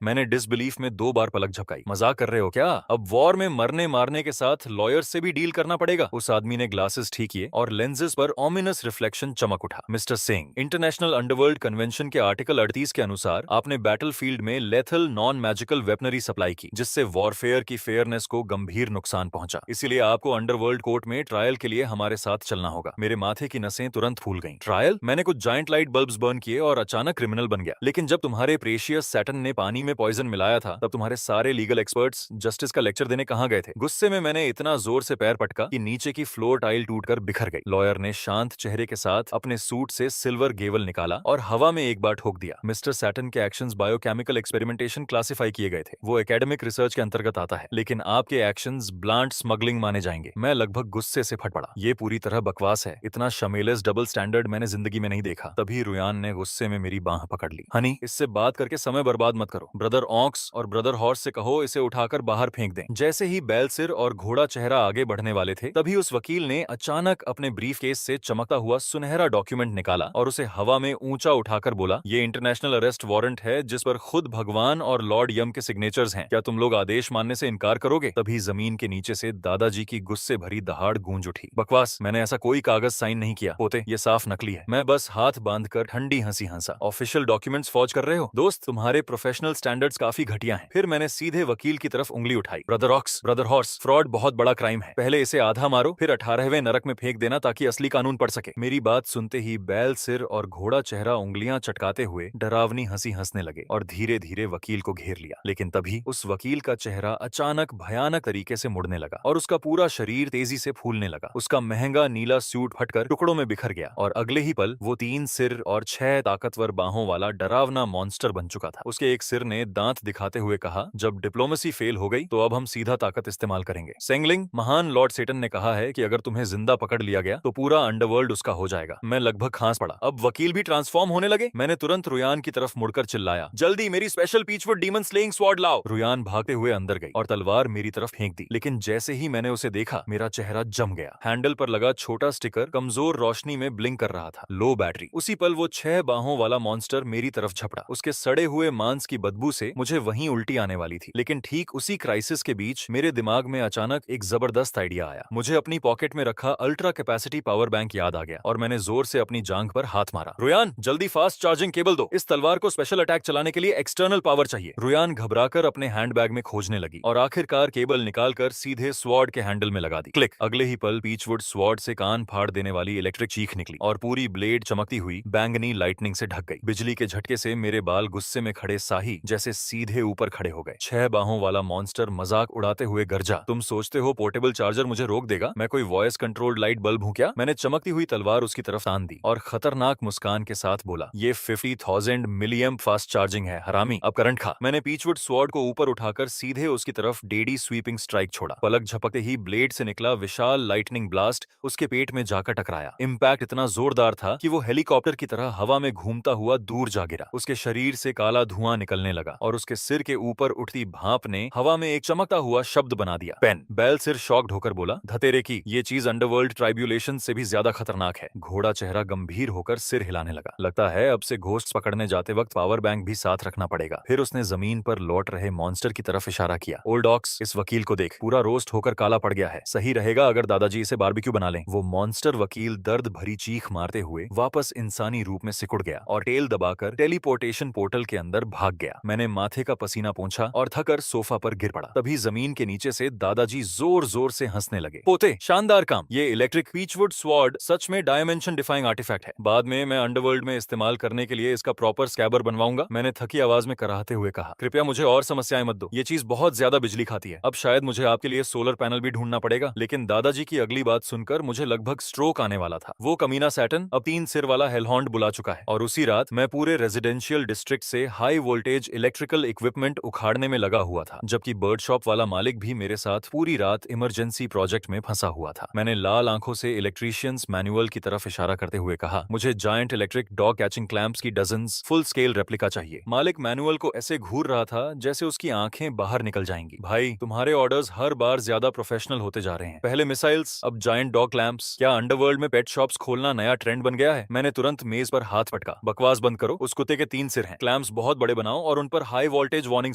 मैंने डिसबिलीफ में 2 बार पलक झपकाई। मजाक कर रहे हो क्या? अब वॉर में मरने मारने के साथ लॉयर्स से भी डील करना पड़ेगा। उस आदमी ने ग्लासेस ठीक किए और लेंसेज पर ऑमिनस रिफ्लेक्शन चमक उठा। Mister Singh, international underworld convention के आर्टिकल 38 के अनुसार आपने बैटलफील्ड में lethal non magical weaponry supply की, जिससे वॉरफेयर की फेयरनेस को गंभीर नुकसान पहुंचा। इसीलिए आपको अंडरवर्ल्ड कोर्ट में ट्रायल के लिए हमारे साथ चलना होगा। मेरे माथे की नसें तुरंत फूल गईं। ट्रायल? मैंने कुछ जायंट लाइट बल्ब्स बर्न किए और अचानक क्रिमिनल बन गया। लेकिन जब तुम्हारे प्रेशियस सैटर्न ने पानी में पॉइजन मिलाया था तब तुम्हारे सारे लीगल एक्सपर्ट्स जस्टिस का लेक्चर देने कहां गए थे? गुस्से में मैंने इतना जोर से पैर पटका कि नीचे की फ्लोर टाइल टूटकर बिखर गई। लॉयर ने शांत चेहरे के साथ अपने सूट से सिल्वर गेवल निकाला और हवा में एक बार ठोक दिया। मिस्टर सैटर्न के एक्शंस बायोकेमिकल एक्सपेरिमेंटेशन क्लासिफाई किए गए थे। वो एकेडमिक रिसर्च के अंतर्गत आता है, लेकिन आपके एक्शंस ब्लांट स्मगलिंग माने जाएंगे। मैं लगभग गुस्से से फट पड़ा। ये पूरी तरह बकवास है। इतना शमेलेस डबल स्टैंडर्ड मैंने जिंदगी में नहीं देखा। तभी रुयान ने गुस्से में मेरी बांह पकड़ ली। हनी, इससे बात करके समय बर्बाद मत करो। ब्रदर ऑक्स और ब्रदर हॉर्स से कहो इसे उठाकर बाहर फेंक दें। जैसे ही बैलसिर और घोड़ा चेहरा आगे बढ़ने वाले थे तभी उस वकील ने अचानक अपने ब्रीफकेस से चमकता हुआ सुनहरा डॉक्यूमेंट निकाला और उसे हवा में ऊंचा उठाकर बोला, ये इंटरनेशनल अरेस्ट वारंट है जिस पर खुद भगवान और लॉर्ड यम के सिग्नेचर्स हैं। क्या तुम लोग आदेश मानने से इनकार करोगे? तभी जमीन के नीचे से दादाजी की गुस्से भरी दहाड़ गूंज उठी। बकवास, मैंने ऐसा कोई कागज साइन नहीं किया। पोते, ये साफ नकली है। मैं बस हाथ बांधकर ठंडी हंसी हंसा। ऑफिशियल डॉक्यूमेंट्स फौज कर रहे हो? दोस्त, तुम्हारे प्रोफेशनल स्टैंडर्ड्स काफी घटिया हैं। फिर मैंने सीधे वकील की तरफ उंगली उठाई। Brother ox, brother horse, fraud बहुत बड़ा क्राइम है। पहले इसे आधा मारो, फिर 18वें नरक में फेंक देना ताकि असली कानून पढ़ सके। मेरी बात सुनते ही बैल सिर और घोड़ा चेहरा उंगलियां चटकाते हुए डरावनी हंसी हंसने लगे और धीरे धीरे वकील को घेर लिया। लेकिन तभी उस वकील का चेहरा अचानक भयानक तरीके से मुड़ने लगा और उसका पूरा शरीर तेजी से फूलने लगा। उसका महंगा नीला सूट फटकर टुकड़ों में बिखर गया और अगले ही पल वो 3 सिर और 6 ताकतवर बाहों वाला डरावना मॉन्स्टर बन चुका था। उसके एक सिर ने दांत दिखाते हुए कहा, जब डिप्लोमेसी फेल हो गई तो अब हम सीधा ताकत इस्तेमाल करेंगे। सेंगलिंग, महान लॉर्ड सेटन ने कहा है कि अगर तुम्हें जिंदा पकड़ लिया गया तो पूरा अंडरवर्ल्ड उसका हो जाएगा। मैं लगभग खांस पड़ा। अब वकील भी ट्रांसफॉर्म होने लगे। मैंने तुरंत रुयान की तरफ मुड़कर चिल्लाया, जल्दी मेरी स्पेशल पीचवुड डीमन स्लेइंग स्वॉर्ड लाओ। रुयान भागते हुए अंदर गई और तलवार मेरी तरफ फेंक दी। लेकिन जैसे ही मैंने उसे देखा मेरा चेहरा जम गया। हैंडल पर लगा छोटा स्टिकर कमजोर रोशनी में ब्लिंक कर रहा था, लो बैटरी। उसी पल वो 6 बाहों वाला मॉन्स्टर मेरी तरफ झपटा। उसके सड़े हुए मांस की बदबू से मुझे वहीं उल्टी आने वाली थी। लेकिन ठीक उसी क्राइसिस के बीच मेरे दिमाग में अचानक एक जबरदस्त आइडिया आया। मुझे अपनी पॉकेट में रखा अल्ट्रा कैपेसिटी पावर बैंक याद आ गया और मैंने जोर से अपनी जांघ पर हाथ मारा। रुयान, जल्दी फास्ट चार्जिंग केबल दो। इस तलवार को स्पेशल अटैक चलाने के लिए एक्सटर्नल पावर चाहिए। रुयान घबराकर अपने हैंडबैग में खोजने लगी और आखिरकार तार केबल निकालकर सीधे स्वॉर्ड के हैंडल में लगा दी। क्लिक। अगले ही पल पीचवुड स्वॉर्ड से कान फाड़ देने वाली इलेक्ट्रिक चीख निकली और पूरी ब्लेड चमकती हुई बैंगनी लाइटनिंग से ढक गई। बिजली के झटके से मेरे बाल गुस्से में खड़े साही जैसे सीधे ऊपर खड़े हो गए। 6 बाहों वाला मॉन्स्टर मजाक उड़ाते हुए गरजा, तुम सोचते हो पोर्टेबल चार्जर मुझे रोक देगा? मैं कोई वॉइस कंट्रोल्ड लाइट बल्ब हूँ क्या? मैंने चमकती हुई तलवार उसकी तरफ तान दी और खतरनाक मुस्कान के साथ बोला, ये 50,000 मिलियम्प फास्ट चार्जिंग है हरामी, अब करंट खा। मैंने पीचवुड स्वॉर्ड को ऊपर उठाकर सीधे उसकी तरफ डेडी स्वीपिंग स्ट्राइक छोड़ा। पलक झपकते ही ब्लेड से निकला विशाल लाइटनिंग ब्लास्ट उसके पेट में जाकर टकराया। इम्पैक्ट इतना जोरदार था कि वो हेलीकॉप्टर की तरह हवा में घूमता हुआ दूर जा गिरा। उसके शरीर से काला धुआं निकलने लगा और उसके सिर के ऊपर उठती भाप ने हवा में एक चमकता हुआ शब्द बना दिया, पेन। बैल सिर शॉक्ड होकर बोला, धतेरे की, ये चीज अंडरवर्ल्ड ट्राइब्यूलेशन से भी ज्यादा खतरनाक है। घोड़ा चेहरा गंभीर होकर सिर हिलाने लगा। लगता है अब से घोस्ट पकड़ने जाते वक्त पावर बैंक भी साथ रखना पड़ेगा। फिर उसने जमीन पर लौट रहे मॉन्स्टर की तरफ इशारा किया, ओल्ड ऑक्स, इस वकील को देख, पूरा रोस्ट होकर काला पड़ गया है। सही रहेगा अगर दादाजी इसे बारबेक्यू बना लें। वो मॉन्स्टर वकील दर्द भरी चीख मारते हुए वापस इंसानी रूप में सिकुड़ गया और टेल दबाकर टेलीपोर्टेशन पोर्टल के अंदर भाग गया। मैंने माथे का पसीना पोंछा और थकर सोफा पर गिर पड़ा। तभी जमीन के नीचे से दादाजी जोर जोर से हंसने लगे। पोते, शानदार काम। ये इलेक्ट्रिक पीचवुड स्वॉर्ड सच में डायमेंशन डिफाइंग आर्टिफैक्ट है। बाद में मैं अंडरवर्ल्ड में इस्तेमाल करने के लिए इसका प्रॉपर स्कैबर बनवाऊंगा। मैंने थकी आवाज में कराहते हुए कहा, कृपया मुझे और समस्याएं मत दो। ये चीज बहुत ज्यादा बिजली खाती है। अब शायद मुझे आपके लिए सोलर पैनल भी ढूंढना पड़ेगा। लेकिन दादाजी की अगली बात सुनकर मुझे लगभग स्ट्रोक आने वाला था। वो कमीना सैटर्न अब 3 सिर वाला हेलहॉन्ड बुला चुका है और उसी रात मैं पूरे रेजिडेंशियल डिस्ट्रिक्ट से हाई वोल्टेज इलेक्ट्रिकल इक्विपमेंट उखाड़ने में लगा हुआ था, जबकि बर्ड शॉप वाला मालिक भी मेरे साथ पूरी रात इमरजेंसी प्रोजेक्ट में फंसा हुआ था। मैंने लाल आंखों से इलेक्ट्रीशियंस मैनुअल की तरफ इशारा करते हुए कहा, मुझे giant electric dog catching clamps की डजन्स फुल स्केल रेप्लिका चाहिए। मालिक मैनुअल को ऐसे घूर रहा था जैसे उसकी आंखें बाहर निकल जाएंगी। भाई, तुम्हारे ऑर्डर्स हर बार ज्यादा प्रोफेशनल होते जा रहे हैं। पहले मिसाइल्स, अब जायंट डॉग क्लैंप्स। क्या अंडरवर्ल्ड में पेट शॉप्स खोलना नया ट्रेंड बन गया है? मैंने तुरंत मेज पर हाथ पटका। बकवास बंद करो। उस कुत्ते के 3 सिर हैं। क्लैंप्स बहुत बड़े बनाओ और उन पर हाई वोल्टेज वार्निंग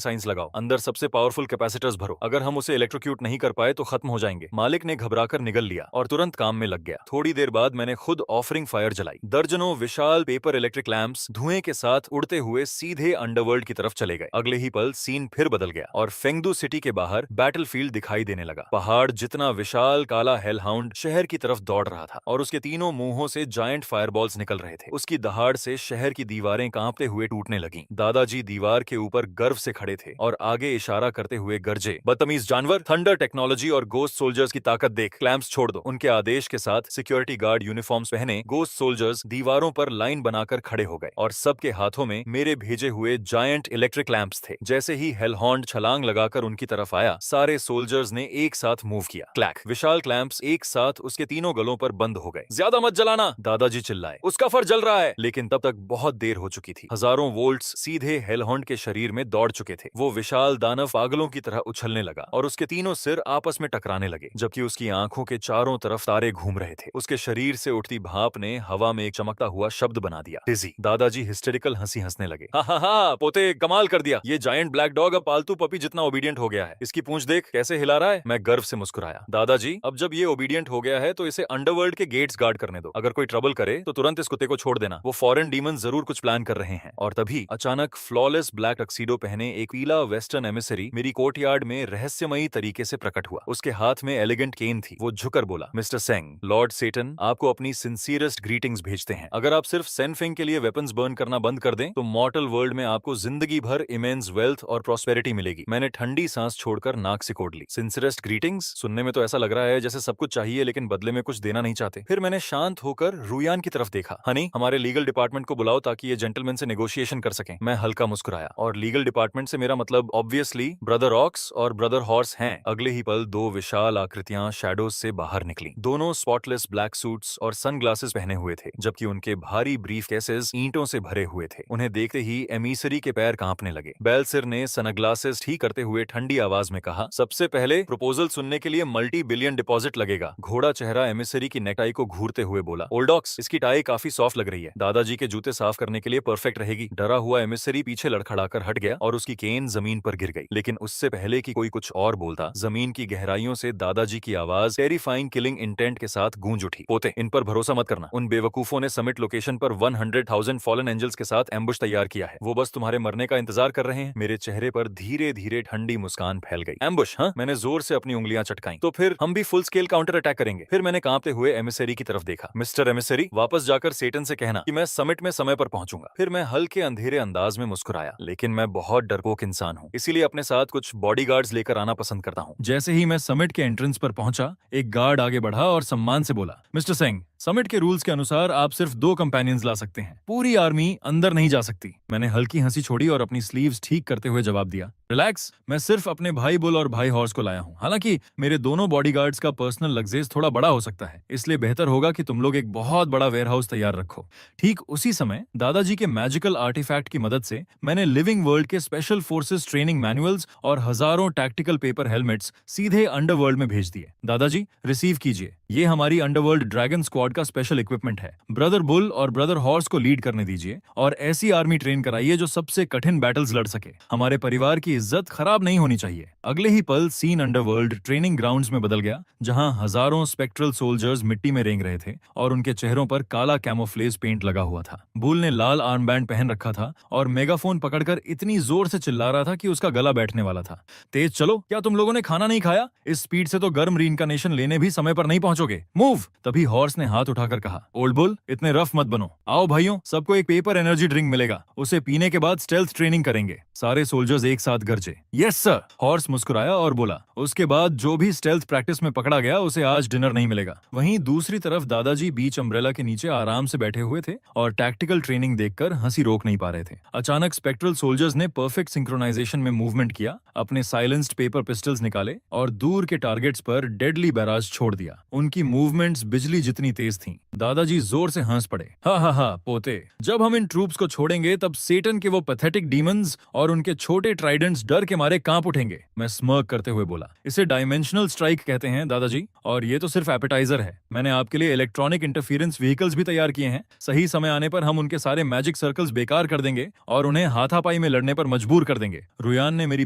साइंस लगाओ। अंदर सबसे पावरफुल कैपेसिटर्स भरो। अगर हम उसे इलेक्ट्रोक्यूट नहीं कर पाए तो खत्म हो जाएंगे। मालिक ने घबराकर निगल लिया और तुरंत काम में लग गया। थोड़ी देर बाद मैंने खुद ऑफरिंग फायर जलाई। दर्जनों विशाल पेपर इलेक्ट्रिक लैंप्स धुएं के साथ उड़ते हुए सीधे अंडरवर्ल्ड की तरफ चले गए। अगले ही पल सीन फिर बदल गया और फेंगदू सिटी के बाहर बैटलफील्ड दिखाई देने लगा। पहाड़ जितना विशाल काला हेलहाउंड शहर की तरफ दौड़ रहा था और उसके तीनों मुंहों से जायंट फायरबॉल्स निकल रहे थे। उसकी दहाड़ से शहर की दीवारें कांपते हुए टूटने लगीं। दादाजी दीवार के ऊपर गर्व से खड़े थे और आगे इशारा करते हुए गरजे, बदतमीज जानवर, थंडर टेक्नोलॉजी और गोस्ट सोल्जर्स की ताकत देख, क्लैंप्स छोड़ दो। उनके आदेश के साथ सिक्योरिटी गार्ड यूनिफॉर्म्स पहने गोस्ट सोल्जर्स दीवारों पर लाइन बनाकर खड़े हो गए और सबके हाथों में मेरे भेजे हुए जायंट इलेक्ट्रिक लैंप्स थे। जैसे ही हेलहॉन्ड छलांग लगाकर उनकी तरफ आया, सारे सोल्जर्स ने एक साथ मूव किया। क्लैक। विशाल क्लैंप्स एक साथ उसके तीनों गलों पर बंद हो गए। ज्यादा मत जलाना, दादाजी चिल्लाए, उसका फर जल रहा है। लेकिन तब तक बहुत देर हो चुकी थी। हजारों वोल्ट्स सीधे हेलहॉन्ड के शरीर में दौड़ चुके थे। वो विशाल दानव पागलों की तरह उछलने लगा और उसके तीनों सिर आपस में टकराने लगे, जबकि उसकी आंखों के चारों तरफ तारे घूम रहे थे। उसके शरीर से उठती भाप ने हवा में एक चमकता हुआ शब्द बना दिया, डिजी। दादाजी हिस्टेरिकल हंसी हंसने लगे। हा हा हा, पोते, कमाल कर दिया। ये जायंट ब्लैक डॉग अब पालतू पपी जितना ओबीडियंट हो गया है। इसकी पूंछ देख कैसे हिला रहा है। मैं गर्व से मुस्कुराया। दादाजी, अब जब ये ओबीडियंट हो गया है तो इसे अंडरवर्ल्ड के गेट्स गार्ड करने दो। अगर कोई ट्रबल करे तो तुरंत इस कुत्ते को छोड़ देना। वो फॉरेन डीमन जरूर कुछ प्लान कर रहे हैं। और तभी अचानक फ्लॉलेस ब्लैक टक्सीडो पहने एक पीला वेस्टर्न एमिसरी मेरी कोर्टयार्ड में रहस्यमयी तरीके से प्रकट हुआ। उसके हाथ में एलिगेंट केन थी। वो झुकर बोला, मिस्टर सेंग, लॉर्ड सेटन आपको अपनी सिंसियरेस्ट ग्रीटिंग्स भेजते हैं। अगर आप सिर्फ सेनफिंग के लिए वेपन्स बर्न करना बंद कर दें तो मॉर्टल वर्ल्ड में आपको जिंदगी भर इमेंस वेल्थ और प्रॉस्पेरिटी मिलेगी। मैंने ठंडी सांस छोड़कर नाक सिकोड़ ली। सिंसियरेस्ट ग्रीटिंग्स सुनने में तो ऐसा लग रहा है जैसे सब कुछ चाहिए लेकिन बदले में कुछ देना नहीं चाहते। फिर मैंने शांत होकर रुयान की तरफ देखा। हनी, हमारे लीगल डिपार्टमेंट को बुलाओ ताकि ये जेंटलमैन से नेगोशिएशन कर सकें। मैं हल्का मुस्कुराया। और लीगल डिपार्टमेंट से मेरा मतलब ऑब्वियसली ब्रदर ऑक्स और ब्रदर हॉर्स हैं। अगले ही पल 2 विशाल आकृतियां शैडोज से बाहर निकली। दोनों स्पॉटलेस ब्लैक सूट्स और सनग्लासेस पहने हुए थे, जबकि उनके भारी ब्रीफ केसेस ईंटों से भरे हुए थे। उन्हें देखते ही एमिसरी के पैर कांपने लगे। बेलसिर ने सनग्लासेस ठीक करते हुए ठंडी आवाज में कहा, सबसे पहले प्रपोजल सुनने के लिए मल्टी बिलियन डिपॉजिट लगेगा। घोड़ा चेहरा एमिसरी की नेकटाई को घूरते हुए बोला, ओल्ड ऑक्स, इसकी टाई काफी सॉफ्ट लग रही है। दादाजी के जूते साफ करने के लिए परफेक्ट रहेगी। डरा हुआ एमिसरी पीछे लड़खड़ाकर हट गया और उसकी केन जमीन पर गिर गई। लेकिन उससे पहले कि कोई कुछ और बोलता, जमीन की गहराइयों से दादाजी की आवाज टेरिफाइंग किलिंग इंटेंट के साथ गूंज उठी, पोते, इन पर भरोसा मत करना। उन बेवकूफों ने समिट लोकेशन पर 100,000 फॉलन एंजल्स के साथ एम्बुश तैयार किया है। वो बस तुम्हारे मरने का इंतजार कर रहे हैं। मेरे चेहरे पर धीरे धीरे ठंडी मुस्कान फैल फैल गई। एम्बुश, हाँ? मैंने जोर से अपनी उंगलियां चटकाई। तो फिर हम भी फुल स्केल काउंटर अटैक करेंगे। फिर मैंने कांपते हुए एमिसरी की तरफ देखा। मिस्टर एमिसरी, वापस जाकर सेटन से कहना कि मैं समिट में समय पर पहुंचूंगा। फिर मैं हल्के अंधेरे अंदाज में मुस्कुराया, लेकिन मैं बहुत डरपोक इंसान हूँ, इसीलिए अपने साथ कुछ बॉडीगार्ड्स लेकर आना पसंद करता हूँ। जैसे ही मैं समिट के एंट्रेंस पर पहुंचा, एक गार्ड आगे बढ़ा और सम्मान से बोला, मिस्टर सिंह, समिट के रूल्स के अनुसार आप सिर्फ 2 कंपेनियंस ला सकते हैं, पूरी आर्मी अंदर नहीं जा सकती। मैंने हल्की हंसी छोड़ी और अपनी स्लीव्स ठीक करते हुए जवाब दिया, रिलैक्स, मैं सिर्फ अपने भाई बुल और भाई हॉर्स को लाया हूँ। हालांकि मेरे दोनों बॉडीगार्ड्स का पर्सनल लग्जेज थोड़ा बड़ा हो सकता है, इसलिए बेहतर होगा कि तुम लोग एक बहुत बड़ा वेयरहाउस तैयार रखो। ठीक उसी समय दादाजी के मैजिकल आर्टिफैक्ट की मदद से मैंने लिविंग वर्ल्ड के स्पेशल फोर्सेस ट्रेनिंग मैनुअल्स और हजारों टैक्टिकल पेपर हेलमेट्स सीधे अंडरवर्ल्ड में भेज दिए। दादाजी, रिसीव कीजिए, ये हमारी अंडरवर्ल्ड ड्रैगन स्क्वाड का स्पेशल इक्विपमेंट है। ब्रदर बुल और ब्रदर हॉर्स को लीड करने दीजिए और ऐसी आर्मी ट्रेन कराइए जो सबसे कठिन बैटल्स लड़ सके। हमारे परिवार की इज्जत खराब नहीं होनी चाहिए। अगले ही पल सीन अंडरवर्ल्ड ट्रेनिंग ग्राउंड्स में बदल गया, जहां हजारों स्पेक्ट्रल सोल्जर्स मिट्टी में रेंग रहे थे और उनके चेहरों पर काला कैमोफ्लेज पेंट लगा हुआ था। बुल ने लाल आर्म बैंड पहन रखा था और मेगाफोन पकड़कर इतनी जोर से चिल्ला रहा था कि उसका गला बैठने वाला था। तेज चलो, क्या तुम लोगों ने खाना नहीं खाया? इस स्पीड से तो गर्म रीइंकार्नेशन लेने भी समय पर नहीं पहुंचोगे। मूव! तभी हॉर्स ने हाथ उठाकर कहा, ओल्ड बुल, इतने रफ मत बनो। आओ भाइयों, सबको एक पेपर एनर्जी ड्रिंक मिलेगा, उसे पीने के बाद स्टेल्थ ट्रेनिंग करेंगे। सारे सोल्जर्स एक साथ गरजे, यस सर। हॉर्स मुस्कुराया और बोला, उसके बाद जो भी स्टेल्थ प्रैक्टिस में पकड़ा गया उसे आज डिनर नहीं मिलेगा। वहीं दूसरी तरफ दादाजी बीच अम्ब्रेला के नीचे आराम से बैठे हुए थे और टैक्टिकल ट्रेनिंग देखकर हंसी रोक नहीं पा रहे थे। अचानक स्पेक्ट्रल सोल्जर्स ने परफेक्ट सिंक्रोनाइजेशन में मूवमेंट किया, अपने साइलेंस्ड पेपर पिस्टल्स निकाले और दूर के टारगेट्स पर डेडली बैराज छोड़ दिया। उनकी मूवमेंट्स बिजली जितनी तेज थीं। दादाजी जोर से हंस पड़े, हा हा हा पोते, जब हम इन ट्रूप्स को छोड़ेंगे तब सेटन के वो पैथेटिक डीमंस और उनके छोटे ट्राइडेंट्स डर के मारे कांप उठेंगे। मैं स्मर्क करते हुए बोला, इसे डायमेंशनल स्ट्राइक कहते हैं दादाजी, और ये तो सिर्फ एपेटाइजर है। मैंने आपके लिए इलेक्ट्रॉनिक इंटरफेरेंस व्हीकल्स भी तैयार किए हैं। सही समय आने पर हम उनके सारे मैजिक सर्कल्स बेकार कर देंगे और उन्हें हाथापाई में लड़ने पर मजबूर कर देंगे। रुयान ने मेरी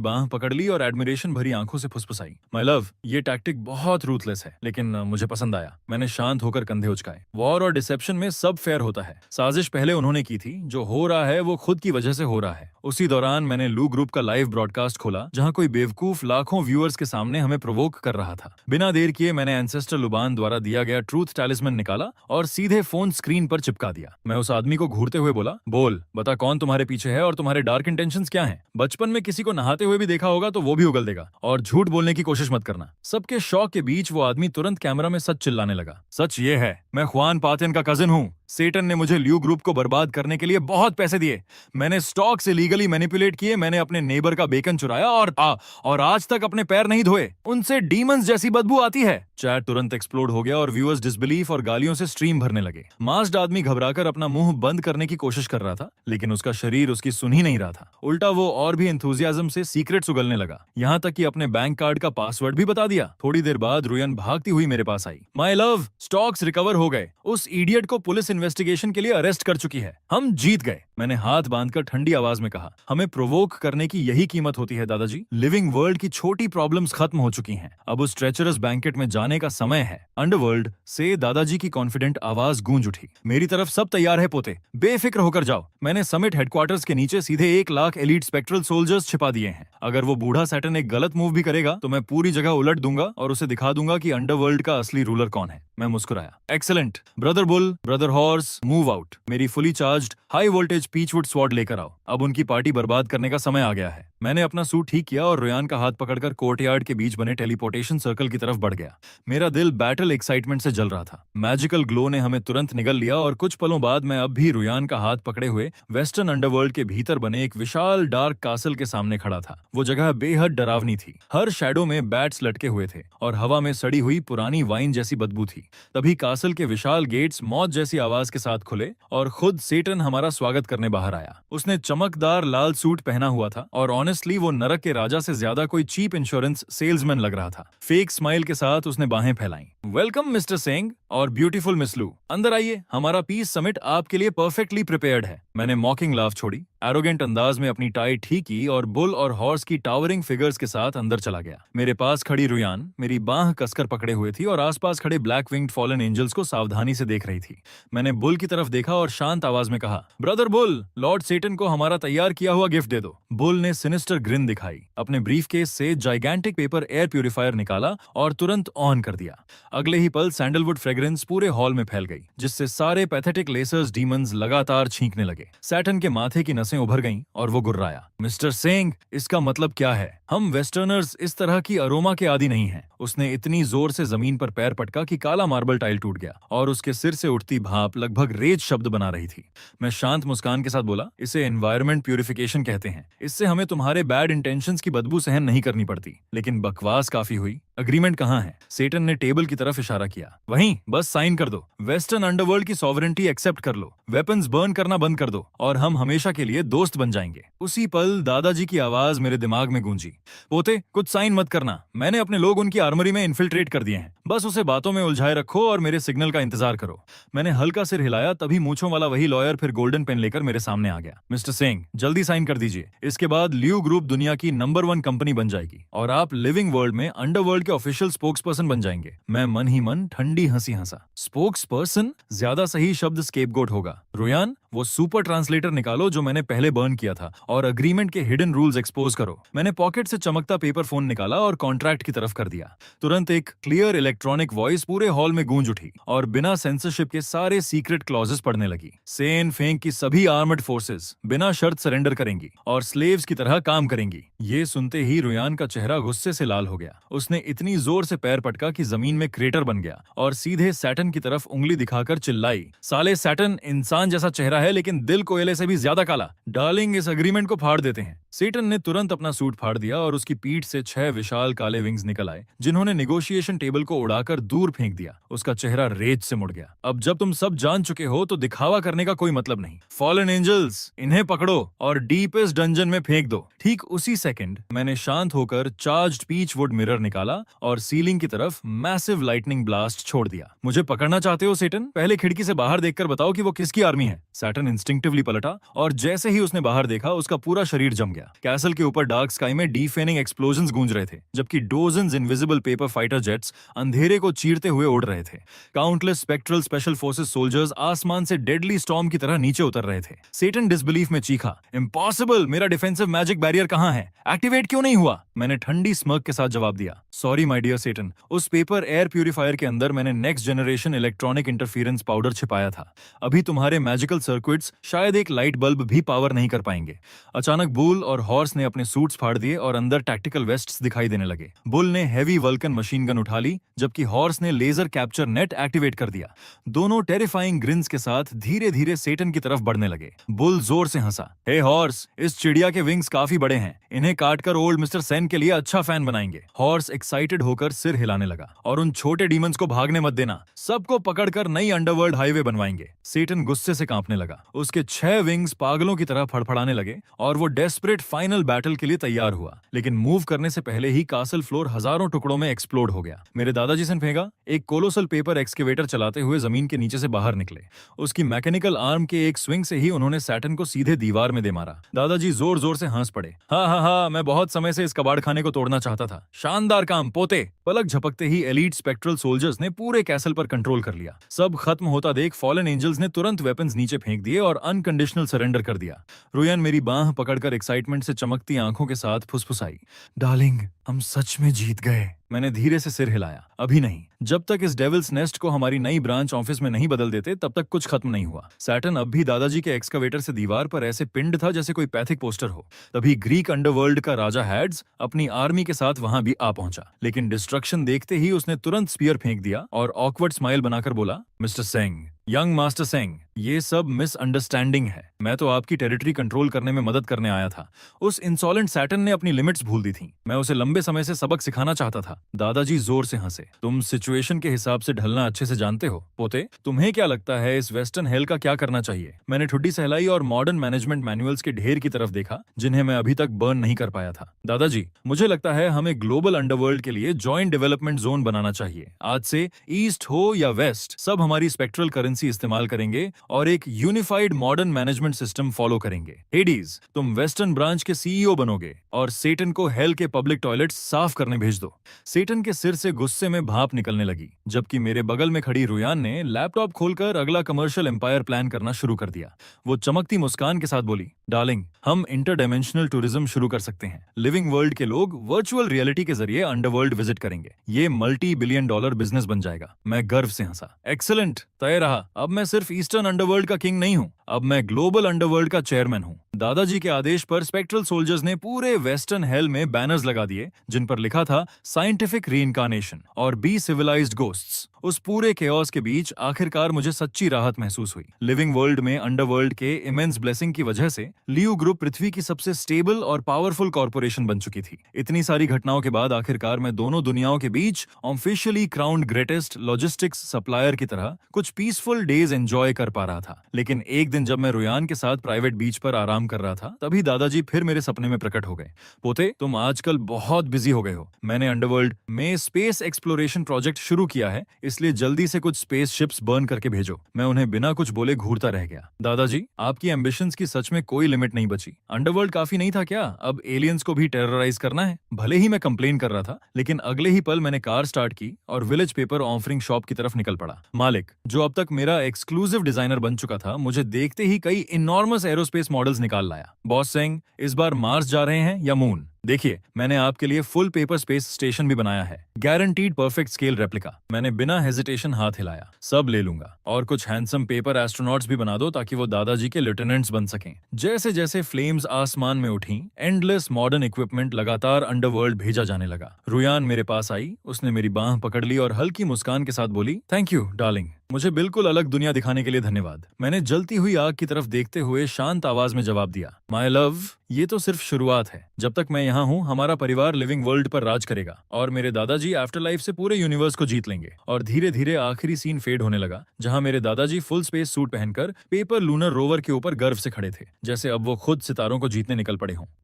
बांह पकड़ ली और एडमिरेशन भरी आंखों से फुसफुसाई, माय लव, ये टैक्टिक बहुत रूथलेस है, लेकिन मुझे पसंद आया। मैंने शांत होकर कंधे उचकाए। वॉर और डिसेप्शन में सब फेयर होता है। साजिश पहले उन्होंने की थी, जो हो रहा है वो खुद की वजह से हो रहा है। उसी दौरान मैंने लू ग्रुप का लाइव ब्रॉडकास्ट खोला, जहां कोई बेवकूफ लाखों व्यूअर्स के सामने हमें प्रोवोक कर रहा था। बिना देर किए मैंने एंसेस्टर लुबान द्वारा दिया गया ट्रूथ टैलिस्मन निकाला और सीधे फोन स्क्रीन पर चिपका दिया। मैं उस आदमी को घूरते हुए बोला, बोल, बता कौन तुम्हारे पीछे है और तुम्हारे डार्क इंटेंशंस क्या हैं? बचपन में किसी को नहाते हुए भी देखा होगा तो वो भी उगल देगा, और झूठ बोलने की कोशिश मत करना। सबके शौक के बीच वो आदमी तुरंत कैमरा में सच चिल्लाने लगा, सच ये है, मैं ख्वान पातिन का कजिन हूँ। सेटन ने मुझे ल्यू ग्रुप को बर्बाद करने के लिए बहुत पैसे दिए। मैंने स्टॉक से लीगली मैनिपुलेट किए, मैंने अपने नेबर का बेकन चुराया और आज तक अपने पैर नहीं धोए। उनसे डीमंस जैसी बदबू आती है। चैट तुरंत एक्सप्लोड हो गया और व्यूअर्स डिसबिलीफ और गालियों से स्ट्रीम भरने लगे। मास्ड आदमी घबराकर अपना मुंह बंद करने की कोशिश कर रहा था, लेकिन उसका शरीर उसकी सुन ही नहीं रहा था। उल्टा वो और भी एंथुजियाज्म से सीक्रेट्स उगलने लगा, यहाँ तक कि अपने बैंक कार्ड का पासवर्ड भी बता दिया। थोड़ी देर बाद रुयन भागती हुई मेरे पास आई, माय लव, स्टॉक्स रिकवर हो गए। उस इडियट को पुलिस इन्वेस्टिगेशन के लिए अरेस्ट कर चुकी है। हम जीत गए। मैंने हाथ बांधकर ठंडी आवाज में कहा, हमें प्रोवोक करने की यही कीमत होती है दादाजी। लिविंग वर्ल्ड की छोटी प्रॉब्लम्स खत्म हो चुकी हैं। अब उस ट्रेचरस बैंकेट में जाने का समय है। अंडरवर्ल्ड से दादाजी की कॉन्फिडेंट आवाज गूंज उठी, मेरी तरफ सब तैयार है पोते, बेफिक्र होकर जाओ। मैंने समिट हेडक्वार्टर्स के नीचे सीधे 1 लाख एलीट स्पेक्ट्रल सोल्जर्स छिपा दिए हैं। अगर वो बूढ़ा सैटर्न एक गलत मूव भी करेगा तो मैं पूरी जगह उलट दूंगा और उसे दिखा दूंगा कि अंडरवर्ल्ड का असली रूलर कौन है। मैं मुस्कुराया, excellent, brother bull, brother horse, move out. मेरी fully charged high voltage peachwood sword लेकर आओ। अब उनकी पार्टी बर्बाद करने का समय आ गया है। मैंने अपना सूट ठीक किया और रुयान का हाथ पकड़कर कोर्टयार्ड के बीच बने टेलीपोर्टेशन सर्कल की तरफ बढ़ गया। मेरा दिल बैटल एक्साइटमेंट से जल रहा था। मैजिकल ग्लो ने हमें तुरंत निगल लिया और कुछ पलों बाद मैं अब भी रुयान का हाथ पकड़े हुए वेस्टर्न अंडरवर्ल्ड के भीतर बने एक विशाल डार्क कासल के सामने खड़ा था। वो जगह बेहद डरावनी थी। हर शैडो में बैट्स लटके हुए थे और हवा में सड़ी हुई पुरानी वाइन जैसी बदबू थी। तभी कासल के विशाल गेट्स मौत जैसी आवाज के साथ खुले और खुद सेटन हमारा स्वागत करने बाहर आया। उसने चमकदार लाल सूट पहना हुआ था और ऑनेस्टली वो नरक के राजा से ज्यादा कोई चीप इंश्योरेंस सेल्समैन लग रहा था। फेक स्माइल के साथ उसने बाहें फैलाई, वेलकम मिस्टर सिंह और ब्यूटीफुल मिस लू, अंदर आइए, हमारा पीस समिट आपके लिए परफेक्टली प्रिपेयर्ड है। मैंने मॉकिंग लाफ छोड़ी, एरोगेंट अंदाज में अपनी टाई ठीक की और बुल और हॉर्स की टावरिंग फिगर्स के साथ अंदर चला गया। मेरे पास खड़ी रुयान मेरी बाह कसकर पकड़े हुए थी और आसपास खड़े ब्लैक विंग्ड फॉलन एंजल्स को सावधानी से देख रही थी। मैंने बुल की तरफ देखा और शांत आवाज में कहा, ब्रदर बुल, लॉर्ड सेटन को हमारा तैयार किया हुआ गिफ्ट दे दो। बुल ने सिनिस्टर ग्रिन दिखाई, अपने ब्रीफकेस से जाइगेंटिक पेपर एयर प्यूरिफायर निकाला और तुरंत ऑन कर दिया। अगले ही पल सैंडलवुड फ्रेग्रेंस पूरे हॉल में फैल गई, जिससे सारे पैथेटिक लेसर्स डीमंस लगातार छींकने लगे। सैटन के माथे की नसें उभर गईं और वो गुर्राया, मिस्टर सेंग, इसका मतलब क्या है? हम वेस्टर्नर्स इस तरह की अरोमा के आदी नहीं हैं। उसने इतनी जोर से जमीन पर पैर पटका कि काला मार्बल टाइल टूट गया और उसके सिर से उठती भाप लगभग रेत शब्द बना रही थी। मैं शांत मुस्कान के साथ बोला, इसे एनवायरनमेंट प्यूरिफिकेशन कहते हैं। इससे हमें तुम्हारे बैड इंटेंशंस की बदबू सहन नहीं करनी पड़ती। लेकिन बकवास काफी हुई। अग्रीमेंट कहाँ है? सेटन ने टेबल की तरफ इशारा किया। वहीं, बस साइन कर दो। वेस्टर्न अंडरवर्ल्ड की सॉवरेंटी एक्सेप्ट कर लो, वेपन्स बर्न करना बंद कर दो और हम हमेशा के लिए दोस्त बन जाएंगे। उसी पल दादाजी की आवाज मेरे दिमाग में गूंजी, पोते, कुछ साइन मत करना। मैंने अपने लोग उनकी आर्मरी में इन्फिल्ट्रेट कर दिए हैं। बस उसे बातों में उलझाए रखो और मेरे सिग्नल का इंतजार करो। मैंने हल्का सिर हिलाया, तभी मूंछों वाला वही लॉयर फिर गोल्डन पेन लेकर मेरे सामने आ गया। मिस्टर सिंह, जल्दी साइन कर दीजिए। इसके बाद ल्यू ग्रुप दुनिया की नंबर 1 कंपनी बन जाएगी और आप लिविंग वर्ल्ड में अंडरवर्ल्ड के ऑफिशियल स्पोक्स पर्सन बन जाएंगे। मैं मन ही मन ठंडी हंसी हंसा। Spokes person? ज्यादा सही शब्द स्केपगोट होगा। रुयान, वो सुपर ट्रांसलेटर निकालो जो मैंने पहले बर्न किया था और अग्रीमेंट के हिडन रूल्स एक्सपोज करो। मैंने पॉकेट से चमकता पेपर फोन निकाला और कॉन्ट्रैक्ट की तरफ कर दिया। तुरंत एक क्लियर इलेक्ट्रॉनिक वॉइस पूरे हॉल में गूंज उठी और बिना सेंसरशिप के सारे सीक्रेट क्लॉजेस पढ़ने लगी। सेन फेंग की सभी आर्मर्ड फोर्सेस बिना शर्त सरेंडर करेंगी और स्लेव्स की तरह काम करेंगी। ये सुनते ही रुयान का चेहरा गुस्से से लाल हो गया। उसने इतनी जोर से पैर पटका कि जमीन में क्रेटर बन गया और सीधे सैटन की तरफ उंगली दिखाकर चिल्लाई, साले सैटन, इंसान जैसा चेहरा है लेकिन दिल कोयले से भी ज्यादा काला। डार्लिंग, इस अग्रीमेंट को फाड़ देते हैं। सेटन ने तुरंत अपना सूट फाड़ दिया और उसकी पीठ से 6 विशाल काले विंग्स निकल आए, जिन्होंने नेगोशिएशन टेबल को उड़ाकर दूर फेंक दिया। उसका चेहरा रेज से मुड़ गया। अब जब तुम सब जान चुके हो तो दिखावा करने का कोई मतलब नहीं। फॉलन एंजल्स, इन्हें पकड़ो और डीपेस्ट डंजन में फेंक दो। ठीक उसी सेकंड मैंने शांत होकर चार्ज्ड पीच वुड मिरर निकाला और सीलिंग की तरफ मैसिव लाइटनिंग ब्लास्ट छोड़ दिया। मुझे पकड़ना चाहते हो सेटन? पहले खिड़की से बाहर देखकर बताओ कि वो किसकी आर्मी है। सैटन इंस्टिंक्टिवली पलटा और जैसे ही उसने बाहर देखा उसका पूरा शरीर जम गया। कैसल के ऊपर डार्क स्काई में डीफेनिंग एक्सप्लोजन्स गूंज रहे थे, जबकि dozens invisible paper fighter jets अंधेरे को चीरते हुए उड़ रहे थे। Countless spectral special forces soldiers आसमान से डेडली स्टॉर्म की तरह नीचे उतर रहे थे। सेटन डिसबिलीफ में चीखा, इम्पॉसिबल, मेरा डिफेंसिव मैजिक बैरियर कहां है? एक्टिवेट क्यों नहीं हुआ? मैंने ठंडी स्मर्क के साथ जवाब दिया, सॉरी माय डियर सेटन, उस पेपर एयर प्यूरिफायर के अंदर मैंने next generation electronic interference powder छिपाया था। अभी तुम्हारे मैजिकल सर्किट्स शायद एक लाइट बल्ब भी पावर नहीं कर पाएंगे। अचानक बुल और हॉर्स ने अपने सूट्स फाड़ दिए और अंदर टैक्टिकल वेस्ट्स दिखाई देने लगे। बुल ने हेवी वल्कन मशीन गन उठा ली, जबकि हॉर्स ने लेजर कैप्चर नेट एक्टिवेट कर दिया। दोनों टेरिफाइंग ग्रिन्स के साथ धीरे धीरे सेटन की तरफ बढ़ने लगे। बुल जोर से हंसा, हे हॉर्स, इस चिड़िया के विंग्स काफी बड़े हैं, इन्हें काटकर ओल्ड मिस्टर सेन के लिए अच्छा फैन बनाएंगे। हॉर्स एक्साइटेड होकर सिर हिलाने लगा, और उन छोटे डीमंस को भागने मत देना, सबको पकड़कर नई अंडरवर्ल्ड हाईवे बनवाएंगे। सेटन गुस्से से कांपने लगा। उसके 6 विंग्स पागलों की तरह फड़फड़ाने लगे और वो डेस्परेट फाइनल बैटल के लिए तैयार हुआ। लेकिन मूव करने से पहले ही कासल फ्लोर हजारों टुकड़ों में एक्सप्लोड हो गया। मेरे दादाजी सेनफेगा एक कोलोसल पेपर एक्सकेवेटर चलाते हुए जमीन के नीचे से बाहर निकले। उसकी मैकेनिकल आर्म के एक स्विंग से ही उन्होंने सैटन को सीधे दीवार में दे मारा। दादाजी जोर जोर से हंस पड़े। हाँ हाँ हाँ, मैं बहुत समय से इस कबाड़ खाने को तोड़ना चाहता था। शानदार काम पोते। पलक झपकते ही एलीट स्पेक्ट्रल सोल्जर्स ने पूरे कैसल पर कंट्रोल कर लिया। सब खत्म होता देख फॉलन एंजल्स ने तुरंत वेपन्स नीचे फेंक दिए और अनकंडीशनल सरेंडर कर दिया। रुयन मेरी बांह पकड़कर एक्साइटमेंट से चमकती आंखों के साथ फुसफुसाई, डार्लिंग, हम सच में जीत गए। मैंने धीरे से सिर हिलाया, अभी नहीं। जब तक इस डेविल्स नेस्ट को हमारी नई ब्रांच ऑफिस में नहीं बदल देते तब तक कुछ खत्म नहीं हुआ। सैटन अब भी दादाजी के एक्सकवेटर से दीवार पर ऐसे पिंड था जैसे कोई पैथिक पोस्टर हो। तभी ग्रीक अंडरवर्ल्ड का राजा हैड्स अपनी आर्मी के साथ वहां भी आ पहुंचा, लेकिन डिस्ट्रक्शन देखते ही उसने तुरंत स्पीयर फेंक दिया और ऑकवर्ड स्माइल बनाकर बोला, mister Seng, young master Seng, ये सब मिसअंडरस्टैंडिंग है। मैं तो आपकी टेरिटरी कंट्रोल करने में मदद करने आया था। उस इंसॉलेंट सैटन ने अपनी लिमिट्स भूल दी थी। मैं उसे लंबे लंबे समय से सबक सिखाना चाहता था। दादाजी जोर से हंसे। तुम सिचुएशन के हिसाब से ढलना अच्छे से जानते हो पोते। तुम्हें क्या लगता है इस वेस्टर्न हेल का क्या करना चाहिए? मैंने ठुड्डी सहलाई और मॉडर्न मैनेजमेंट मैनुअल्स के ढेर की तरफ देखा जिन्हें मैं अभी तक बर्न नहीं कर पाया था। दादाजी, मुझे लगता है हमें ग्लोबल अंडरवर्ल्ड के लिए जॉइंट डेवलपमेंट जोन बनाना चाहिए। आज से ईस्ट हो या वेस्ट, सब हमारी स्पेक्ट्रल करेंसी इस्तेमाल करेंगे और एक unified modern management system follow करेंगे। हेडीज, तुम वेस्टर्न ब्रांच के सीईओ बनोगे और सेटन को हेल के पब्लिक टॉयलेट साफ करने भेज दो। सेटन के सिर से गुस्से में भाप निकलने लगी, जबकि मेरे बगल में खड़ी रुयान ने लैपटॉप खोलकर अगला कमर्शियल एम्पायर प्लान करना शुरू कर दिया। वो चमकती मुस्कान के साथ बोली, डार्लिंग, हम इंटरडायमेंशनल टूरिज्म शुरू कर सकते हैं। लिविंग वर्ल्ड के लोग वर्चुअल रियलिटी के जरिए अंडरवर्ल्ड विजिट करेंगे। ये $multi-billion बिजनेस बन जाएगा। मैं गर्व से हंसा। एक्सीलेंट, तय रहा। अब मैं सिर्फ ईस्टर्न अंडरवर्ल्ड का किंग नहीं हूँ, अब मैं ग्लोबल अंडरवर्ल्ड का चेयरमैन हूँ। दादाजी के आदेश पर स्पेक्ट्रल सोल्जर्स ने पूरे वेस्टर्न हेल में बैनर्स लगा दिए जिन पर लिखा था साइंटिफिक रीइंकार्नेशन और बी सिविलाइज्ड गोस्ट्स। उस पूरे केओस के बीच आखिरकार मुझे सच्ची राहत महसूस हुई। लिविंग वर्ल्ड में अंडरवर्ल्ड के इमेंस ब्लेसिंग की वजह से लियू ग्रुप पृथ्वी की सबसे स्टेबल और पावरफुल कॉर्पोरेशन बन चुकी थी। इतनी सारी घटनाओं के बाद आखिरकार मैं दोनों दुनियाओं के बीच officially crowned greatest logistics supplier की तरह कुछ पीसफुल डेज एंजॉय कर पा रहा था। लेकिन एक दिन जब मैं रुयान के साथ प्राइवेट बीच पर आराम कर रहा था, तभी दादाजी फिर मेरे सपने में प्रकट हो गए। पोते, तुम आजकल बहुत बिजी हो गए हो। मैंने अंडरवर्ल्ड में स्पेस एक्सप्लोरेशन प्रोजेक्ट शुरू किया है, इसलिए जल्दी से कुछ स्पेस शिप्स बर्न करके भेजो। मैं उन्हें बिना कुछ बोले घूरता रह गया। दादाजी, आपकी एम्बिशंस की सच में कोई लिमिट नहीं बची। अंडरवर्ल्ड काफी नहीं था क्या? अब एलियंस को भी टेरराइज करना है? भले ही मैं कंप्लेन कर रहा था, लेकिन अगले ही पल मैंने कार स्टार्ट की और विलेज पेपर ऑफरिंग शॉप की तरफ निकल पड़ा। मालिक, जो अब तक मेरा एक्सक्लूसिव डिजाइनर बन चुका था, मुझे देखते ही कई इनॉर्मस एरोस्पेस मॉडल्स निकाल लाया। बॉस सिंह, इस बार मार्स जा रहे हैं या मून? देखिए, मैंने आपके लिए फुल पेपर स्पेस स्टेशन भी बनाया है। Guaranteed perfect scale replica. मैंने बिना हेजिटेशन हाथ हिलाया। सब ले लूंगा। और कुछ हैंडसम पेपर एस्ट्रोनॉट्स भी बना दो ताकि वो दादाजी के लेफ्टिनेंट्स बन सकें। जैसे जैसे फ्लेम्स आसमान में उठी, एंडलेस मॉडर्न इक्विपमेंट लगातार अंडरवर्ल्ड भेजा जाने लगा। रुयान मेरे पास आई, उसने मेरी बांह पकड़ ली और हल्की मुस्कान के साथ बोली, थैंक यू डार्लिंग, मुझे बिल्कुल अलग दुनिया दिखाने के लिए धन्यवाद। मैंने जलती हुई आग की तरफ देखते हुए शांत आवाज में जवाब दिया, माय लव, ये तो सिर्फ शुरुआत है। जब तक मैं यहाँ हूँ, हमारा परिवार लिविंग वर्ल्ड पर राज करेगा और मेरे दादाजी आफ्टर लाइफ से पूरे यूनिवर्स को जीत लेंगे। और धीरे धीरे आखिरी सीन फेड होने लगा, जहाँ मेरे दादाजी फुल स्पेस सूट पहनकर पेपर लूनर रोवर के ऊपर गर्व से खड़े थे, जैसे अब वो खुद सितारों को जीतने निकल पड़े हों।